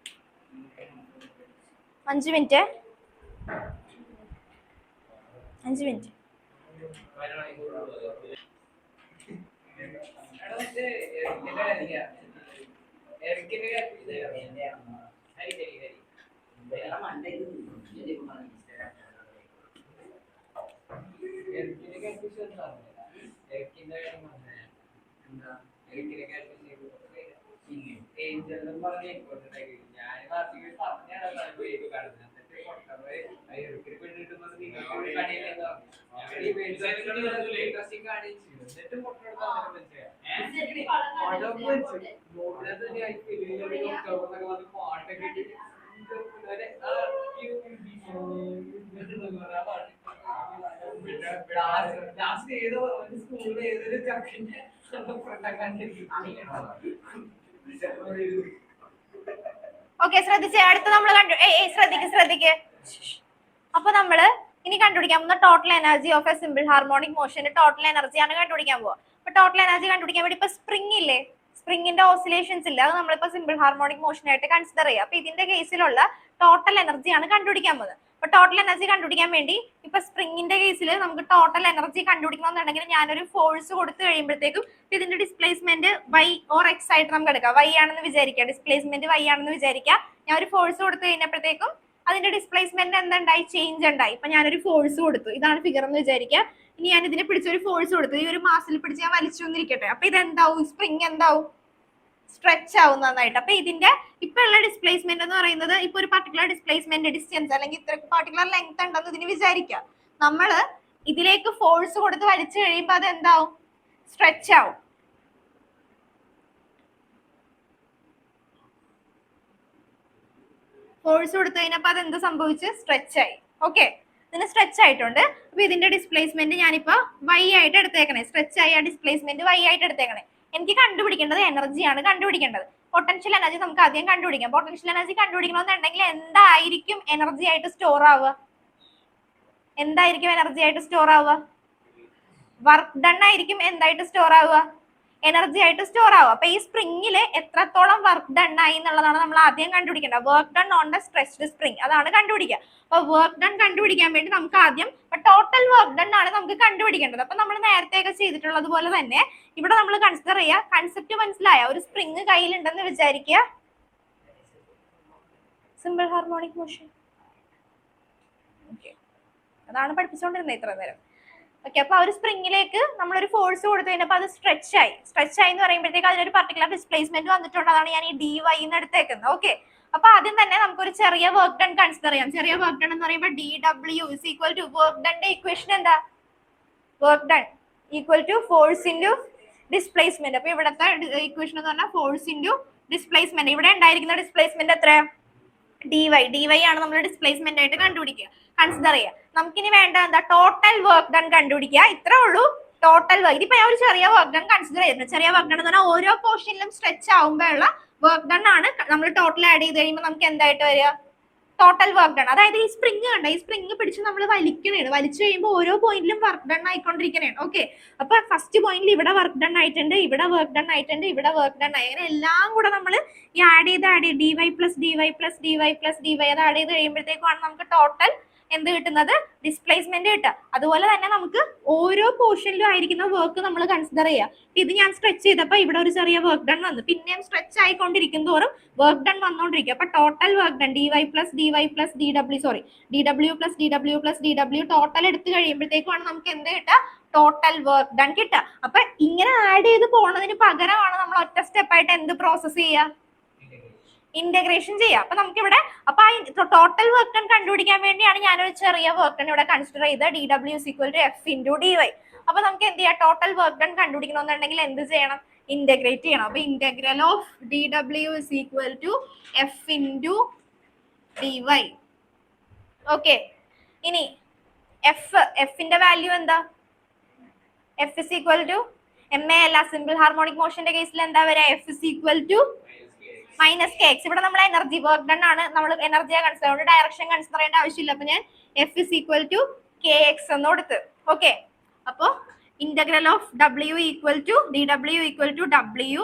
5 മിനിറ്റ്. ഓക്കെ, ശ്രദ്ധിച്ചേ. അടുത്ത് നമ്മൾ ശ്രദ്ധിക്ക്. അപ്പൊ നമ്മള് ഇനി കണ്ടുപിടിക്കാൻ പോകുന്ന total energy of a simple harmonic മോഷന്റെ ടോട്ടൽ എനർജിയാണ് കണ്ടുപിടിക്കാൻ പോവുക. അപ്പൊ ടോട്ടൽ എനർജി കണ്ടുപിടിക്കാൻ വേണ്ടി ഇപ്പൊ സ്പ്രിംഗ് ഇല്ലേ, സ്പ്രിംഗിന്റെ ഓസിലേഷൻസ് ഇല്ല, അത് നമ്മളിപ്പോ സിമ്പിൾ ഹാർമോണിക് മോഷൻ ആയിട്ട് കൺസിഡർ ചെയ്യുക. അപ്പൊ ഇതിന്റെ കേസിലുള്ള ടോട്ടൽ എനർജിയാണ് കണ്ടുപിടിക്കാൻ പോകുന്നത്. അപ്പൊ ടോട്ടൽ എനർജി കണ്ടുപിടിക്കാൻ വേണ്ടി ഇപ്പൊ സ്പ്രിംഗിന്റെ കേസിൽ നമുക്ക് ടോട്ടൽ എനർജി കണ്ടുപിടിക്കണമെന്നുണ്ടെങ്കിൽ ഞാനൊരു ഫോഴ്സ് കൊടുത്തു കഴിയുമ്പോഴത്തേക്കും ഇതിന്റെ ഡിസ്പ്ലേസ്മെന്റ് y ഓർ x ആയിട്ട് നമുക്ക് എടുക്കാം. y ആണെന്ന് വിചാരിക്കുക, ഡിസ്പ്ലേസ്മെന്റ് y ആണെന്ന് വിചാരിക്കുക. ഞാൻ ഒരു ഫോഴ്സ് കൊടുത്തു കഴിഞ്ഞപ്പോഴത്തേക്കും അതിന്റെ ഡിസ്പ്ലേസ്മെന്റ് എന്തുണ്ടായി? ചേഞ്ച് ഉണ്ടായി. ഇപ്പൊ ഞാനൊരു ഫോഴ്സ് കൊടുത്തു, ഇതാണ് ഫിഗർ എന്ന് വിചാരിക്കുക. ഇനി ഞാൻ ഇതിനെ പിടിച്ചൊരു ഫോഴ്സ് കൊടുത്തു, ഈ ഒരു മാസിൽ പിടിച്ച് ഞാൻ വലിച്ചു എന്നിരിക്കട്ടെ. അപ്പൊ ഇതെന്താവും? സ്പ്രിംഗ് എന്താവും? സ്ട്രെച്ച് ആവും നന്നായിട്ട്. അപ്പൊ ഇതിന്റെ ഇപ്പൊ ഉള്ള ഡിസ്പ്ലേസ്മെന്റ് എന്ന് പറയുന്നത് ഇപ്പൊ ഒരു പർട്ടിക്കുലർ ഡിസ്പ്ലേസ്മെന്റ് ഡിസ്റ്റൻസ് അല്ലെങ്കിൽ ഇത്ര പർട്ടിക്കുലർ ലെങ്ത് ഉണ്ടെന്ന് ഇതിന് വിചാരിക്കാം. നമ്മള് ഇതിലേക്ക് ഫോഴ്സ് കൊടുത്ത് വലിച്ചു കഴിയുമ്പോൾ അത് എന്താവും? സ്ട്രെച്ച് ആവും. ഫോഴ്സ് കൊടുത്തു കഴിഞ്ഞപ്പോ അത് എന്ത് സംഭവിച്ചു? സ്ട്രെച്ച് ആയി. ഓക്കെ, ഇതിന് സ്ട്രെച്ച് ആയിട്ടുണ്ട്. അപ്പൊ ഇതിന്റെ ഡിസ്പ്ലേസ്മെന്റ് ഞാനിപ്പോ y ആയിട്ട് എടുത്തേക്കണേ. സ്ട്രെച്ച് ആയി ആ ഡിസ്പ്ലേസ്മെന്റ് y ആയിട്ട് എടുത്തേക്കണേ. എനിക്ക് കണ്ടുപിടിക്കേണ്ടത് എനർജിയാണ് കണ്ടുപിടിക്കേണ്ടത്. പൊട്ടൻഷ്യൽ എനർജി നമുക്ക് ആദ്യം കണ്ടുപിടിക്കാം. പൊട്ടൻഷ്യൽ എനർജി കണ്ടുപിടിക്കണമെന്നുണ്ടെങ്കിൽ എന്തായിരിക്കും എനർജി ആയിട്ട് സ്റ്റോർ ആവുക? എന്തായിരിക്കും എനർജി ആയിട്ട് സ്റ്റോർ ആവുക? വർക്ക് ഡൺ ആയിരിക്കും എന്തായിട്ട് സ്റ്റോർ ആവുക? എനർജി ആയിട്ട് സ്റ്റോർ ആവുക. അപ്പൊ ഈ സ്പ്രിംഗിൽ എത്രത്തോളം വർക്ക് ഡൺ ആയി എന്നുള്ളതാണ് നമ്മൾ ആദ്യം കണ്ടുപിടിക്കേണ്ടത്. Work done on the stretched spring, അതാണ് കണ്ടുപിടിക്കുക. അപ്പൊ വർക്ക് ഡൺ കണ്ടുപിടിക്കാൻ വേണ്ടി നമുക്ക് ആദ്യം ടോട്ടൽ വർക്ക് ഡൺ ആണ് നമുക്ക് കണ്ടുപിടിക്കേണ്ടത്. അപ്പൊ നമ്മൾ നേരത്തെയൊക്കെ ചെയ്തിട്ടുള്ളത് പോലെ തന്നെ ഇവിടെ നമ്മൾ കൺസിഡർ ചെയ്യുക. കൺസെപ്റ്റ് മനസ്സിലായ? ഒരു സ്പ്രിംഗ് കയ്യിലുണ്ടെന്ന് വിചാരിക്കുക, സിമ്പിൾ ഹാർമോണിക് മോഷൻ. അതാണ് പഠിപ്പിച്ചുകൊണ്ടിരുന്നത് ഇത്ര നേരം. ഓക്കെ, അപ്പൊ ആ ഒരു സ്പ്രിംഗിലേക്ക് നമ്മളൊരു ഫോഴ്സ് കൊടുത്തു കഴിഞ്ഞപ്പോൾ അത് സ്ട്രെച്ച് ആയി എന്ന് പറയുമ്പോഴത്തേക്ക് അതിനൊരു പർട്ടിക്കുലർ ഡിസ്പ്ലേസ്മെന്റ് വന്നിട്ടുണ്ട്. അതാണ് ഞാൻ ഈ dy എന്ന് എടുത്തേക്കുന്നത്. ഓക്കെ, അപ്പൊ ആദ്യം തന്നെ നമുക്കൊരു ചെറിയ വർക്ക് ഡൺ കൺസിഡർ ചെയ്യാം. ചെറിയ വർക്ക് ഡൺ എന്ന് പറയുമ്പോൾ dw is equal to work ഡണ്ടെ ഇക്വേഷൻ എന്താ? Work done equal to force into displacement. അപ്പൊ ഇവിടുത്തെ ഇക്വേഷൻ എന്ന് പറഞ്ഞാൽ ഫോഴ്സ് ഇൻറ്റു ഡിസ്പ്ലേസ്മെന്റ്. ഇവിടെ ഉണ്ടായിരിക്കുന്ന ഡിസ്പ്ലേസ്മെന്റ് എത്ര? dy ആണ് നമ്മൾ ഡിസ്പ്ലേസ്മെന്റ് ആയിട്ട് കണ്ടുപിടിക്കുക, കൺസിഡർ ചെയ്യുക. നമുക്കിനി വേണ്ട എന്താ? ടോട്ടൽ വർക്ക് ഡൺ കണ്ടുപിടിക്കുക, ഇത്രേ ഉള്ളൂ. ടോട്ടൽ വർക്ക്, ഇതിപ്പോ ഞാൻ ഒരു ചെറിയ വർക്ക് ഡൺ കൺസിഡർ ചെയ്യുന്നത്. ചെറിയ വർക്ക് ഡൺ എന്ന് പറഞ്ഞാൽ ഓരോ പോർഷനിലും സ്ട്രെച്ച് ആവുമ്പോഴുള്ള വർക്ക് ഡൺ ആണ് നമ്മൾ ടോട്ടൽ ആഡ് ചെയ്ത് കഴിയുമ്പോൾ നമുക്ക് എന്തായിട്ട് വരിക? Total work done. അതായത് ഈ സ്പ്രിങ് കണ്ട, ഈ സ്പ്രിങ് പിടിച്ച് നമ്മൾ വലിക്കണേണ്. വലിച്ചു കഴിയുമ്പോൾ ഓരോ പോയിന്റിലും വർക്ക് ഡൺ ആയിക്കൊണ്ടിരിക്കണേണ്. ഓക്കെ, അപ്പൊ ഫസ്റ്റ് പോയിന്റിൽ ഇവിടെ വർക്ക് ഡൺ ആയിട്ടുണ്ട്, ഇവിടെ വർക്ക് ഡൺ ആയിട്ടുണ്ട്, ഇവിടെ വർക്ക് ഡൺ ആയി. അങ്ങനെ എല്ലാം കൂടെ നമ്മൾ ഈ ആഡ് ചെയ്ത് d y plus d y plus d y plus d y അത് ആഡ് ചെയ്ത് കഴിയുമ്പോഴത്തേക്കാണ് നമുക്ക് ടോട്ടൽ എന്ത് കിട്ടുന്നത്? ഡിസ്പ്ലേസ്മെന്റ് കിട്ടുക. അതുപോലെ തന്നെ നമുക്ക് ഓരോ പോർഷനിലും ആയിരിക്കുന്ന വർക്ക് നമ്മൾ കൺസിഡർ ചെയ്യുക. ഇത് ഞാൻ സ്ട്രെച്ച് ചെയ്തപ്പോൾ ഇവിടെ ഒരു ചെറിയ വർക്ക് ഡൺ വന്നു, പിന്നെയും സ്ട്രെച്ച് ആയിക്കൊണ്ടിരിക്കും തോറും വർക്ക് ഡൺ വന്നുകൊണ്ടിരിക്കും. അപ്പൊ total work done D y plus d y plus D W D W plus D W plus D W total എടുത്ത് കഴിയുമ്പോഴത്തേക്കാണ് നമുക്ക് എന്ത് കിട്ടുക? ടോട്ടൽ വർക്ക് ഡൺ കിട്ടുക. അപ്പൊ ഇങ്ങനെ ആഡ് ചെയ്ത് പോണതിന് പകരമാണ് നമ്മൾ ഒറ്റ സ്റ്റെപ്പായിട്ട് എന്ത് പ്രോസസ് ചെയ്യുക? ഇന്റഗ്രേഷൻ ചെയ്യാം. അപ്പൊ നമുക്കിവിടെ ടോട്ടൽ വർക്ക് ഡൺ കണ്ടുപിടിക്കാൻ വേണ്ടിയാണ് ഞാനൊരു ചെറിയ വർക്ക് ഡൺ ഇവിടെ കൺസിഡർ ചെയ്ത് ഡി ഡബ്ല്യൂ is equal to f into d y. അപ്പൊ നമുക്ക് എന്ത് ചെയ്യാം? ടോട്ടൽ വർക്ക് ഡൺ കണ്ടുപിടിക്കണമെന്നുണ്ടെങ്കിൽ എന്ത് ചെയ്യണം? ഇന്റഗ്രേറ്റ് ചെയ്യണം. അപ്പൊ ഇന്റഗ്രൽ ഓഫ് ഡി ഡബ്ല്യൂ is equal to f into d y. Okay, ഇനി എഫിന്റെ വാല്യൂ എന്താ? F is equal to m a അല്ല, സിമ്പിൾ ഹാർമോണിക് മോഷന്റെ കേസിൽ എന്താ വരിക? F is equal to minus k x. ഇവിടെ നമ്മൾ എനർജി വർക്ക് ഡൺ ആണ്, നമ്മൾ എനർജിയെ കൺസിഡർ ചെയ്യുന്നത്, ഡയറക്ഷൻ കൺസിഡർ ചെയ്യേണ്ട ആവശ്യമില്ല. അപ്പൊ ഞാൻ f is equal to K x എന്ന് കൊടുത്ത്. ഓക്കെ, അപ്പോ ഇന്റഗ്രൽ ഓഫ് ഡബ്ല്യു equal to D W equal to W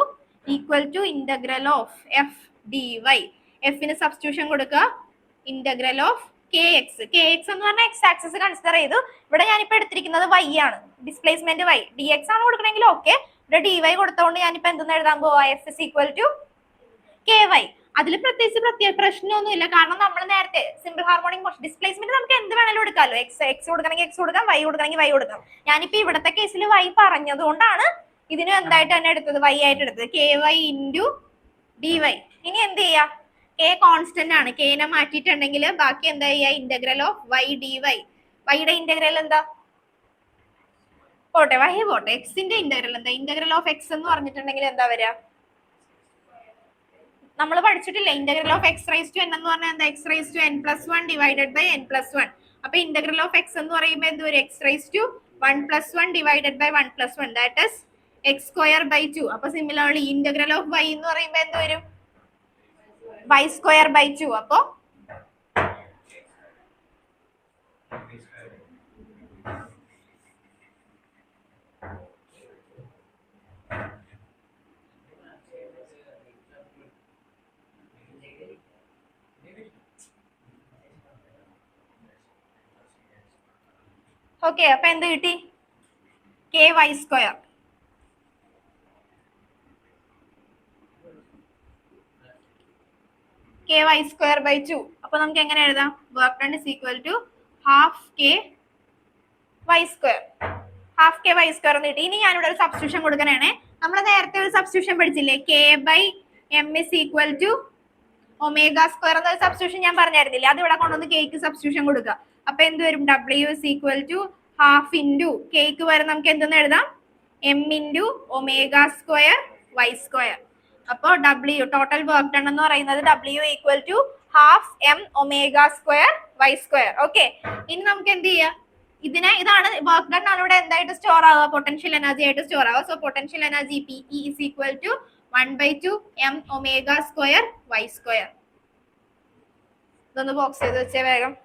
equal to integral of F D Y. എഫിന് സബ്സ്റ്റിറ്റ്യൂഷൻ കൊടുക്കുക, integral of K X. K x എന്ന് പറഞ്ഞാൽ എക്സ് ആക്സിസ് കൺസിഡർ ചെയ്തു. ഇവിടെ ഞാനിപ്പോ എടുത്തിരിക്കുന്നത് വൈ ആണ്, ഡിസ്പ്ലേസ്മെന്റ് വൈ. ഡി എക്സ് ആണ് കൊടുക്കണമെങ്കിൽ ഓക്കെ, ഇവിടെ ഡി വൈ കൊടുത്തോണ്ട് ഞാനിപ്പോ എന്തെന്ന് എഴുതാൻ പോവാ? F is equal to k y. അതിൽ പ്രത്യേകിച്ച് പ്രശ്നമൊന്നുമില്ല, കാരണം നമ്മൾ നേരത്തെ സിമ്പിൾ ഹാർമോണിക് മോഷൻ ഡിസ്പ്ലേസ്മെന്റ് നമുക്ക് എന്ത് വേണമെങ്കിലും എടുക്കാമല്ലോ. എക്സ് കൊടുക്കണമെങ്കിൽ എക്സ് കൊടുക്കാം, വൈ കൊടുക്കണമെങ്കിൽ വൈ കൊടുക്കാം. ഞാനിപ്പോ ഇവിടത്തെ കേസിൽ വൈ പറഞ്ഞതുകൊണ്ടാണ് ഇതിന് എന്തായിട്ട് തന്നെ എടുത്തത്? വൈ ആയിട്ട് എടുത്തത്. K y into d y. ഇനി എന്ത് ചെയ്യാ? കെ കോൺസ്റ്റന്റ് ആണ്, കെനെ മാറ്റിയിട്ടുണ്ടെങ്കിൽ ബാക്കി എന്താ ചെയ്യാ? Integral of y d y. വൈയുടെ ഇന്റഗ്രൽ എന്താ? പോട്ടെ, വൈ പോട്ടെ. എക്സിന്റെ ഇന്റഗ്രൽ എന്താ? ഇന്റഗ്രൽ ഓഫ് എക്സ് എന്ന് പറഞ്ഞിട്ടുണ്ടെങ്കിൽ എന്താ വരിക? നമ്മൾ പഠിച്ചിട്ടില്ല, integral of x raise to n എന്ന് പറഞ്ഞാൽ എന്താ? X raise to n plus one divided by n plus one. അപ്പൊ ഇന്റഗ്രൽ ഓഫ് എക്സ് എന്ന് പറയുമ്പോൾ എന്ത് വരും? X raise to one plus one divided by one plus one, that is x square by two. അപ്പൊ സിമിലർലി ഇന്റഗ്രൽ ഓഫ് വൈ എന്ന് പറയുമ്പോൾ എന്ത് വരും? Y square by two. അപ്പൊ ഓക്കെ, അപ്പൊ എന്ത് കിട്ടി? K y square. K y square by two. അപ്പൊ നമുക്ക് എങ്ങനെ എഴുതാം? Work done is equal to half k y square. Half k y square എന്ന് കിട്ടി. ഇനി ഞാനിവിടെ ഒരു സബ്സ്റ്റിറ്റ്യൂഷൻ കൊടുക്കാനാണ്. നമ്മൾ നേരത്തെ ഒരു സബ്സ്റ്റിറ്റ്യൂഷൻ പഠിച്ചില്ലേ? K by m is equal to omega square എന്നൊരു സബ്സ്റ്റിറ്റ്യൂഷൻ ഞാൻ പറഞ്ഞായിരുന്നില്ലേ? അത് ഇവിടെ കൊണ്ടുവന്ന് കേക്ക് സബ്സ്റ്റിറ്റ്യൂഷൻ കൊടുക്കുക. അപ്പൊ എന്ത് വരും? ഡബ്ല്യു is equal to half into കേക്ക് വരെ നമുക്ക് എന്തെന്ന് എഴുതാം? M into omega square y square. അപ്പോൾ ഡബ്ല്യു ടോട്ടൽ വർക്ക് ഡൺ എന്ന് പറയുന്നത് ഡബ്ല്യു equal to half m omega square y square. Okay, ഇനി നമുക്ക് എന്ത് ചെയ്യാം? ഇതാണ് വർക്ക് ഡൺ ആണ് ഇവിടെ എന്തായിട്ട് സ്റ്റോർ ആവുക? പൊട്ടൻഷ്യൽ എനർജി ആയിട്ട് സ്റ്റോർ ആവുക. So potential energy P E is equal to 1/2 m omega square y square. ഇതൊന്ന് ബോക്സ് ചെയ്ത് വെച്ചേ വേഗം.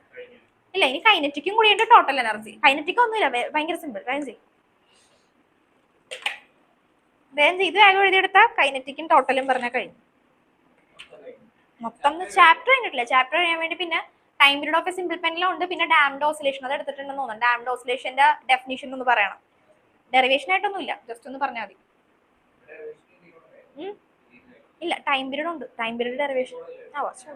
ഇല്ല, ഇനി കൈനറ്റിക്കും കൂടി ഉണ്ട് ടോട്ടൽ എനർജി. കൈനറ്റിക് ഒന്നുമില്ല, ഭയങ്കര സിമ്പിൾ. വേഗം ചെയ്യും, ഇത് വേഗം എഴുതിയെടുത്ത കൈനറ്റിക്കും ടോട്ടലും പറഞ്ഞാൽ കഴിഞ്ഞു. മൊത്തം ചാപ്റ്റർ കഴിഞ്ഞിട്ടില്ല. ചാപ്റ്റർ കഴിയാൻ വേണ്ടി പിന്നെ time period of a simple പെൻഡിലും ഉണ്ട്, പിന്നെ ഡാംഡ് ഓസിലേഷൻ അത് എടുത്തിട്ടുണ്ടെന്ന് തോന്നുന്നു. ഡാംഡ് ഓസിലേഷന്റെ ഡെഫിനിഷൻ ഒന്ന് പറയണം. ഡെറിവേഷൻ ആയിട്ടൊന്നുമില്ല, ജസ്റ്റ് ഒന്ന് പറഞ്ഞാൽ മതി. ഇല്ല, ടൈം പീരീഡ് ഉണ്ട്. ടൈം പീരീഡ് ഡെറിവേഷൻ കുറച്ച്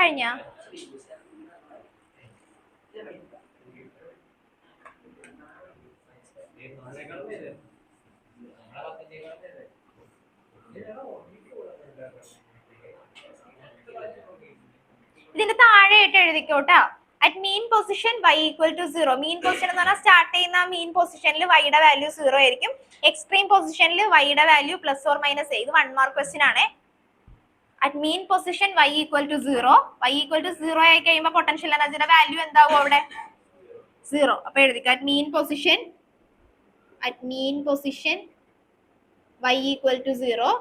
കഴിഞ്ഞ ഇതിന്റെ താഴെയായിട്ട് എഴുതിക്കോട്ടാ. At mean position y equal to 0. Mean position എന്ന് പറഞ്ഞാൽ സ്റ്റാർട്ട് ചെയ്യുന്ന മീൻ പൊസിഷനിൽ വൈയുടെ വാല്യൂ 0 ആയിരിക്കും. എക്സ്ട്രീം പൊസിഷനിൽ വൈയുടെ വാല്യൂ +or - ഇത് 1 മാർക്ക് ക്വസ്റ്റ്യൻ ആണ്. At mean position y equal to 0. y equal to 0 ആയി കഴിയുമ്പോൾ പൊട്ടൻഷ്യൽ എനർജിയുടെ വാല്യൂ എന്താവും അവിടെ? 0. അപ്പൊ എഴുതിക്കുക at mean position y equal to 0.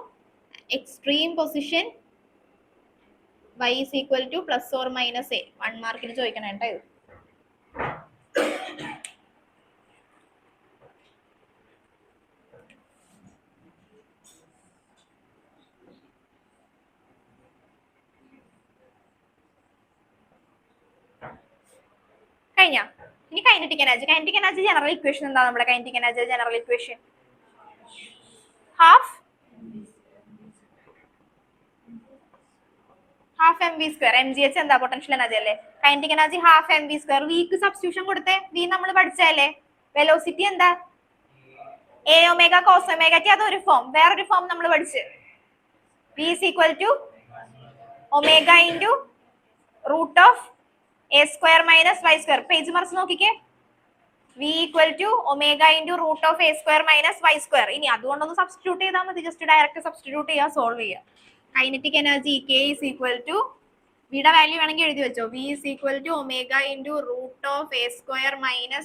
Extreme position y is equal to +or - a. 1 മാർക്കിന് ചോദിക്കണം കേട്ടോ ഇത്. കഴിഞ്ഞ ഇനി kinetic energy. Kinetic energy general equation എന്താ? നമ്മുടെ kinetic energy general equation half mv². mgh എന്താ? പൊട്ടൻഷ്യൽ എനർജി അല്ലേ? Kinetic energy half mv². വിക്ക് സബ്സ്റ്റിറ്റ്യൂഷൻ കൊടുത്തേ. വി നമ്മൾ പഠിച്ചല്ലേ. വെലോസിറ്റി എന്താ? a omega cos omega t. അതൊരു ഫോം. വേറൊരു ഫോം നമ്മൾ പഠിച്ചു. v is equal to omega into root of a² - y². Page മറിച്ച് നോക്കിക്കേ. v equal to omega into root of a² - y². ഇനി അതുകൊണ്ടൊന്ന് സബ്സ്റ്റിറ്റ്യൂട്ട് ചെയ്താൽ മതി. ജസ്റ്റ് ഡയറക്റ്റ് സബ്സ്റ്റിറ്റ്യൂട്ട് ചെയ്യുക, സോൾവ് ചെയ്യുക. Kinetic energy k is equal to വിയുടെ വാല്യൂ വേണമെങ്കിൽ എഴുതി വെച്ചോ. v is equal to omega into root of a²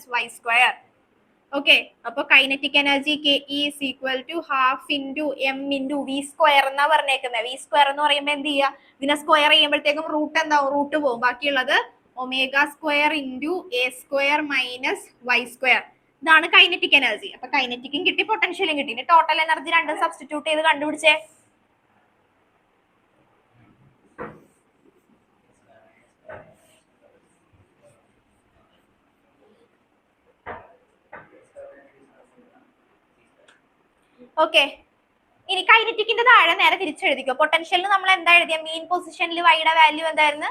- y². Okay, അപ്പൊ kinetic energy k is equal to half into m into v² എന്നാ പറഞ്ഞേക്കുന്നത്. v² എന്ന് പറയുമ്പോൾ എന്ത് ചെയ്യുക? ഇതിനെ സ്ക്വയർ ചെയ്യുമ്പോഴത്തേക്കും റൂട്ട് എന്താവും? റൂട്ട് പോകും. ബാക്കിയുള്ളത് omega² into a² - y². ഇതാണ് കൈനറ്റിക് എനർജി. അപ്പൊ കൈനറ്റിക്കും കിട്ടി, പൊട്ടൻഷ്യലും കിട്ടി. ഇനി ടോട്ടൽ എനർജി രണ്ടും സബ്സ്റ്റിറ്റ്യൂട്ട് ചെയ്ത് കണ്ടുപിടിച്ചേ. ഓക്കെ, ഇനി കൈനറ്റിക്കിന്റെ താഴെ നേരെ തിരിച്ചെഴുതിക്കോ. പൊട്ടൻഷ്യലിന് നമ്മൾ എന്താ എഴുതിയ? മീൻ പൊസിഷനിൽ വൈയുടെ വാല്യൂ എന്തായിരുന്നു?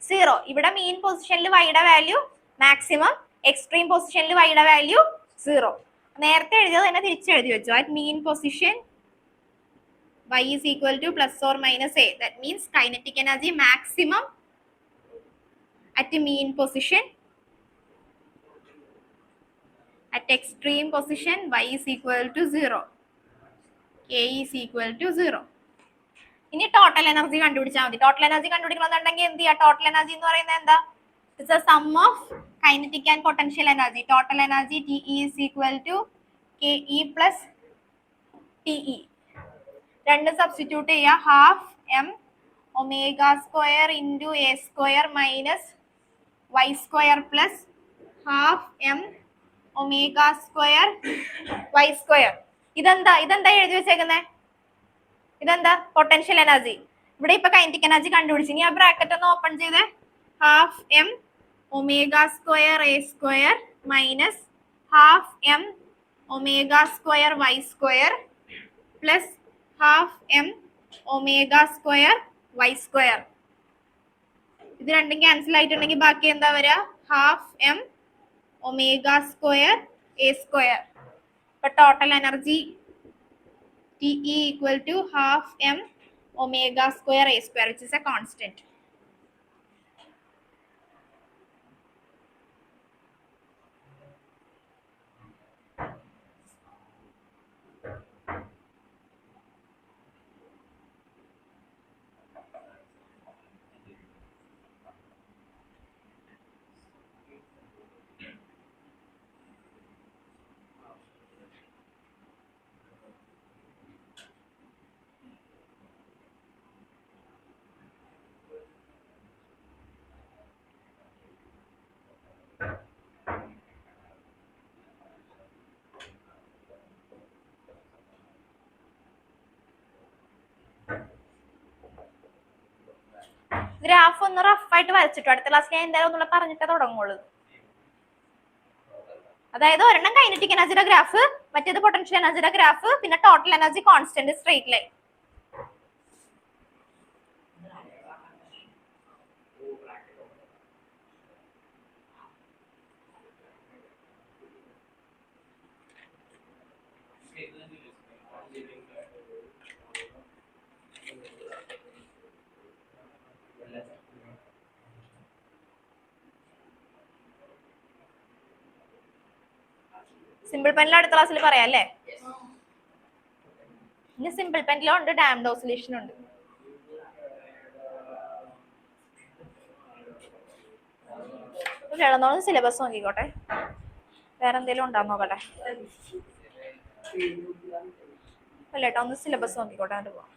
0. ഇവിടെ മീൻ പൊസിഷനിൽ വൈയുടെ വാല്യൂ മാക്സിമം, എക്സ്ട്രീം പൊസിഷനിൽ വൈയുടെ വാല്യൂ 0. നേരത്തെ എഴുതിയത് തന്നെ തിരിച്ചെഴുതി വെച്ചോ. At mean position y is equal to +or - a. That means kinetic energy maximum at mean position. At extreme position y is equal to 0. k is equal to 0. ഇനി ടോട്ടൽ എനർജി കണ്ടുപിടിച്ചാൽ മതി. ടോട്ടൽ എനർജി കണ്ടുപിടിക്കണമെന്നുണ്ടെങ്കിൽ എന്ത് ചെയ്യുക? ടോട്ടൽ എനർജി എന്ന് പറയുന്നത് എന്താ? It's a sum of kinetic and potential energy. Total energy TE is equal to KE plus TE. രണ്ടും സബ്സ്റ്റിറ്റ്യൂട്ട് ചെയ്യുക. Half m omega² into a² - y² plus half m omega² y². ഇതെന്താ എഴുതി വെച്ചേക്കുന്നേ? ഇതെന്താ? Potential energy. ഇവിടെ ഇപ്പൊ കൈനറ്റിക് എനർജി കണ്ടുപിടിച്ചു. ഇനി ആ ബ്രാക്കറ്റ് ഒന്ന് ഓപ്പൺ ചെയ്തേ. Half m omega² a² minus half m omega² y² plus half m omega² y². ഇത് രണ്ടും ക്യാൻസൽ ആയിട്ടുണ്ടെങ്കിൽ ബാക്കി എന്താ വരിക? Half m omega² a². ഇപ്പൊ total energy TE equal to half m omega² a², which is a constant. Graph ഒന്ന് റഫായിട്ട് വരച്ചിട്ടു. അടുത്ത ക്ലാസ്സിൽ ഞാൻ എന്തായാലും ഒന്നുകൂടെ പറഞ്ഞിട്ടേ തുടങ്ങുള്ളൂ. അതായത് ഒരെണ്ണം കൈനറ്റിക് എനർജിയുടെ ഗ്രാഫ്, മറ്റേത് പൊട്ടൻഷ്യൽ എനർജിയുടെ ഗ്രാഫ്, പിന്നെ total energy constant straight line. Simple pendulum അടുത്ത ക്ലാസ്സിൽ പറയാം അല്ലേ? ഇനി സിമ്പിൾ പെൻഡിലും ഉണ്ട്, ഡാംഡ് ഓസിലേഷൻ ഉണ്ട്. കിടന്നോളം സിലബസ് നോക്കിക്കോട്ടെ, വേറെ എന്തെങ്കിലും ഉണ്ടാന്ന് നോക്കട്ടെ. അല്ല കേട്ടോ, ഒന്ന് സിലബസ് നോക്കിക്കോട്ടെ എന്നിട്ട് പോവാം.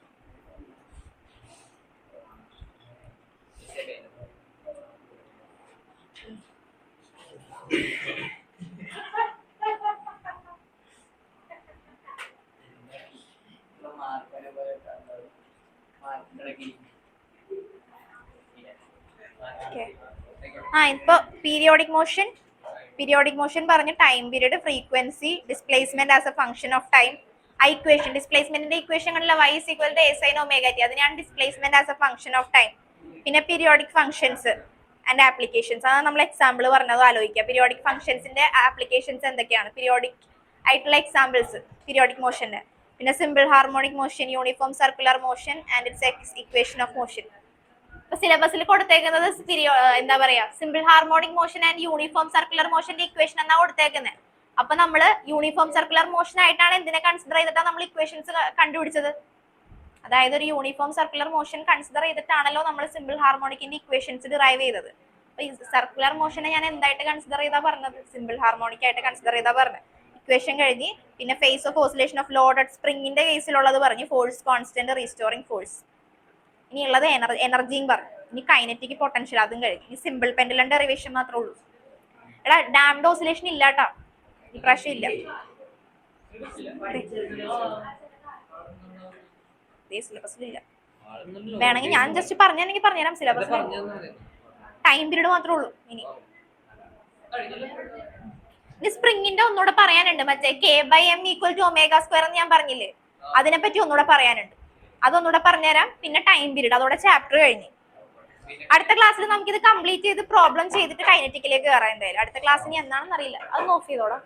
ഇപ്പൊ പീരിയോഡിക് മോഷൻ പറഞ്ഞ time period, frequency, displacement as a function of time, equation ഡിസ്പ്ലേസ്മെന്റിന്റെ ഇക്വേഷൻ കണ്ടില്ല, y is equal to a sin omega t, അതിനാണ് displacement as a function of time. പിന്നെ പീരിയോഡിക് ഫംഗ്ഷൻസ് ആൻഡ് ആപ്ലിക്കേഷൻസ്, അതാണ് നമ്മൾ എക്സാമ്പിൾ പറഞ്ഞത് ആലോചിക്കുക. പീരിയോഡിക് ഫംഗ്ഷൻസിന്റെ ആപ്ലിക്കേഷൻസ് എന്തൊക്കെയാണ്, പീരിയോഡിക് ആയിട്ടുള്ള എക്സാമ്പിൾസ് പീരിയോഡിക് മോഷന്. പിന്നെ simple harmonic motion, uniform circular motion and its equation of motion. ഇപ്പൊ സിലബസിൽ കൊടുത്തേക്കുന്നത് എന്താ പറയാ, simple harmonic motion and uniform circular മോഷന്റെ ഇക്വേഷൻ എന്നാ കൊടുത്തേക്കുന്നത്. അപ്പൊ നമ്മള് യൂണിഫോം സർക്കുലർ മോഷൻ ആയിട്ടാണ് എന്തിനെ കൺസിഡർ ചെയ്തിട്ടാണ് നമ്മൾ ഇക്വേഷൻസ് കണ്ടുപിടിച്ചത്. അതായത് ഒരു യൂണിഫോം സർക്കുലർ മോഷൻ കൺസിഡർ ചെയ്തിട്ടാണല്ലോ നമ്മൾ സിമ്പിൾ ഹാർമോണിക്കിന്റെ ഇക്വേഷൻസ് ഡിറൈവ് ചെയ്തത്. അപ്പൊ ഈ സർക്കുലർ മോഷനെ ഞാൻ എന്തായിട്ട് കൺസിഡർ ചെയ്താ പറഞ്ഞത്, സിമ്പിൾ ഹാർമോണിക് ആയിട്ട് കൺസിഡർ ചെയ്താ പറഞ്ഞത്. ഇക്വേഷൻ കഴിഞ്ഞ് പിന്നെ phase of oscillation of loaded സ്പ്രിങ്ങിന്റെ കേസിലുള്ളത് പറഞ്ഞു, ഫോഴ്സ് കോൺസ്റ്റന്റ്, റീസ്റ്റോറിംഗ് ഫോഴ്സ്. ഇനി ഉള്ളത് എനർജിയും പറഞ്ഞു. ഇനി കൈനറ്റിക് പൊട്ടൻഷ്യൽ, അതും കഴിഞ്ഞു. ഇനി സിമ്പിൾ പെൻഡുലം ഡെറിവേഷൻ മാത്രമേ ഉള്ളൂ. എടാ ഡാംഡ് ഓസിലേഷൻ ഇല്ലാട്ടാ, ഈ പ്രാവശ്യം ഇല്ല. സിലബസിലില്ല. വേണമെങ്കിൽ ഞാൻ ജസ്റ്റ് പറഞ്ഞെങ്കിൽ പറഞ്ഞുതരാം. സിലബസ് ടൈം പീരീഡ് മാത്രമേ ഉള്ളൂ. ഇനി സ്പ്രിങ്ങിന്റെ ഒന്നുകൂടെ പറയാനുണ്ട്, മറ്റേ K/M = ω² എന്ന് ഞാൻ പറഞ്ഞില്ലേ, അതിനെപ്പറ്റി ഒന്നുകൂടെ പറയാനുണ്ട്. അതൊന്നുകൂടെ പറഞ്ഞുതരാം. പിന്നെ ടൈം പീരീഡ്, അതോടെ ചാപ്റ്റർ കഴിഞ്ഞ്. അടുത്ത ക്ലാസ്സിൽ നമുക്ക് ഇത് കംപ്ലീറ്റ് ചെയ്ത് പ്രോബ്ലം ചെയ്തിട്ട് കൈനറ്റിക്കിലേക്ക് കയറാം. എന്തായാലും അടുത്ത ക്ലാസ്സിന് എന്താണെന്ന് അറിയില്ല, അത് നോക്കി ചെയ്തോളാം.